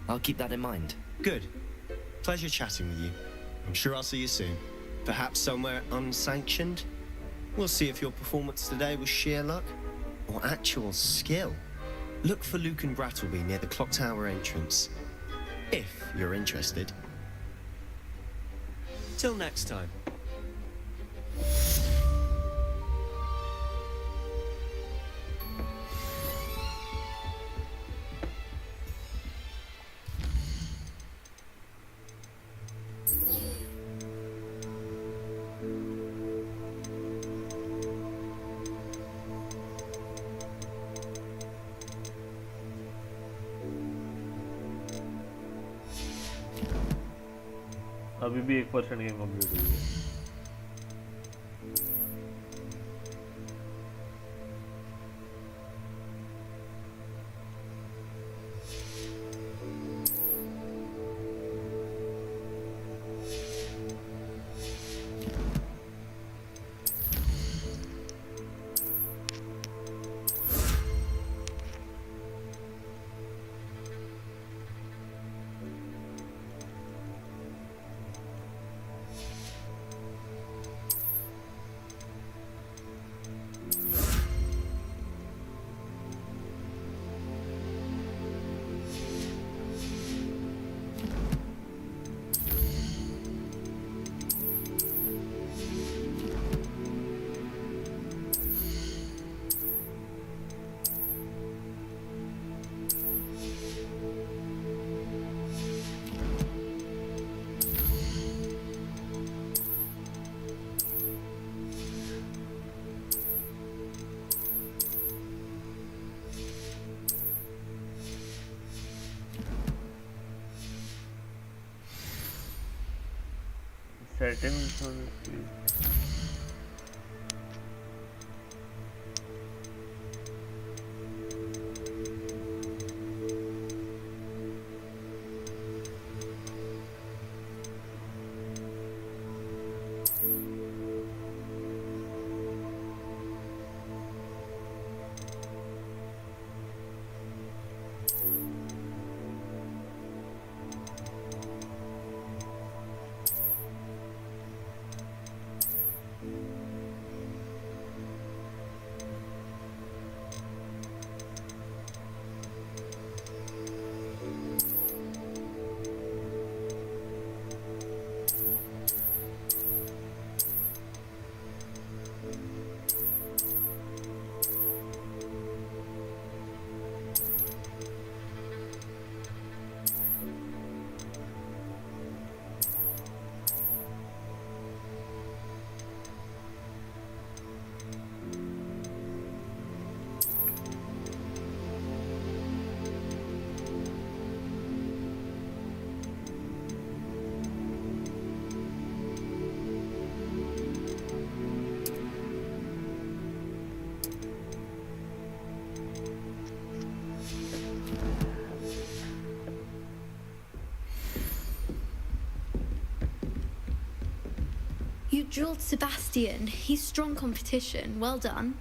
I'll keep that in mind. Good. Pleasure chatting with you. I'm sure I'll see you soon. Perhaps somewhere unsanctioned? We'll see if your performance today was sheer luck, or actual skill. Look for Luke and Brattleby near the clock tower entrance, if you're interested. Till next time. अभी भी 1% game complete हुई है. Settings on screen. You drilled Sebastian. He's strong competition. Well done.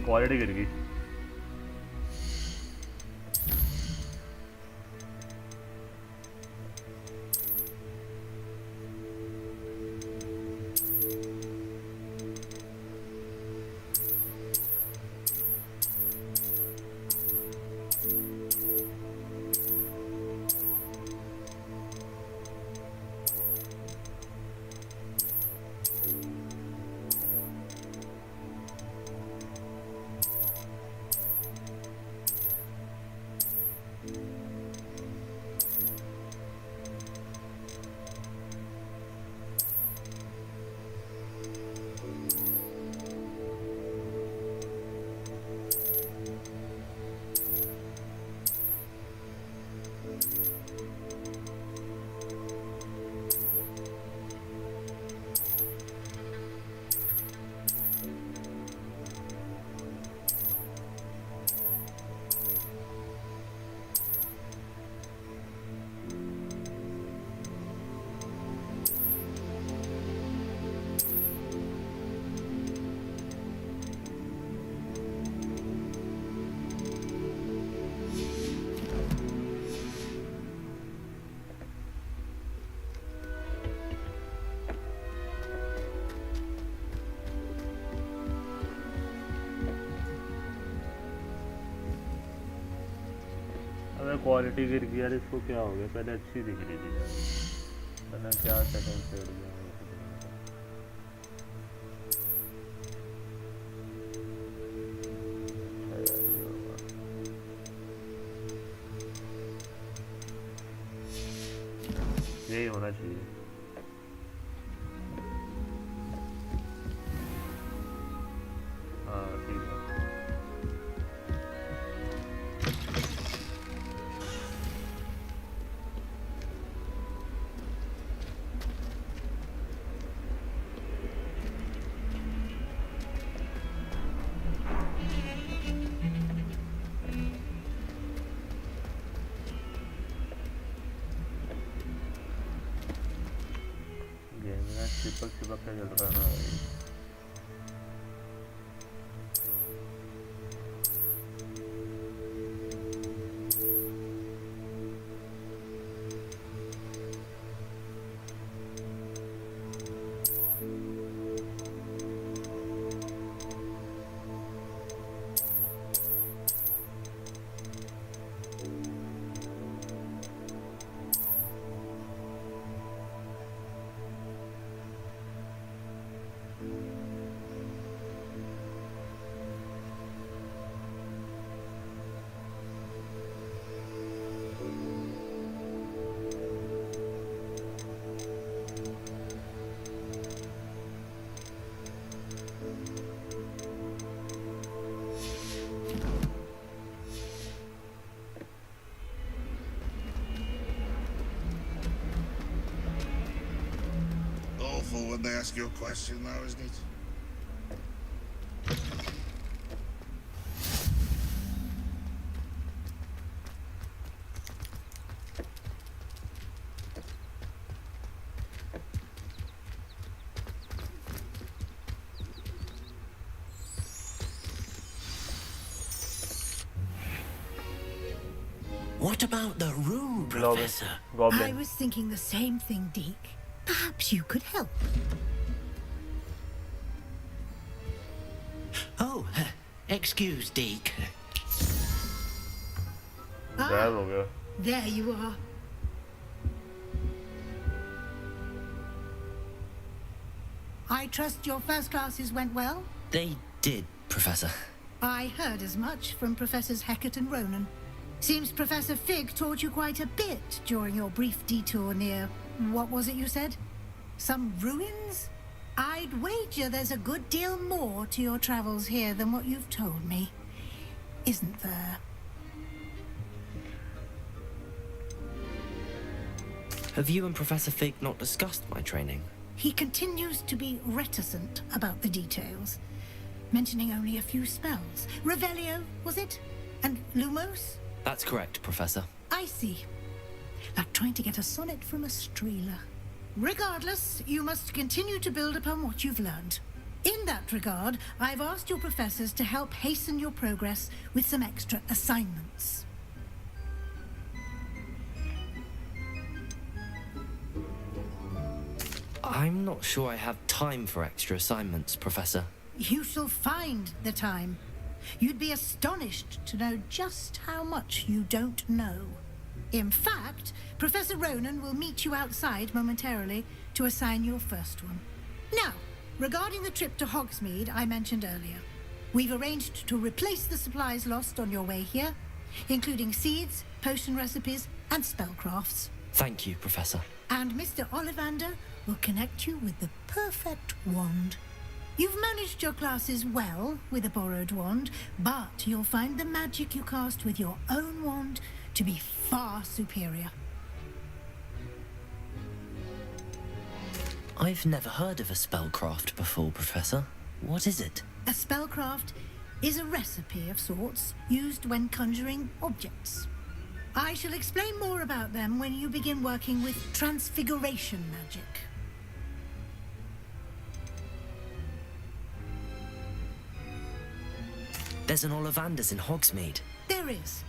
Quality गिर गई। Quality गिर गई यार, इसको क्या हो गया? पहले अच्छी दिख रही थी यार, पता क्या सेटिंग से उड़ गया। यही होना चाहिए। चिपक चिपक के चल रहा है ना भाई। Awful when they ask you a question, though, isn't it? What about the room, Goblin. Professor? Goblin. I was thinking the same thing, Deke. Perhaps you could help. Oh, excuse, Deke. There we go. There you are. I trust your first classes went well? They did, Professor. I heard as much from Professors Hecat and Ronan. Seems Professor Fig taught you quite a bit during your brief detour near... what was it you said? Some ruins? I'd wager there's a good deal more to your travels here than what you've told me. Isn't there? Have you and Professor Fig not discussed my training? He continues to be reticent about the details, mentioning only a few spells. Revelio, was it? And Lumos? That's correct, Professor. I see. Like trying to get a sonnet from a streeler. Regardless, you must continue to build upon what you've learned. In that regard, I've asked your professors to help hasten your progress with some extra assignments. I'm not sure I have time for extra assignments, Professor. You shall find the time. You'd be astonished to know just how much you don't know. In fact, Professor Ronan will meet you outside momentarily to assign your first one. Now, regarding the trip to Hogsmeade I mentioned earlier, we've arranged to replace the supplies lost on your way here, including seeds, potion recipes, and spellcrafts. Thank you, Professor. And Mr. Ollivander will connect you with the perfect wand. You've managed your classes well with a borrowed wand, but you'll find the magic you cast with your own wand to be far superior. I've never heard of a spellcraft before, Professor. What is it? A spellcraft is a recipe of sorts used when conjuring objects. I shall explain more about them when you begin working with transfiguration magic. There's an Ollivander's in Hogsmeade. There is.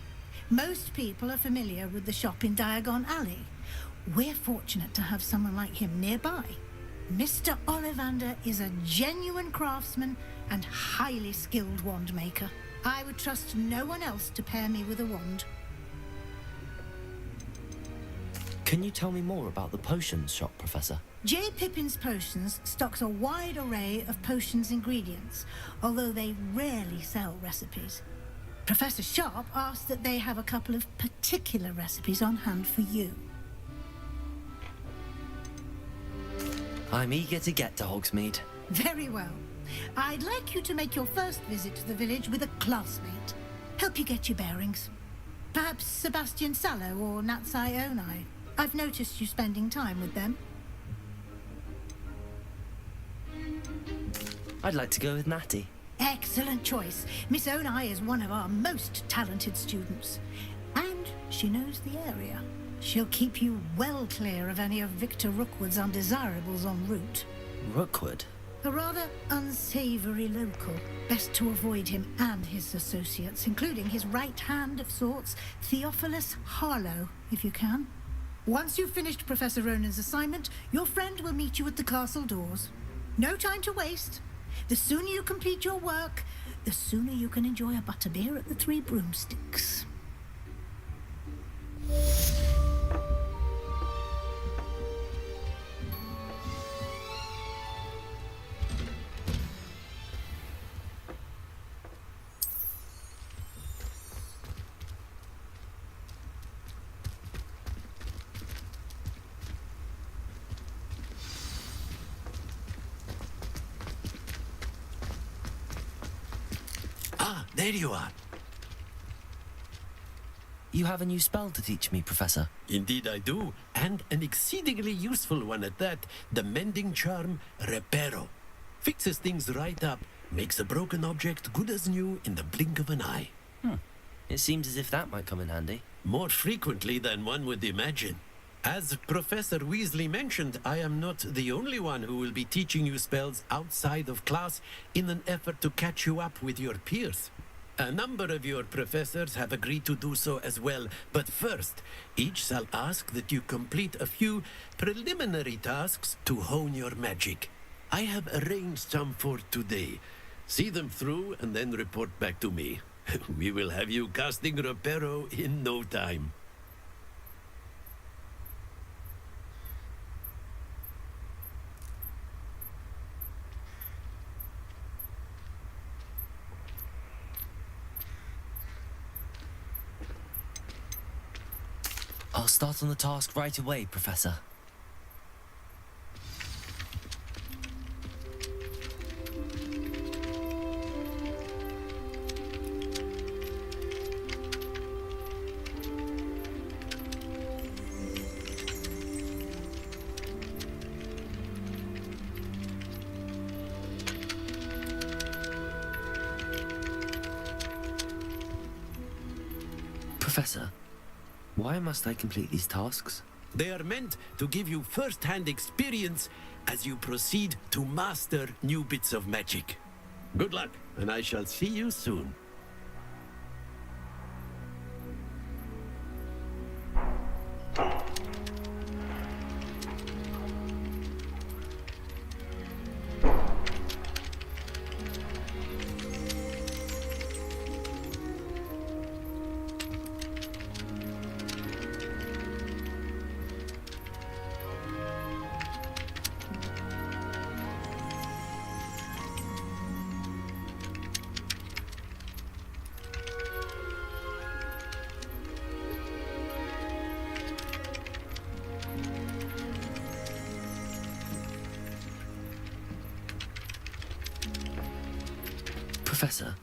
Most people are familiar with the shop in Diagon Alley. We're fortunate to have someone like him nearby. Mr. Ollivander is a genuine craftsman and highly skilled wand maker. I would trust no one else to pair me with a wand. Can you tell me more about the potions shop, Professor? J. Pippin's Potions stocks a wide array of potions ingredients, although they rarely sell recipes. Professor Sharp asked that they have a couple of particular recipes on hand for you. I'm eager to get to Hogsmeade. Very well. I'd like you to make your first visit to the village with a classmate. Help you get your bearings. Perhaps Sebastian Sallow or Natsai Onai. I've noticed you spending time with them. I'd like to go with Natty. Excellent choice. Miss Onai is one of our most talented students. And she knows the area. She'll keep you well clear of any of Victor Rookwood's undesirables en route. Rookwood? A rather unsavory local. Best to avoid him and his associates, including his right hand of sorts, Theophilus Harlow, if you can. Once you've finished Professor Ronan's assignment, your friend will meet you at the castle doors. No time to waste. The sooner you complete your work, the sooner you can enjoy a butterbeer at the Three Broomsticks. There you are. You have a new spell to teach me, Professor. Indeed I do, and an exceedingly useful one at that. The mending charm, Reparo. Fixes things right up, makes a broken object good as new in the blink of an eye. It seems as if that might come in handy. More frequently than one would imagine. As Professor Weasley mentioned, I am not the only one who will be teaching you spells outside of class in an effort to catch you up with your peers. A number of your professors have agreed to do so as well, but first, each shall ask that you complete a few preliminary tasks to hone your magic. I have arranged some for today. See them through and then report back to me. We will have you casting Reparo in no time. I'll start on the task right away, Professor. Professor, why must I complete these tasks? They are meant to give you first-hand experience as you proceed to master new bits of magic. Good luck, and I shall see you soon. Professor,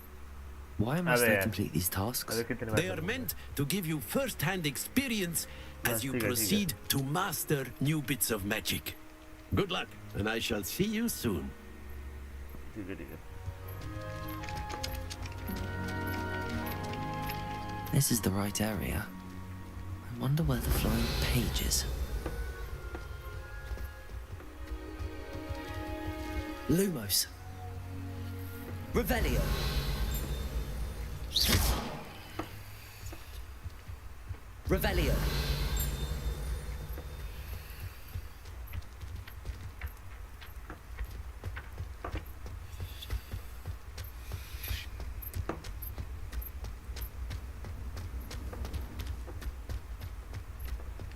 why must I complete these tasks? They are meant to give you first-hand experience as you proceed to master new bits of magic. Good luck, and I shall see you soon. This is the right area. I wonder where the flying page is. Lumos. Revelio. Revelio.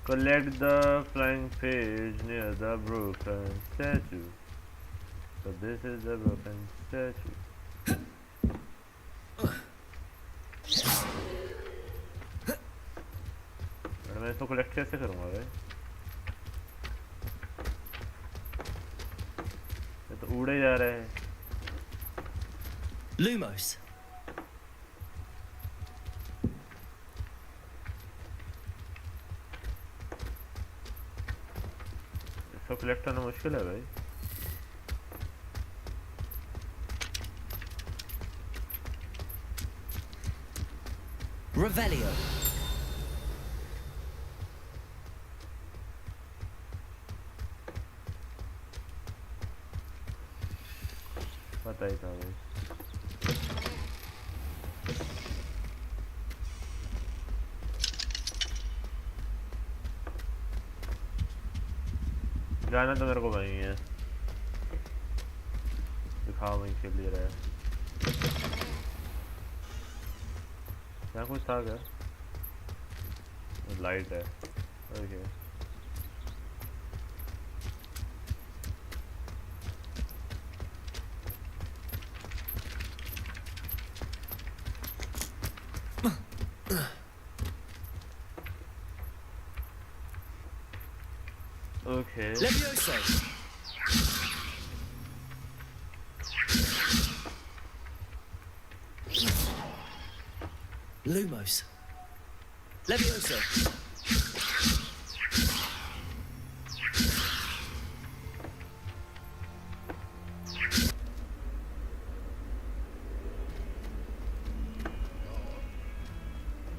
Collect the flying page near the broken statue. So this is the broken statue. मैं इसको collect कैसे करूँगा भाई? ये तो उड़े जा रहे हैं. Lumos. इसको कलेक्ट करना मुश्किल है भाई. Revelio. पता ही था भाई। जाना तो मेरे को वहीं है, दिखाओ वहीं खेल ही रहा है। यहाँ कुछ था क्या? लाइट है, okay. Okay. Levioso. Lumos. Levioso.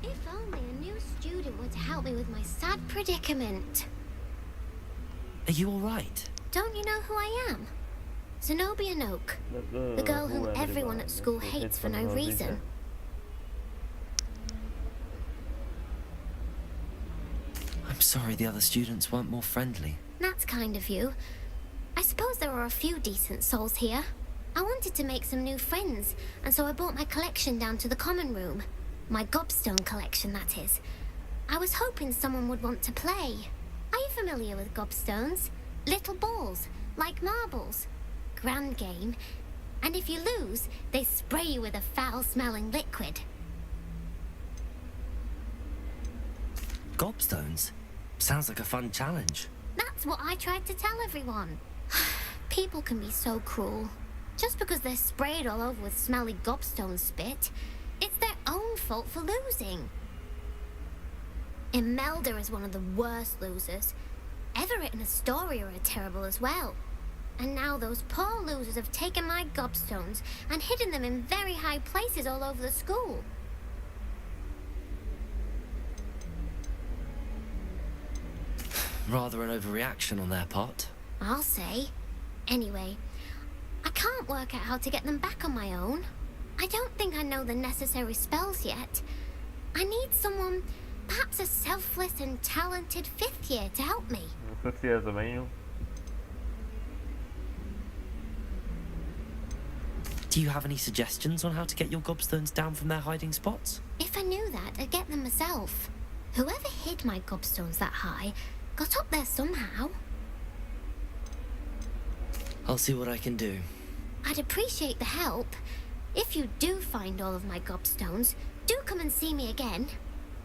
If only a new student were to help me with my sad predicament. Are you all right? Don't you know who I am? Zenobia Noak, the girl whom everyone at school hates for no reason. I'm sorry the other students weren't more friendly. That's kind of you. I suppose there are a few decent souls here. I wanted to make some new friends, and so I brought my collection down to the common room. My gobstone collection, that is. I was hoping someone would want to play. Are you familiar with gobstones? Little balls, like marbles. Grand game. And if you lose, they spray you with a foul-smelling liquid. Gobstones? Sounds like a fun challenge. That's what I tried to tell everyone. People can be so cruel. Just because they're sprayed all over with smelly gobstone spit, it's their own fault for losing. Imelda is one of the worst losers. Everett and Astoria are terrible as well. And now those poor losers have taken my gobstones and hidden them in very high places all over the school. Rather an overreaction on their part. I'll say. Anyway, I can't work out how to get them back on my own. I don't think I know the necessary spells yet. I need someone, perhaps a selfless and talented fifth year to help me. Fifth year também. Do you have any suggestions on how to get your gobstones down from their hiding spots? If I knew that, I'd get them myself. Whoever hid my gobstones that high got up there somehow. I'll see what I can do. I'd appreciate the help. If you do find all of my gobstones, do come and see me again.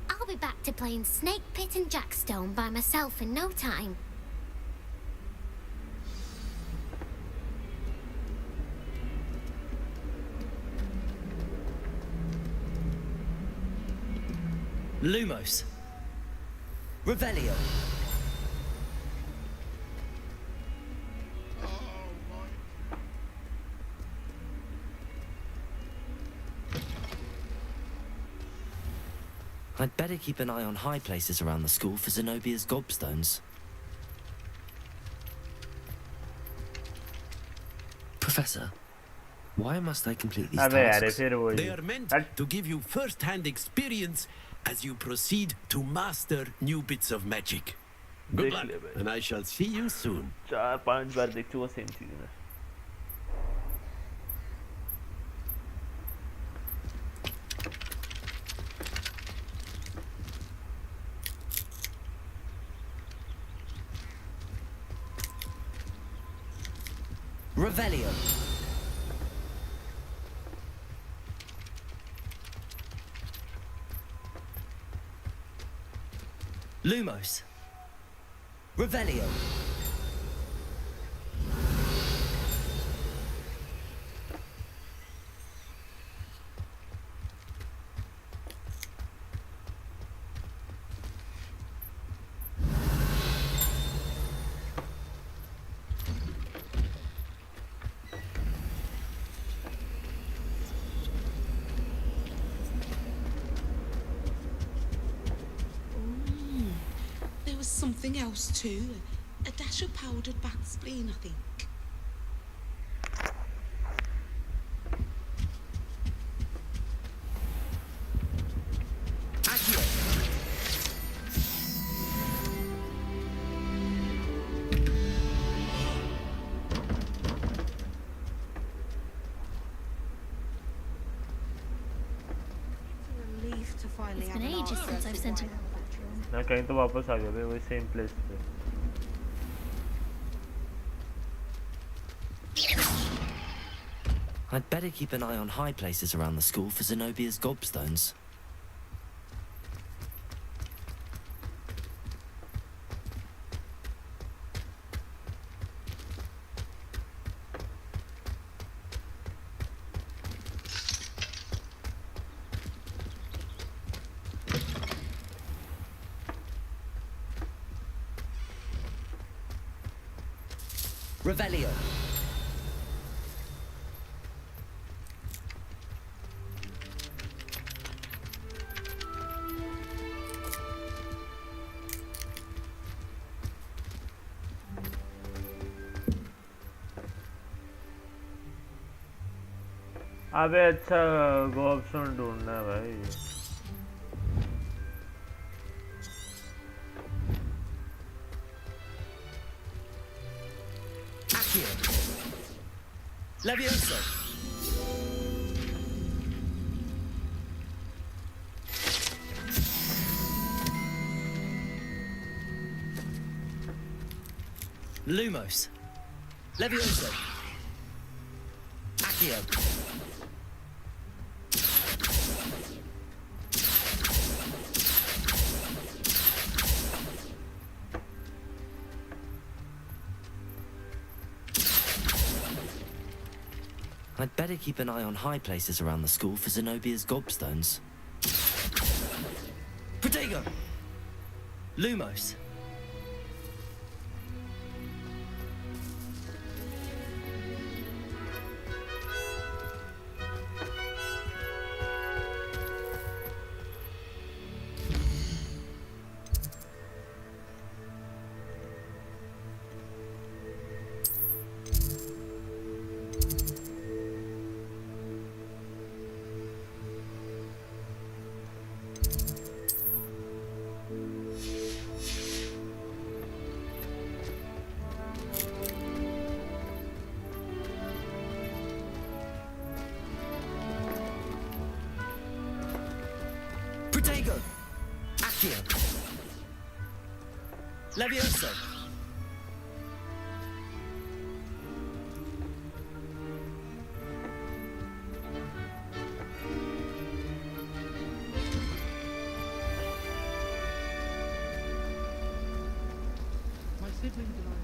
I'll be back to playing Snake Pit and Jackstone by myself in no time. Lumos. Revelio. I'd better keep an eye on high places around the school for Zenobia's gobstones. Professor, why must I complete these tasks? They are meant to give you first-hand experience as you proceed to master new bits of magic. Good luck, and I shall see you soon. 4-5 बार देख चुका same चीज में. Revelio. Lumos. Revelio. Something else too. A dash of powdered bat spleen, I think. It's been ages since I've sent him. ना कहीं तो वापस आ गया भाई वही सेम प्लेस पे. I'd better keep an eye on high places around the school for Zenobia's gobstones. Revelio. अबे अच्छा वो ऑप्शन ढूंढना है भाई. Levioso. Lumos. Levioso. Accio. I'd better keep an eye on high places around the school for Zenobia's gobstones. Protego. Lumos. Protego. Accio. Levioso. My siblings and I.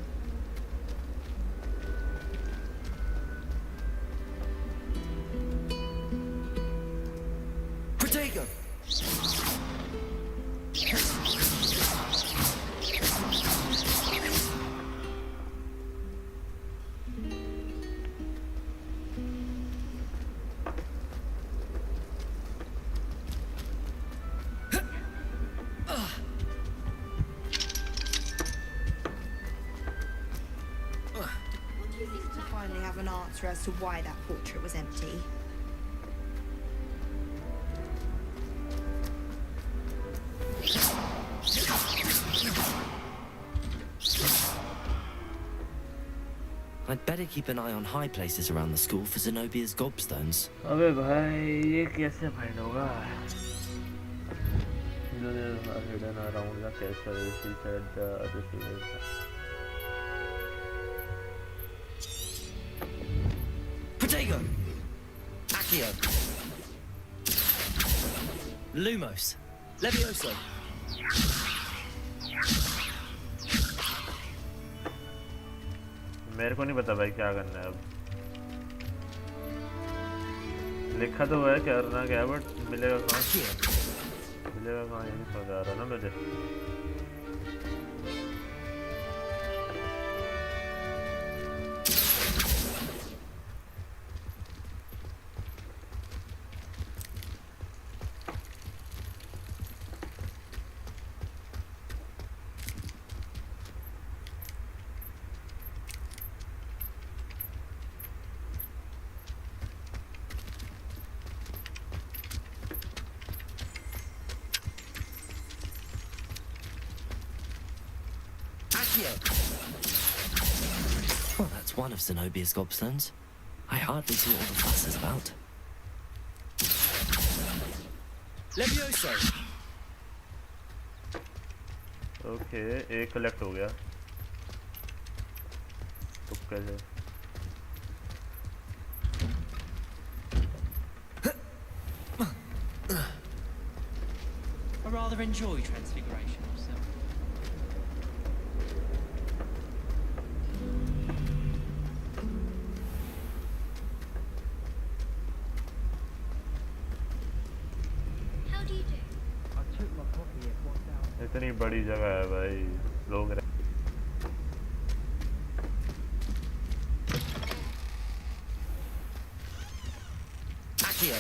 Protego. To finally have an answer as to why that portrait was empty. I'd better keep an eye on high places around the school for Zenobia's gobstones. अबे भाई ये कैसे find होगा? Hidden around the castle, she said the other students. Protego. Accio. Lumos. Levioso. मेरे को नहीं पता भाई क्या करना है अब. लिखा तो है करना क्या है बट मिलेगा कहाँ? मिलेगा कहाँ ये नहीं समझ आ रहा ना मुझे. Well, that's one of Zenobia's gobstones. I hardly see what all the fuss is about. Levioso. Okay एक कलेक्ट हो गया तो कैसे I rather enjoy transfiguration myself. How do you do? I took my coffee and walked out. इतनी बड़ी जगह है भाई लोग Accio.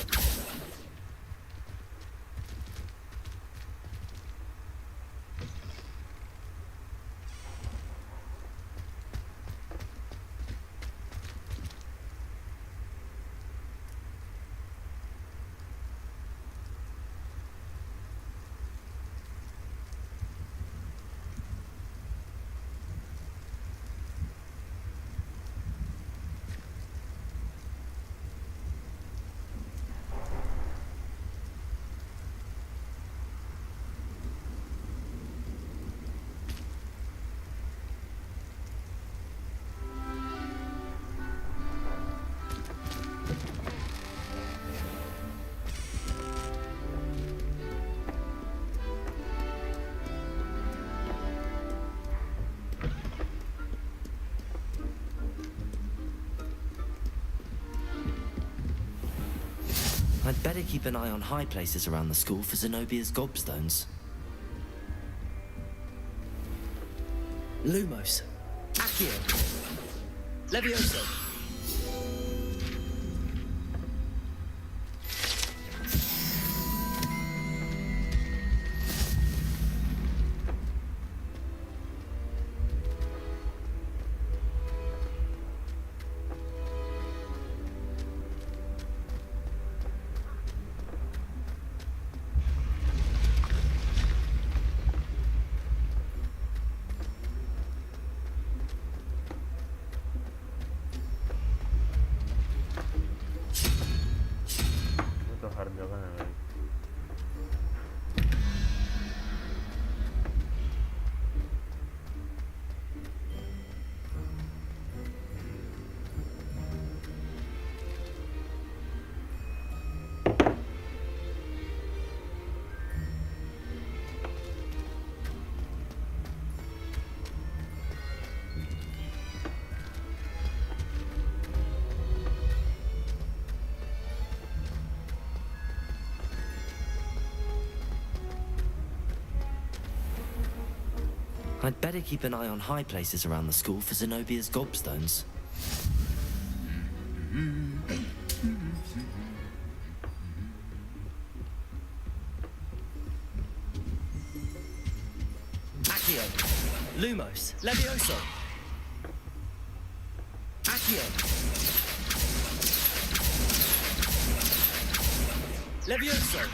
I'd better keep an eye on high places around the school for Zenobia's gobstones. Lumos. Accio. Levioso. तो हर जगह है भाई I'd better keep an eye on high places around the school for Zenobia's gobstones. Accio. Lumos. Levioso. Accio. Levioso.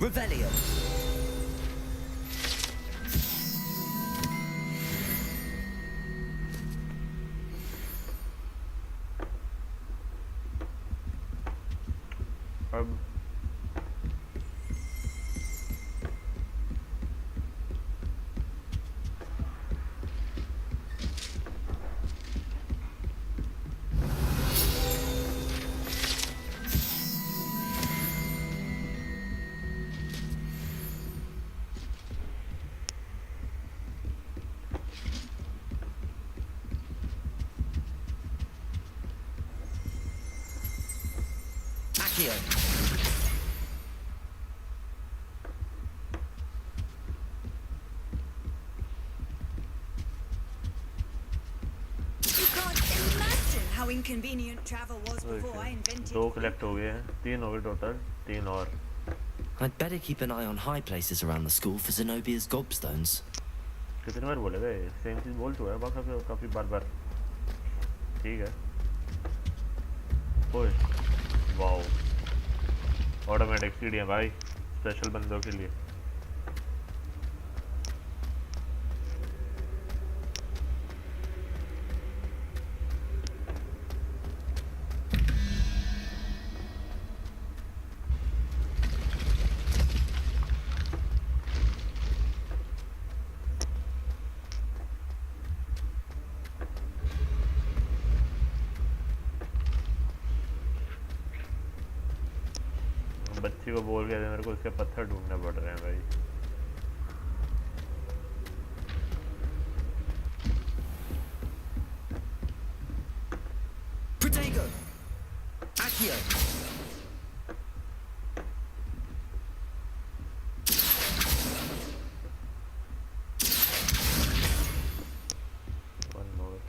Revelio. अब Accio. how inconvenient travel was before I invented. 2 collect हो गए हैं, 3 हो गए टोटल, 3 और. I'd better keep an eye on high places around the school for Zenobia's gobstones. कितनी बार बोलेगा ये? सेम चीज़ बोल चुका है बाकी काफ़ी बार. ठीक है. ओए, वाओ. ऑटोमेटिक सीढ़ियाँ भाई, स्पेशल बंदों के लिए. बच्ची को बोल के मेरे को उसके पत्थर ढूंढने पड़ रहे हैं भाई. Protego! Accio! One more.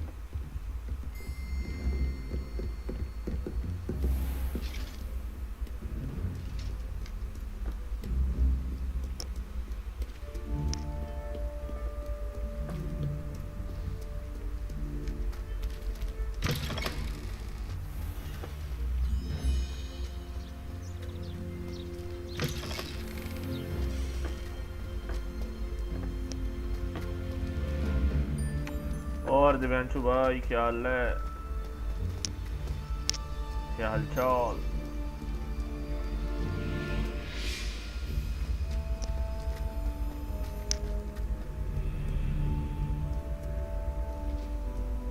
और दिव्यांशु भाई क्या हाल है? क्या हालचाल?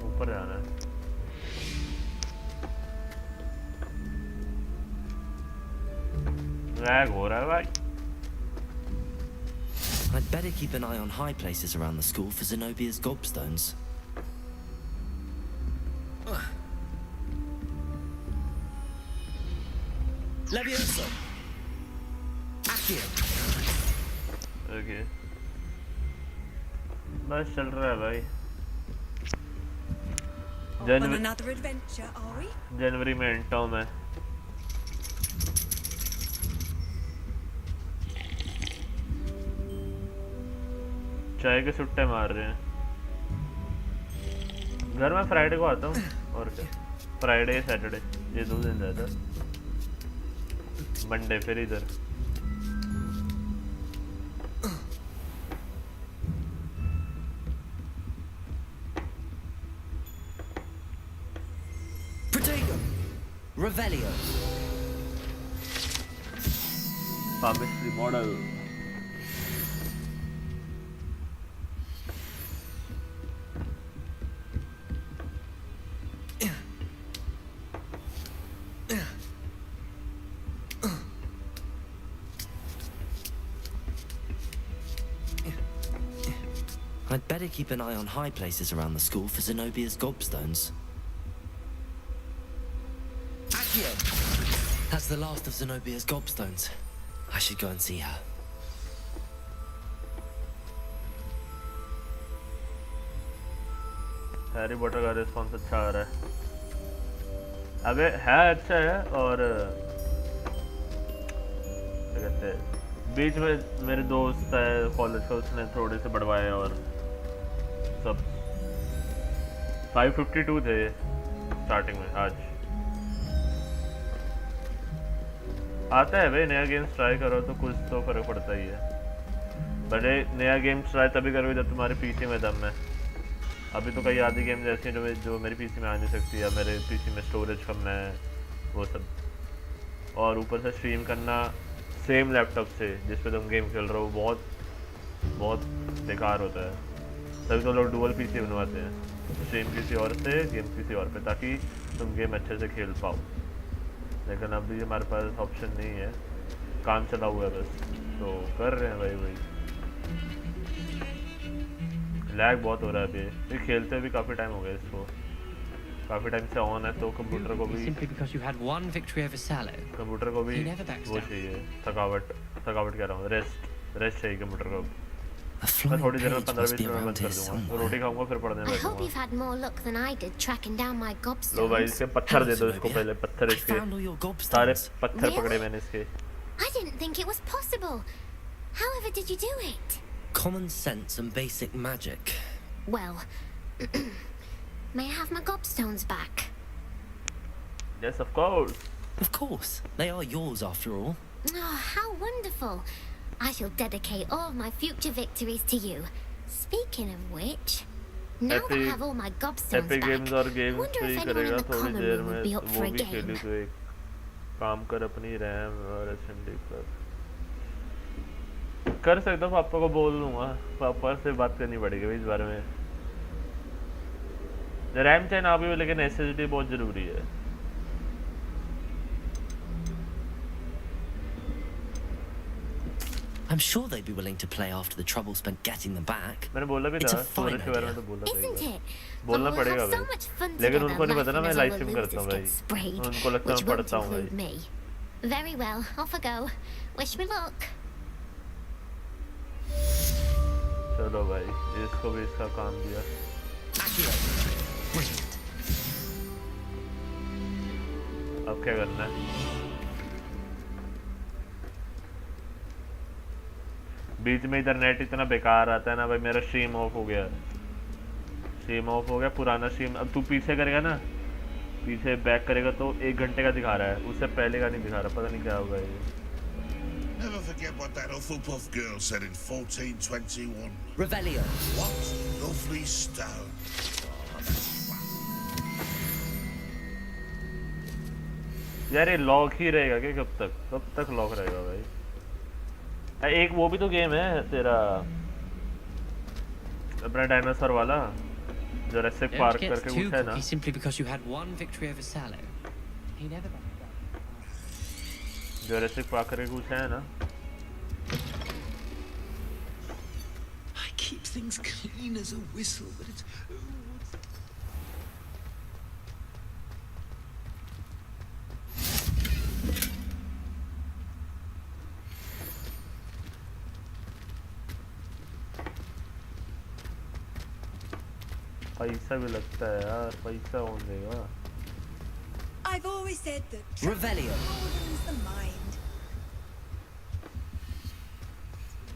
ऊपर जाना है. लैग हो रहा है भाई. I'd better keep an eye on high places around the school for Zenobia's gobstones. Levioso! Accio! Okay, बस चल रहा है भाई. On another adventure, are we? जनवरी में एंटा हूँ मैं. चाय के सुट्टे मार रहे हैं. घर में फ्राइडे को आता हूँ और क्या. फ्राइडे सैटरडे ये 2 दिन रहता है. मंडे फिर इधर. Protego! Revelio! Pharmacy model. I'd better keep an eye on high places around the school for Zenobia's gobstones. Accio! That's the last of Zenobia's gobstones. I should go and see her. Harry Potter का response अच्छा आ रहा है. अबे है अच्छा है. और क्या कहते हैं, बीच में मेरे दोस्त है कॉलेज का, उसने थोड़े से बढ़वाए और सब 552 थे स्टार्टिंग में. आज आता है भाई, नया गेम्स ट्राई करो तो कुछ तो फर्क पड़ता ही है. बड़े नया गेम्स ट्राई तभी करोगे जब तुम्हारे पीसी में दम है. अभी तो कई आधी गेम्स ऐसी हैं जो मेरे पीसी में आ नहीं सकती, या मेरे पीसी में स्टोरेज कम है वो सब. और ऊपर से स्ट्रीम करना सेम लैपटॉप से जिस पे तुम गेम खेल रहे हो बहुत बेकार होता है. तभी तो लोग डुअल पीसी बनवाते हैं, स्ट्रीम किसी और से गेम किसी और पे, ताकि तुम गेम अच्छे से खेल पाओ. लेकिन अभी हमारे पास ऑप्शन नहीं है, काम चला हुआ है बस, तो कर रहे हैं भाई वही. लैग बहुत हो रहा है अभी. ये खेलते भी काफ़ी टाइम हो गया इसको, काफ़ी टाइम से ऑन है, तो कंप्यूटर को भी कंप्यूटर को भी वो चाहिए, थकावट कह रहा हूँ, रेस्ट चाहिए कंप्यूटर को. A flying थोड़ी देर में page 15-20 must be मिनट में around बंद here कर दूंगा somewhere. रोटी खाऊंगा फिर पढ़ने I hope बैठूंगा you've had more luck than I did tracking down my लो भाई gobstones. इसके पत्थर दे दो इसको पहले पत्थर इसके found all your gobstones. सारे पत्थर Really? पकड़े मैंने इसके I didn't think it was possible. However did you do it? Common sense and basic magic. Well, may I have my gobstones back? Yes, of course. Of course. They are yours after all. Oh, how wonderful. I shall dedicate all of my future victories to you. Speaking of which, now that I have all my gobstones Epic back, Games और I games wonder free if anyone in करेगा the थोड़ी common there room would में be up वो for a भी खेली game. तो एक काम कर अपनी रैम और एसएमडी कर सकता हूँ पापा को बोल दूंगा पापा से बात करनी पड़ेगी भाई इस बारे में रैम चाहे ना भी हो लेकिन एसएसडी बहुत जरूरी है I'm sure they'd be willing to play after the trouble spent getting them back. मैंने बोला भी It's था a fine स्टोरेज के बारे में idea. तो बोला था एक Isn't बार। it? बोलना But we'll पड़ेगा have so भाई much fun लेकिन together उनको नहीं पता ना laughing मैं as live all the stream करता हूँ losers भाई get sprayed, उनको लगता है which मैं won't पढ़ता हूँ include भाई me. Very well, off I go. Wish me luck. चलो भाई इसको भी इसका काम दिया अब क्या करना है बीच में इधर नेट इतना बेकार आता है ना भाई मेरा स्ट्रीम ऑफ हो गया पुराना स्ट्रीम अब तू पीछे करेगा ना पीछे बैक करेगा तो 1 घंटे का दिखा रहा है उससे पहले का नहीं दिखा रहा पता नहीं क्या होगा ये Never forget what that Hufflepuff girl said in 1421. Revelio. What lovely stone. यार ये लॉक ही रहेगा क्या कब तक लॉक रहेगा भाई एक वो भी तो गेम है तेरा अपना डायनासोर वाला जो रेसिक पार्क करके कुछ है ना simply because you had one victory over Sallow. He never जो रेसिक पार्क करके कुछ है ना I keep things clean as a whistle, but it's पैसा भी लगता है यार पैसा कौन देगा I've always said that Revelio. broadens the mind.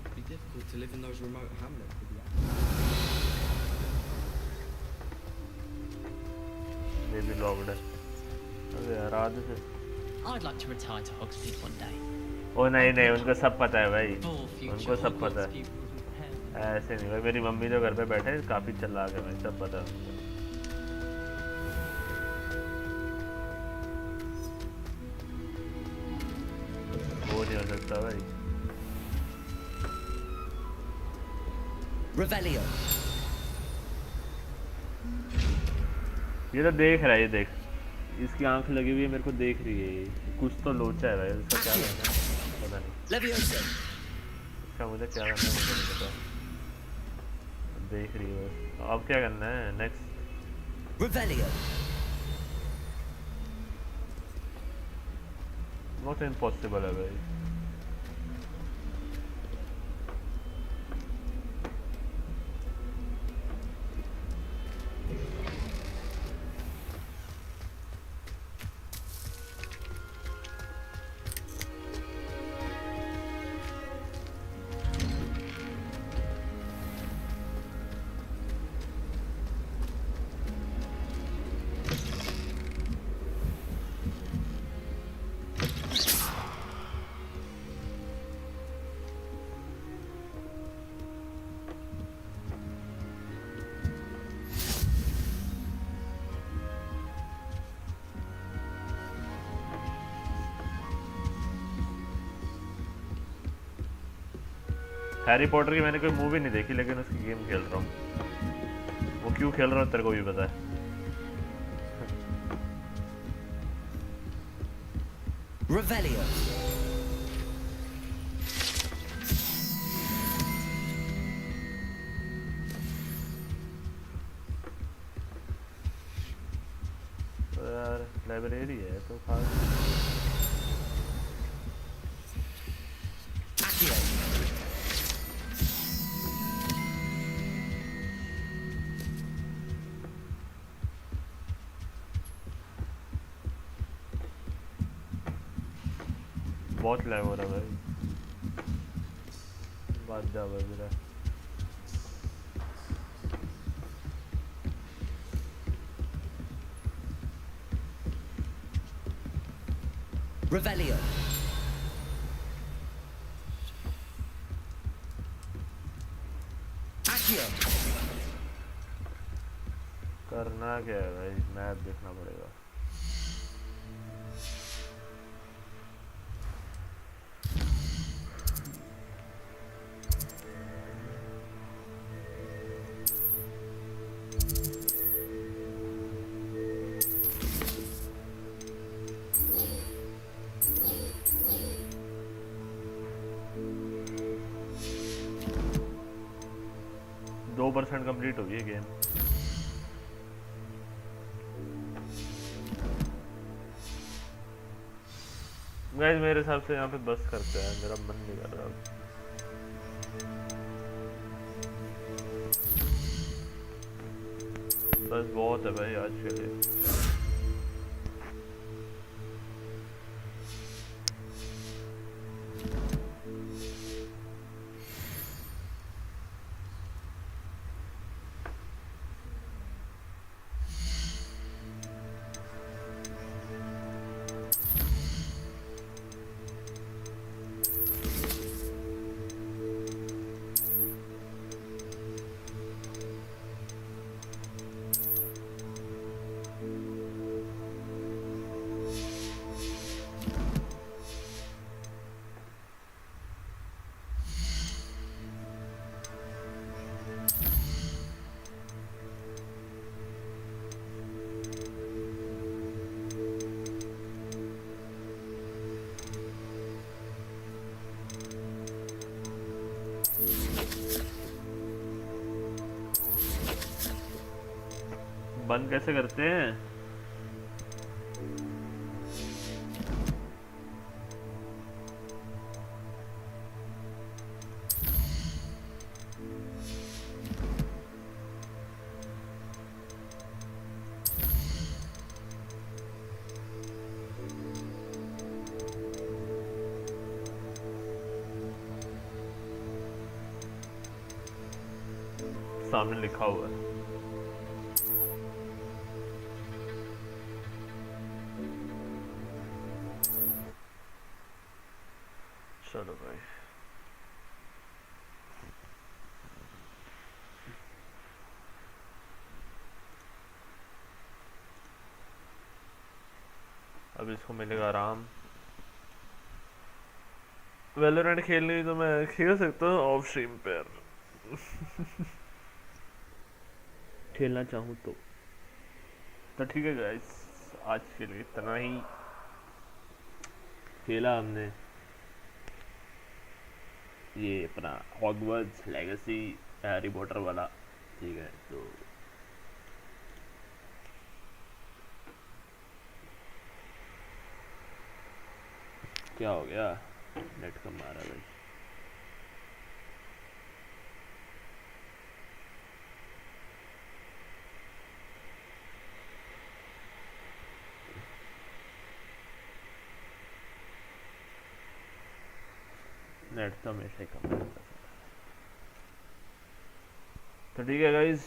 It'd be difficult to live in those remote hamlets with ये भी लॉक्ड है अबे यार आधे से I'd like to retire to Hogsmeade one day. ओ नहीं उनको सब पता है भाई For future उनको सब पता Hogwarts है pupils with parents. ऐसे नहीं भाई मेरी मम्मी जो घर पे बैठे हैं काफी चालाक है भाई सब पता है उनको वो नहीं हो सकता भाई Revelio. ये तो देख रहा है ये देख इसकी आंख लगी हुई है मेरे को देख रही है ये। कुछ तो लोचा है भाई इसका क्या करना है पता नहीं Leviosa. इसका मुझे क्या करना है मुझे नहीं पता देख रही है बस अब क्या करना है नेक्स्ट Revelio. नॉट इम्पॉसिबल है भाई हैरी पॉटर की मैंने कोई मूवी नहीं देखी लेकिन उसकी गेम खेल रहा हूँ वो क्यों खेल रहा हूँ तेरे को भी पता है Revelio. तो यार लाइब्रेरी है तो खास Accio. बहुत लैग हो रहा है भाई, बात जा बज रहा है। Revelio. Accio. करना क्या है भाई, मैप देखना पड़ेगा। दो % कंप्लीट हो गई गेम। गाइस मेरे हिसाब से यहाँ पे बस करते हैं, मेरा मन नहीं कर रहा। बस बहुत है भाई आज के लिए। बंद कैसे करते हैं? सामने लिखा हुआ है। चलो भाई अब इसको मिलेगा आराम। वैलोरेंट खेलनी तो मैं खेल सकता हूँ ऑफ स्ट्रीम पर खेलना चाहूँ तो ठीक है गाइस, आज के लिए इतना ही खेला हमने ये अपना हॉगवर्ट्स लेगेसी हैरी पॉटर वाला। ठीक है तो क्या हो गया, नेट कम आ रहा है भाई। नेट तो हमेशा ही कम रहता है। तो ठीक है गाइस,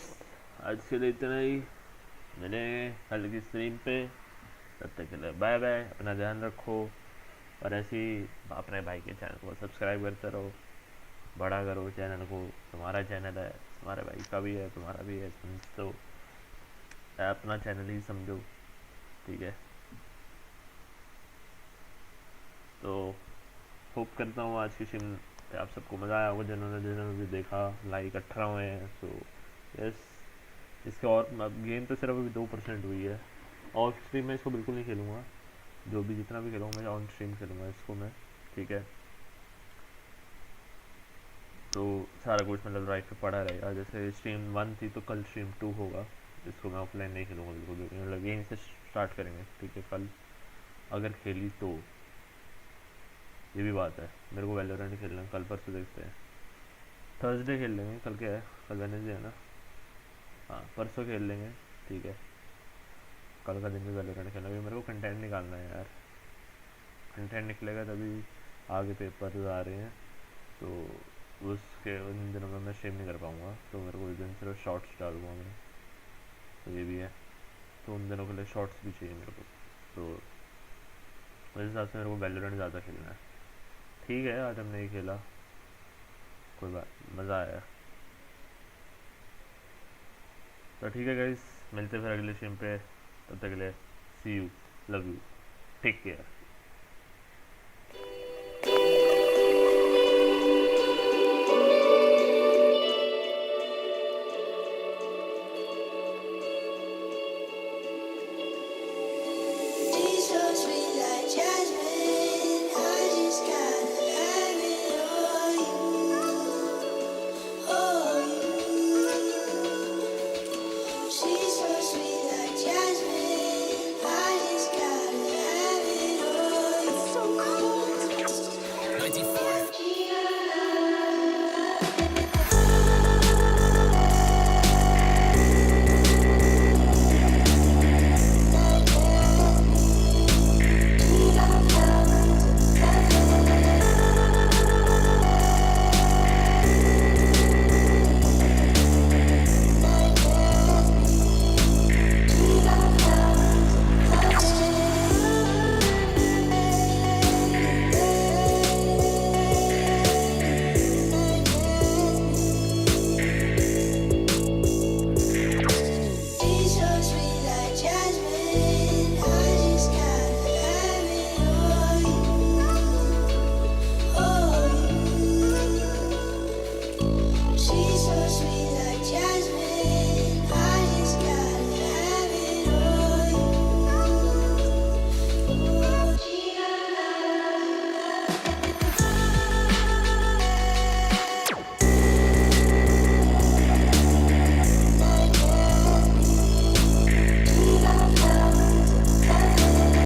आज के लिए इतना ही, मिलेंगे कल की स्ट्रीम पे। तब तक के लिए बाय बाय, अपना ध्यान रखो और ऐसे ही अपने भाई के चैनल को सब्सक्राइब करते रहो, बड़ा करो चैनल को। तुम्हारा चैनल है, तुम्हारे भाई का भी है, तुम्हारा भी है, तो अपना चैनल ही समझो। ठीक है तो होप करता हूँ आज की स्ट्रीम आप सबको मज़ा आया होगा, जिन्होंने भी देखा। लाइक 18 हुए हैं, सो यस। इसके और अब गेम तो सिर्फ अभी 2% हुई है। ऑफ स्ट्रीम में इसको बिल्कुल नहीं खेलूँगा, जो भी जितना भी खेलूँगा मैं ऑन स्ट्रीम खेलूँगा इसको मैं। ठीक है तो सारा कुछ मतलब राइट पे पड़ा रहेगा। जैसे स्ट्रीम 1 थी तो कल स्ट्रीम 2 होगा। इसको मैं ऑफलाइन नहीं खेलूँगा बिल्कुल, मतलब गेम से स्टार्ट करेंगे। ठीक है कल अगर खेली तो, ये भी बात है। मेरे को वैलोरेंट खेलना है, कल परसों देखते हैं। थर्सडे खेल लेंगे, कल क्या है, कल वेडनेसडे है ना। हाँ परसों खेल लेंगे। ठीक है कल का दिन भी वैलोरेंट खेलना, मेरे को कंटेंट निकालना है यार। कंटेंट निकलेगा तभी आगे पेपर आ रहे हैं, तो उसके उन दिनों में मैं स्ट्रीम नहीं कर पाऊँगा, तो मेरे को उस दिन सिर्फ शॉर्ट्स डालूँगा मैं, तो ये भी है। तो उन दिनों के लिए शॉर्ट्स भी चाहिए मेरे को, तो उस हिसाब से मेरे को वैलोरेंट ज़्यादा खेलना है। ठीक है, आज हमने नहीं खेला, कोई बात, मज़ा आया। तो ठीक है गाइस, मिलते फिर अगले स्ट्रीम पे, तब तक के लिए see you, love you, take care.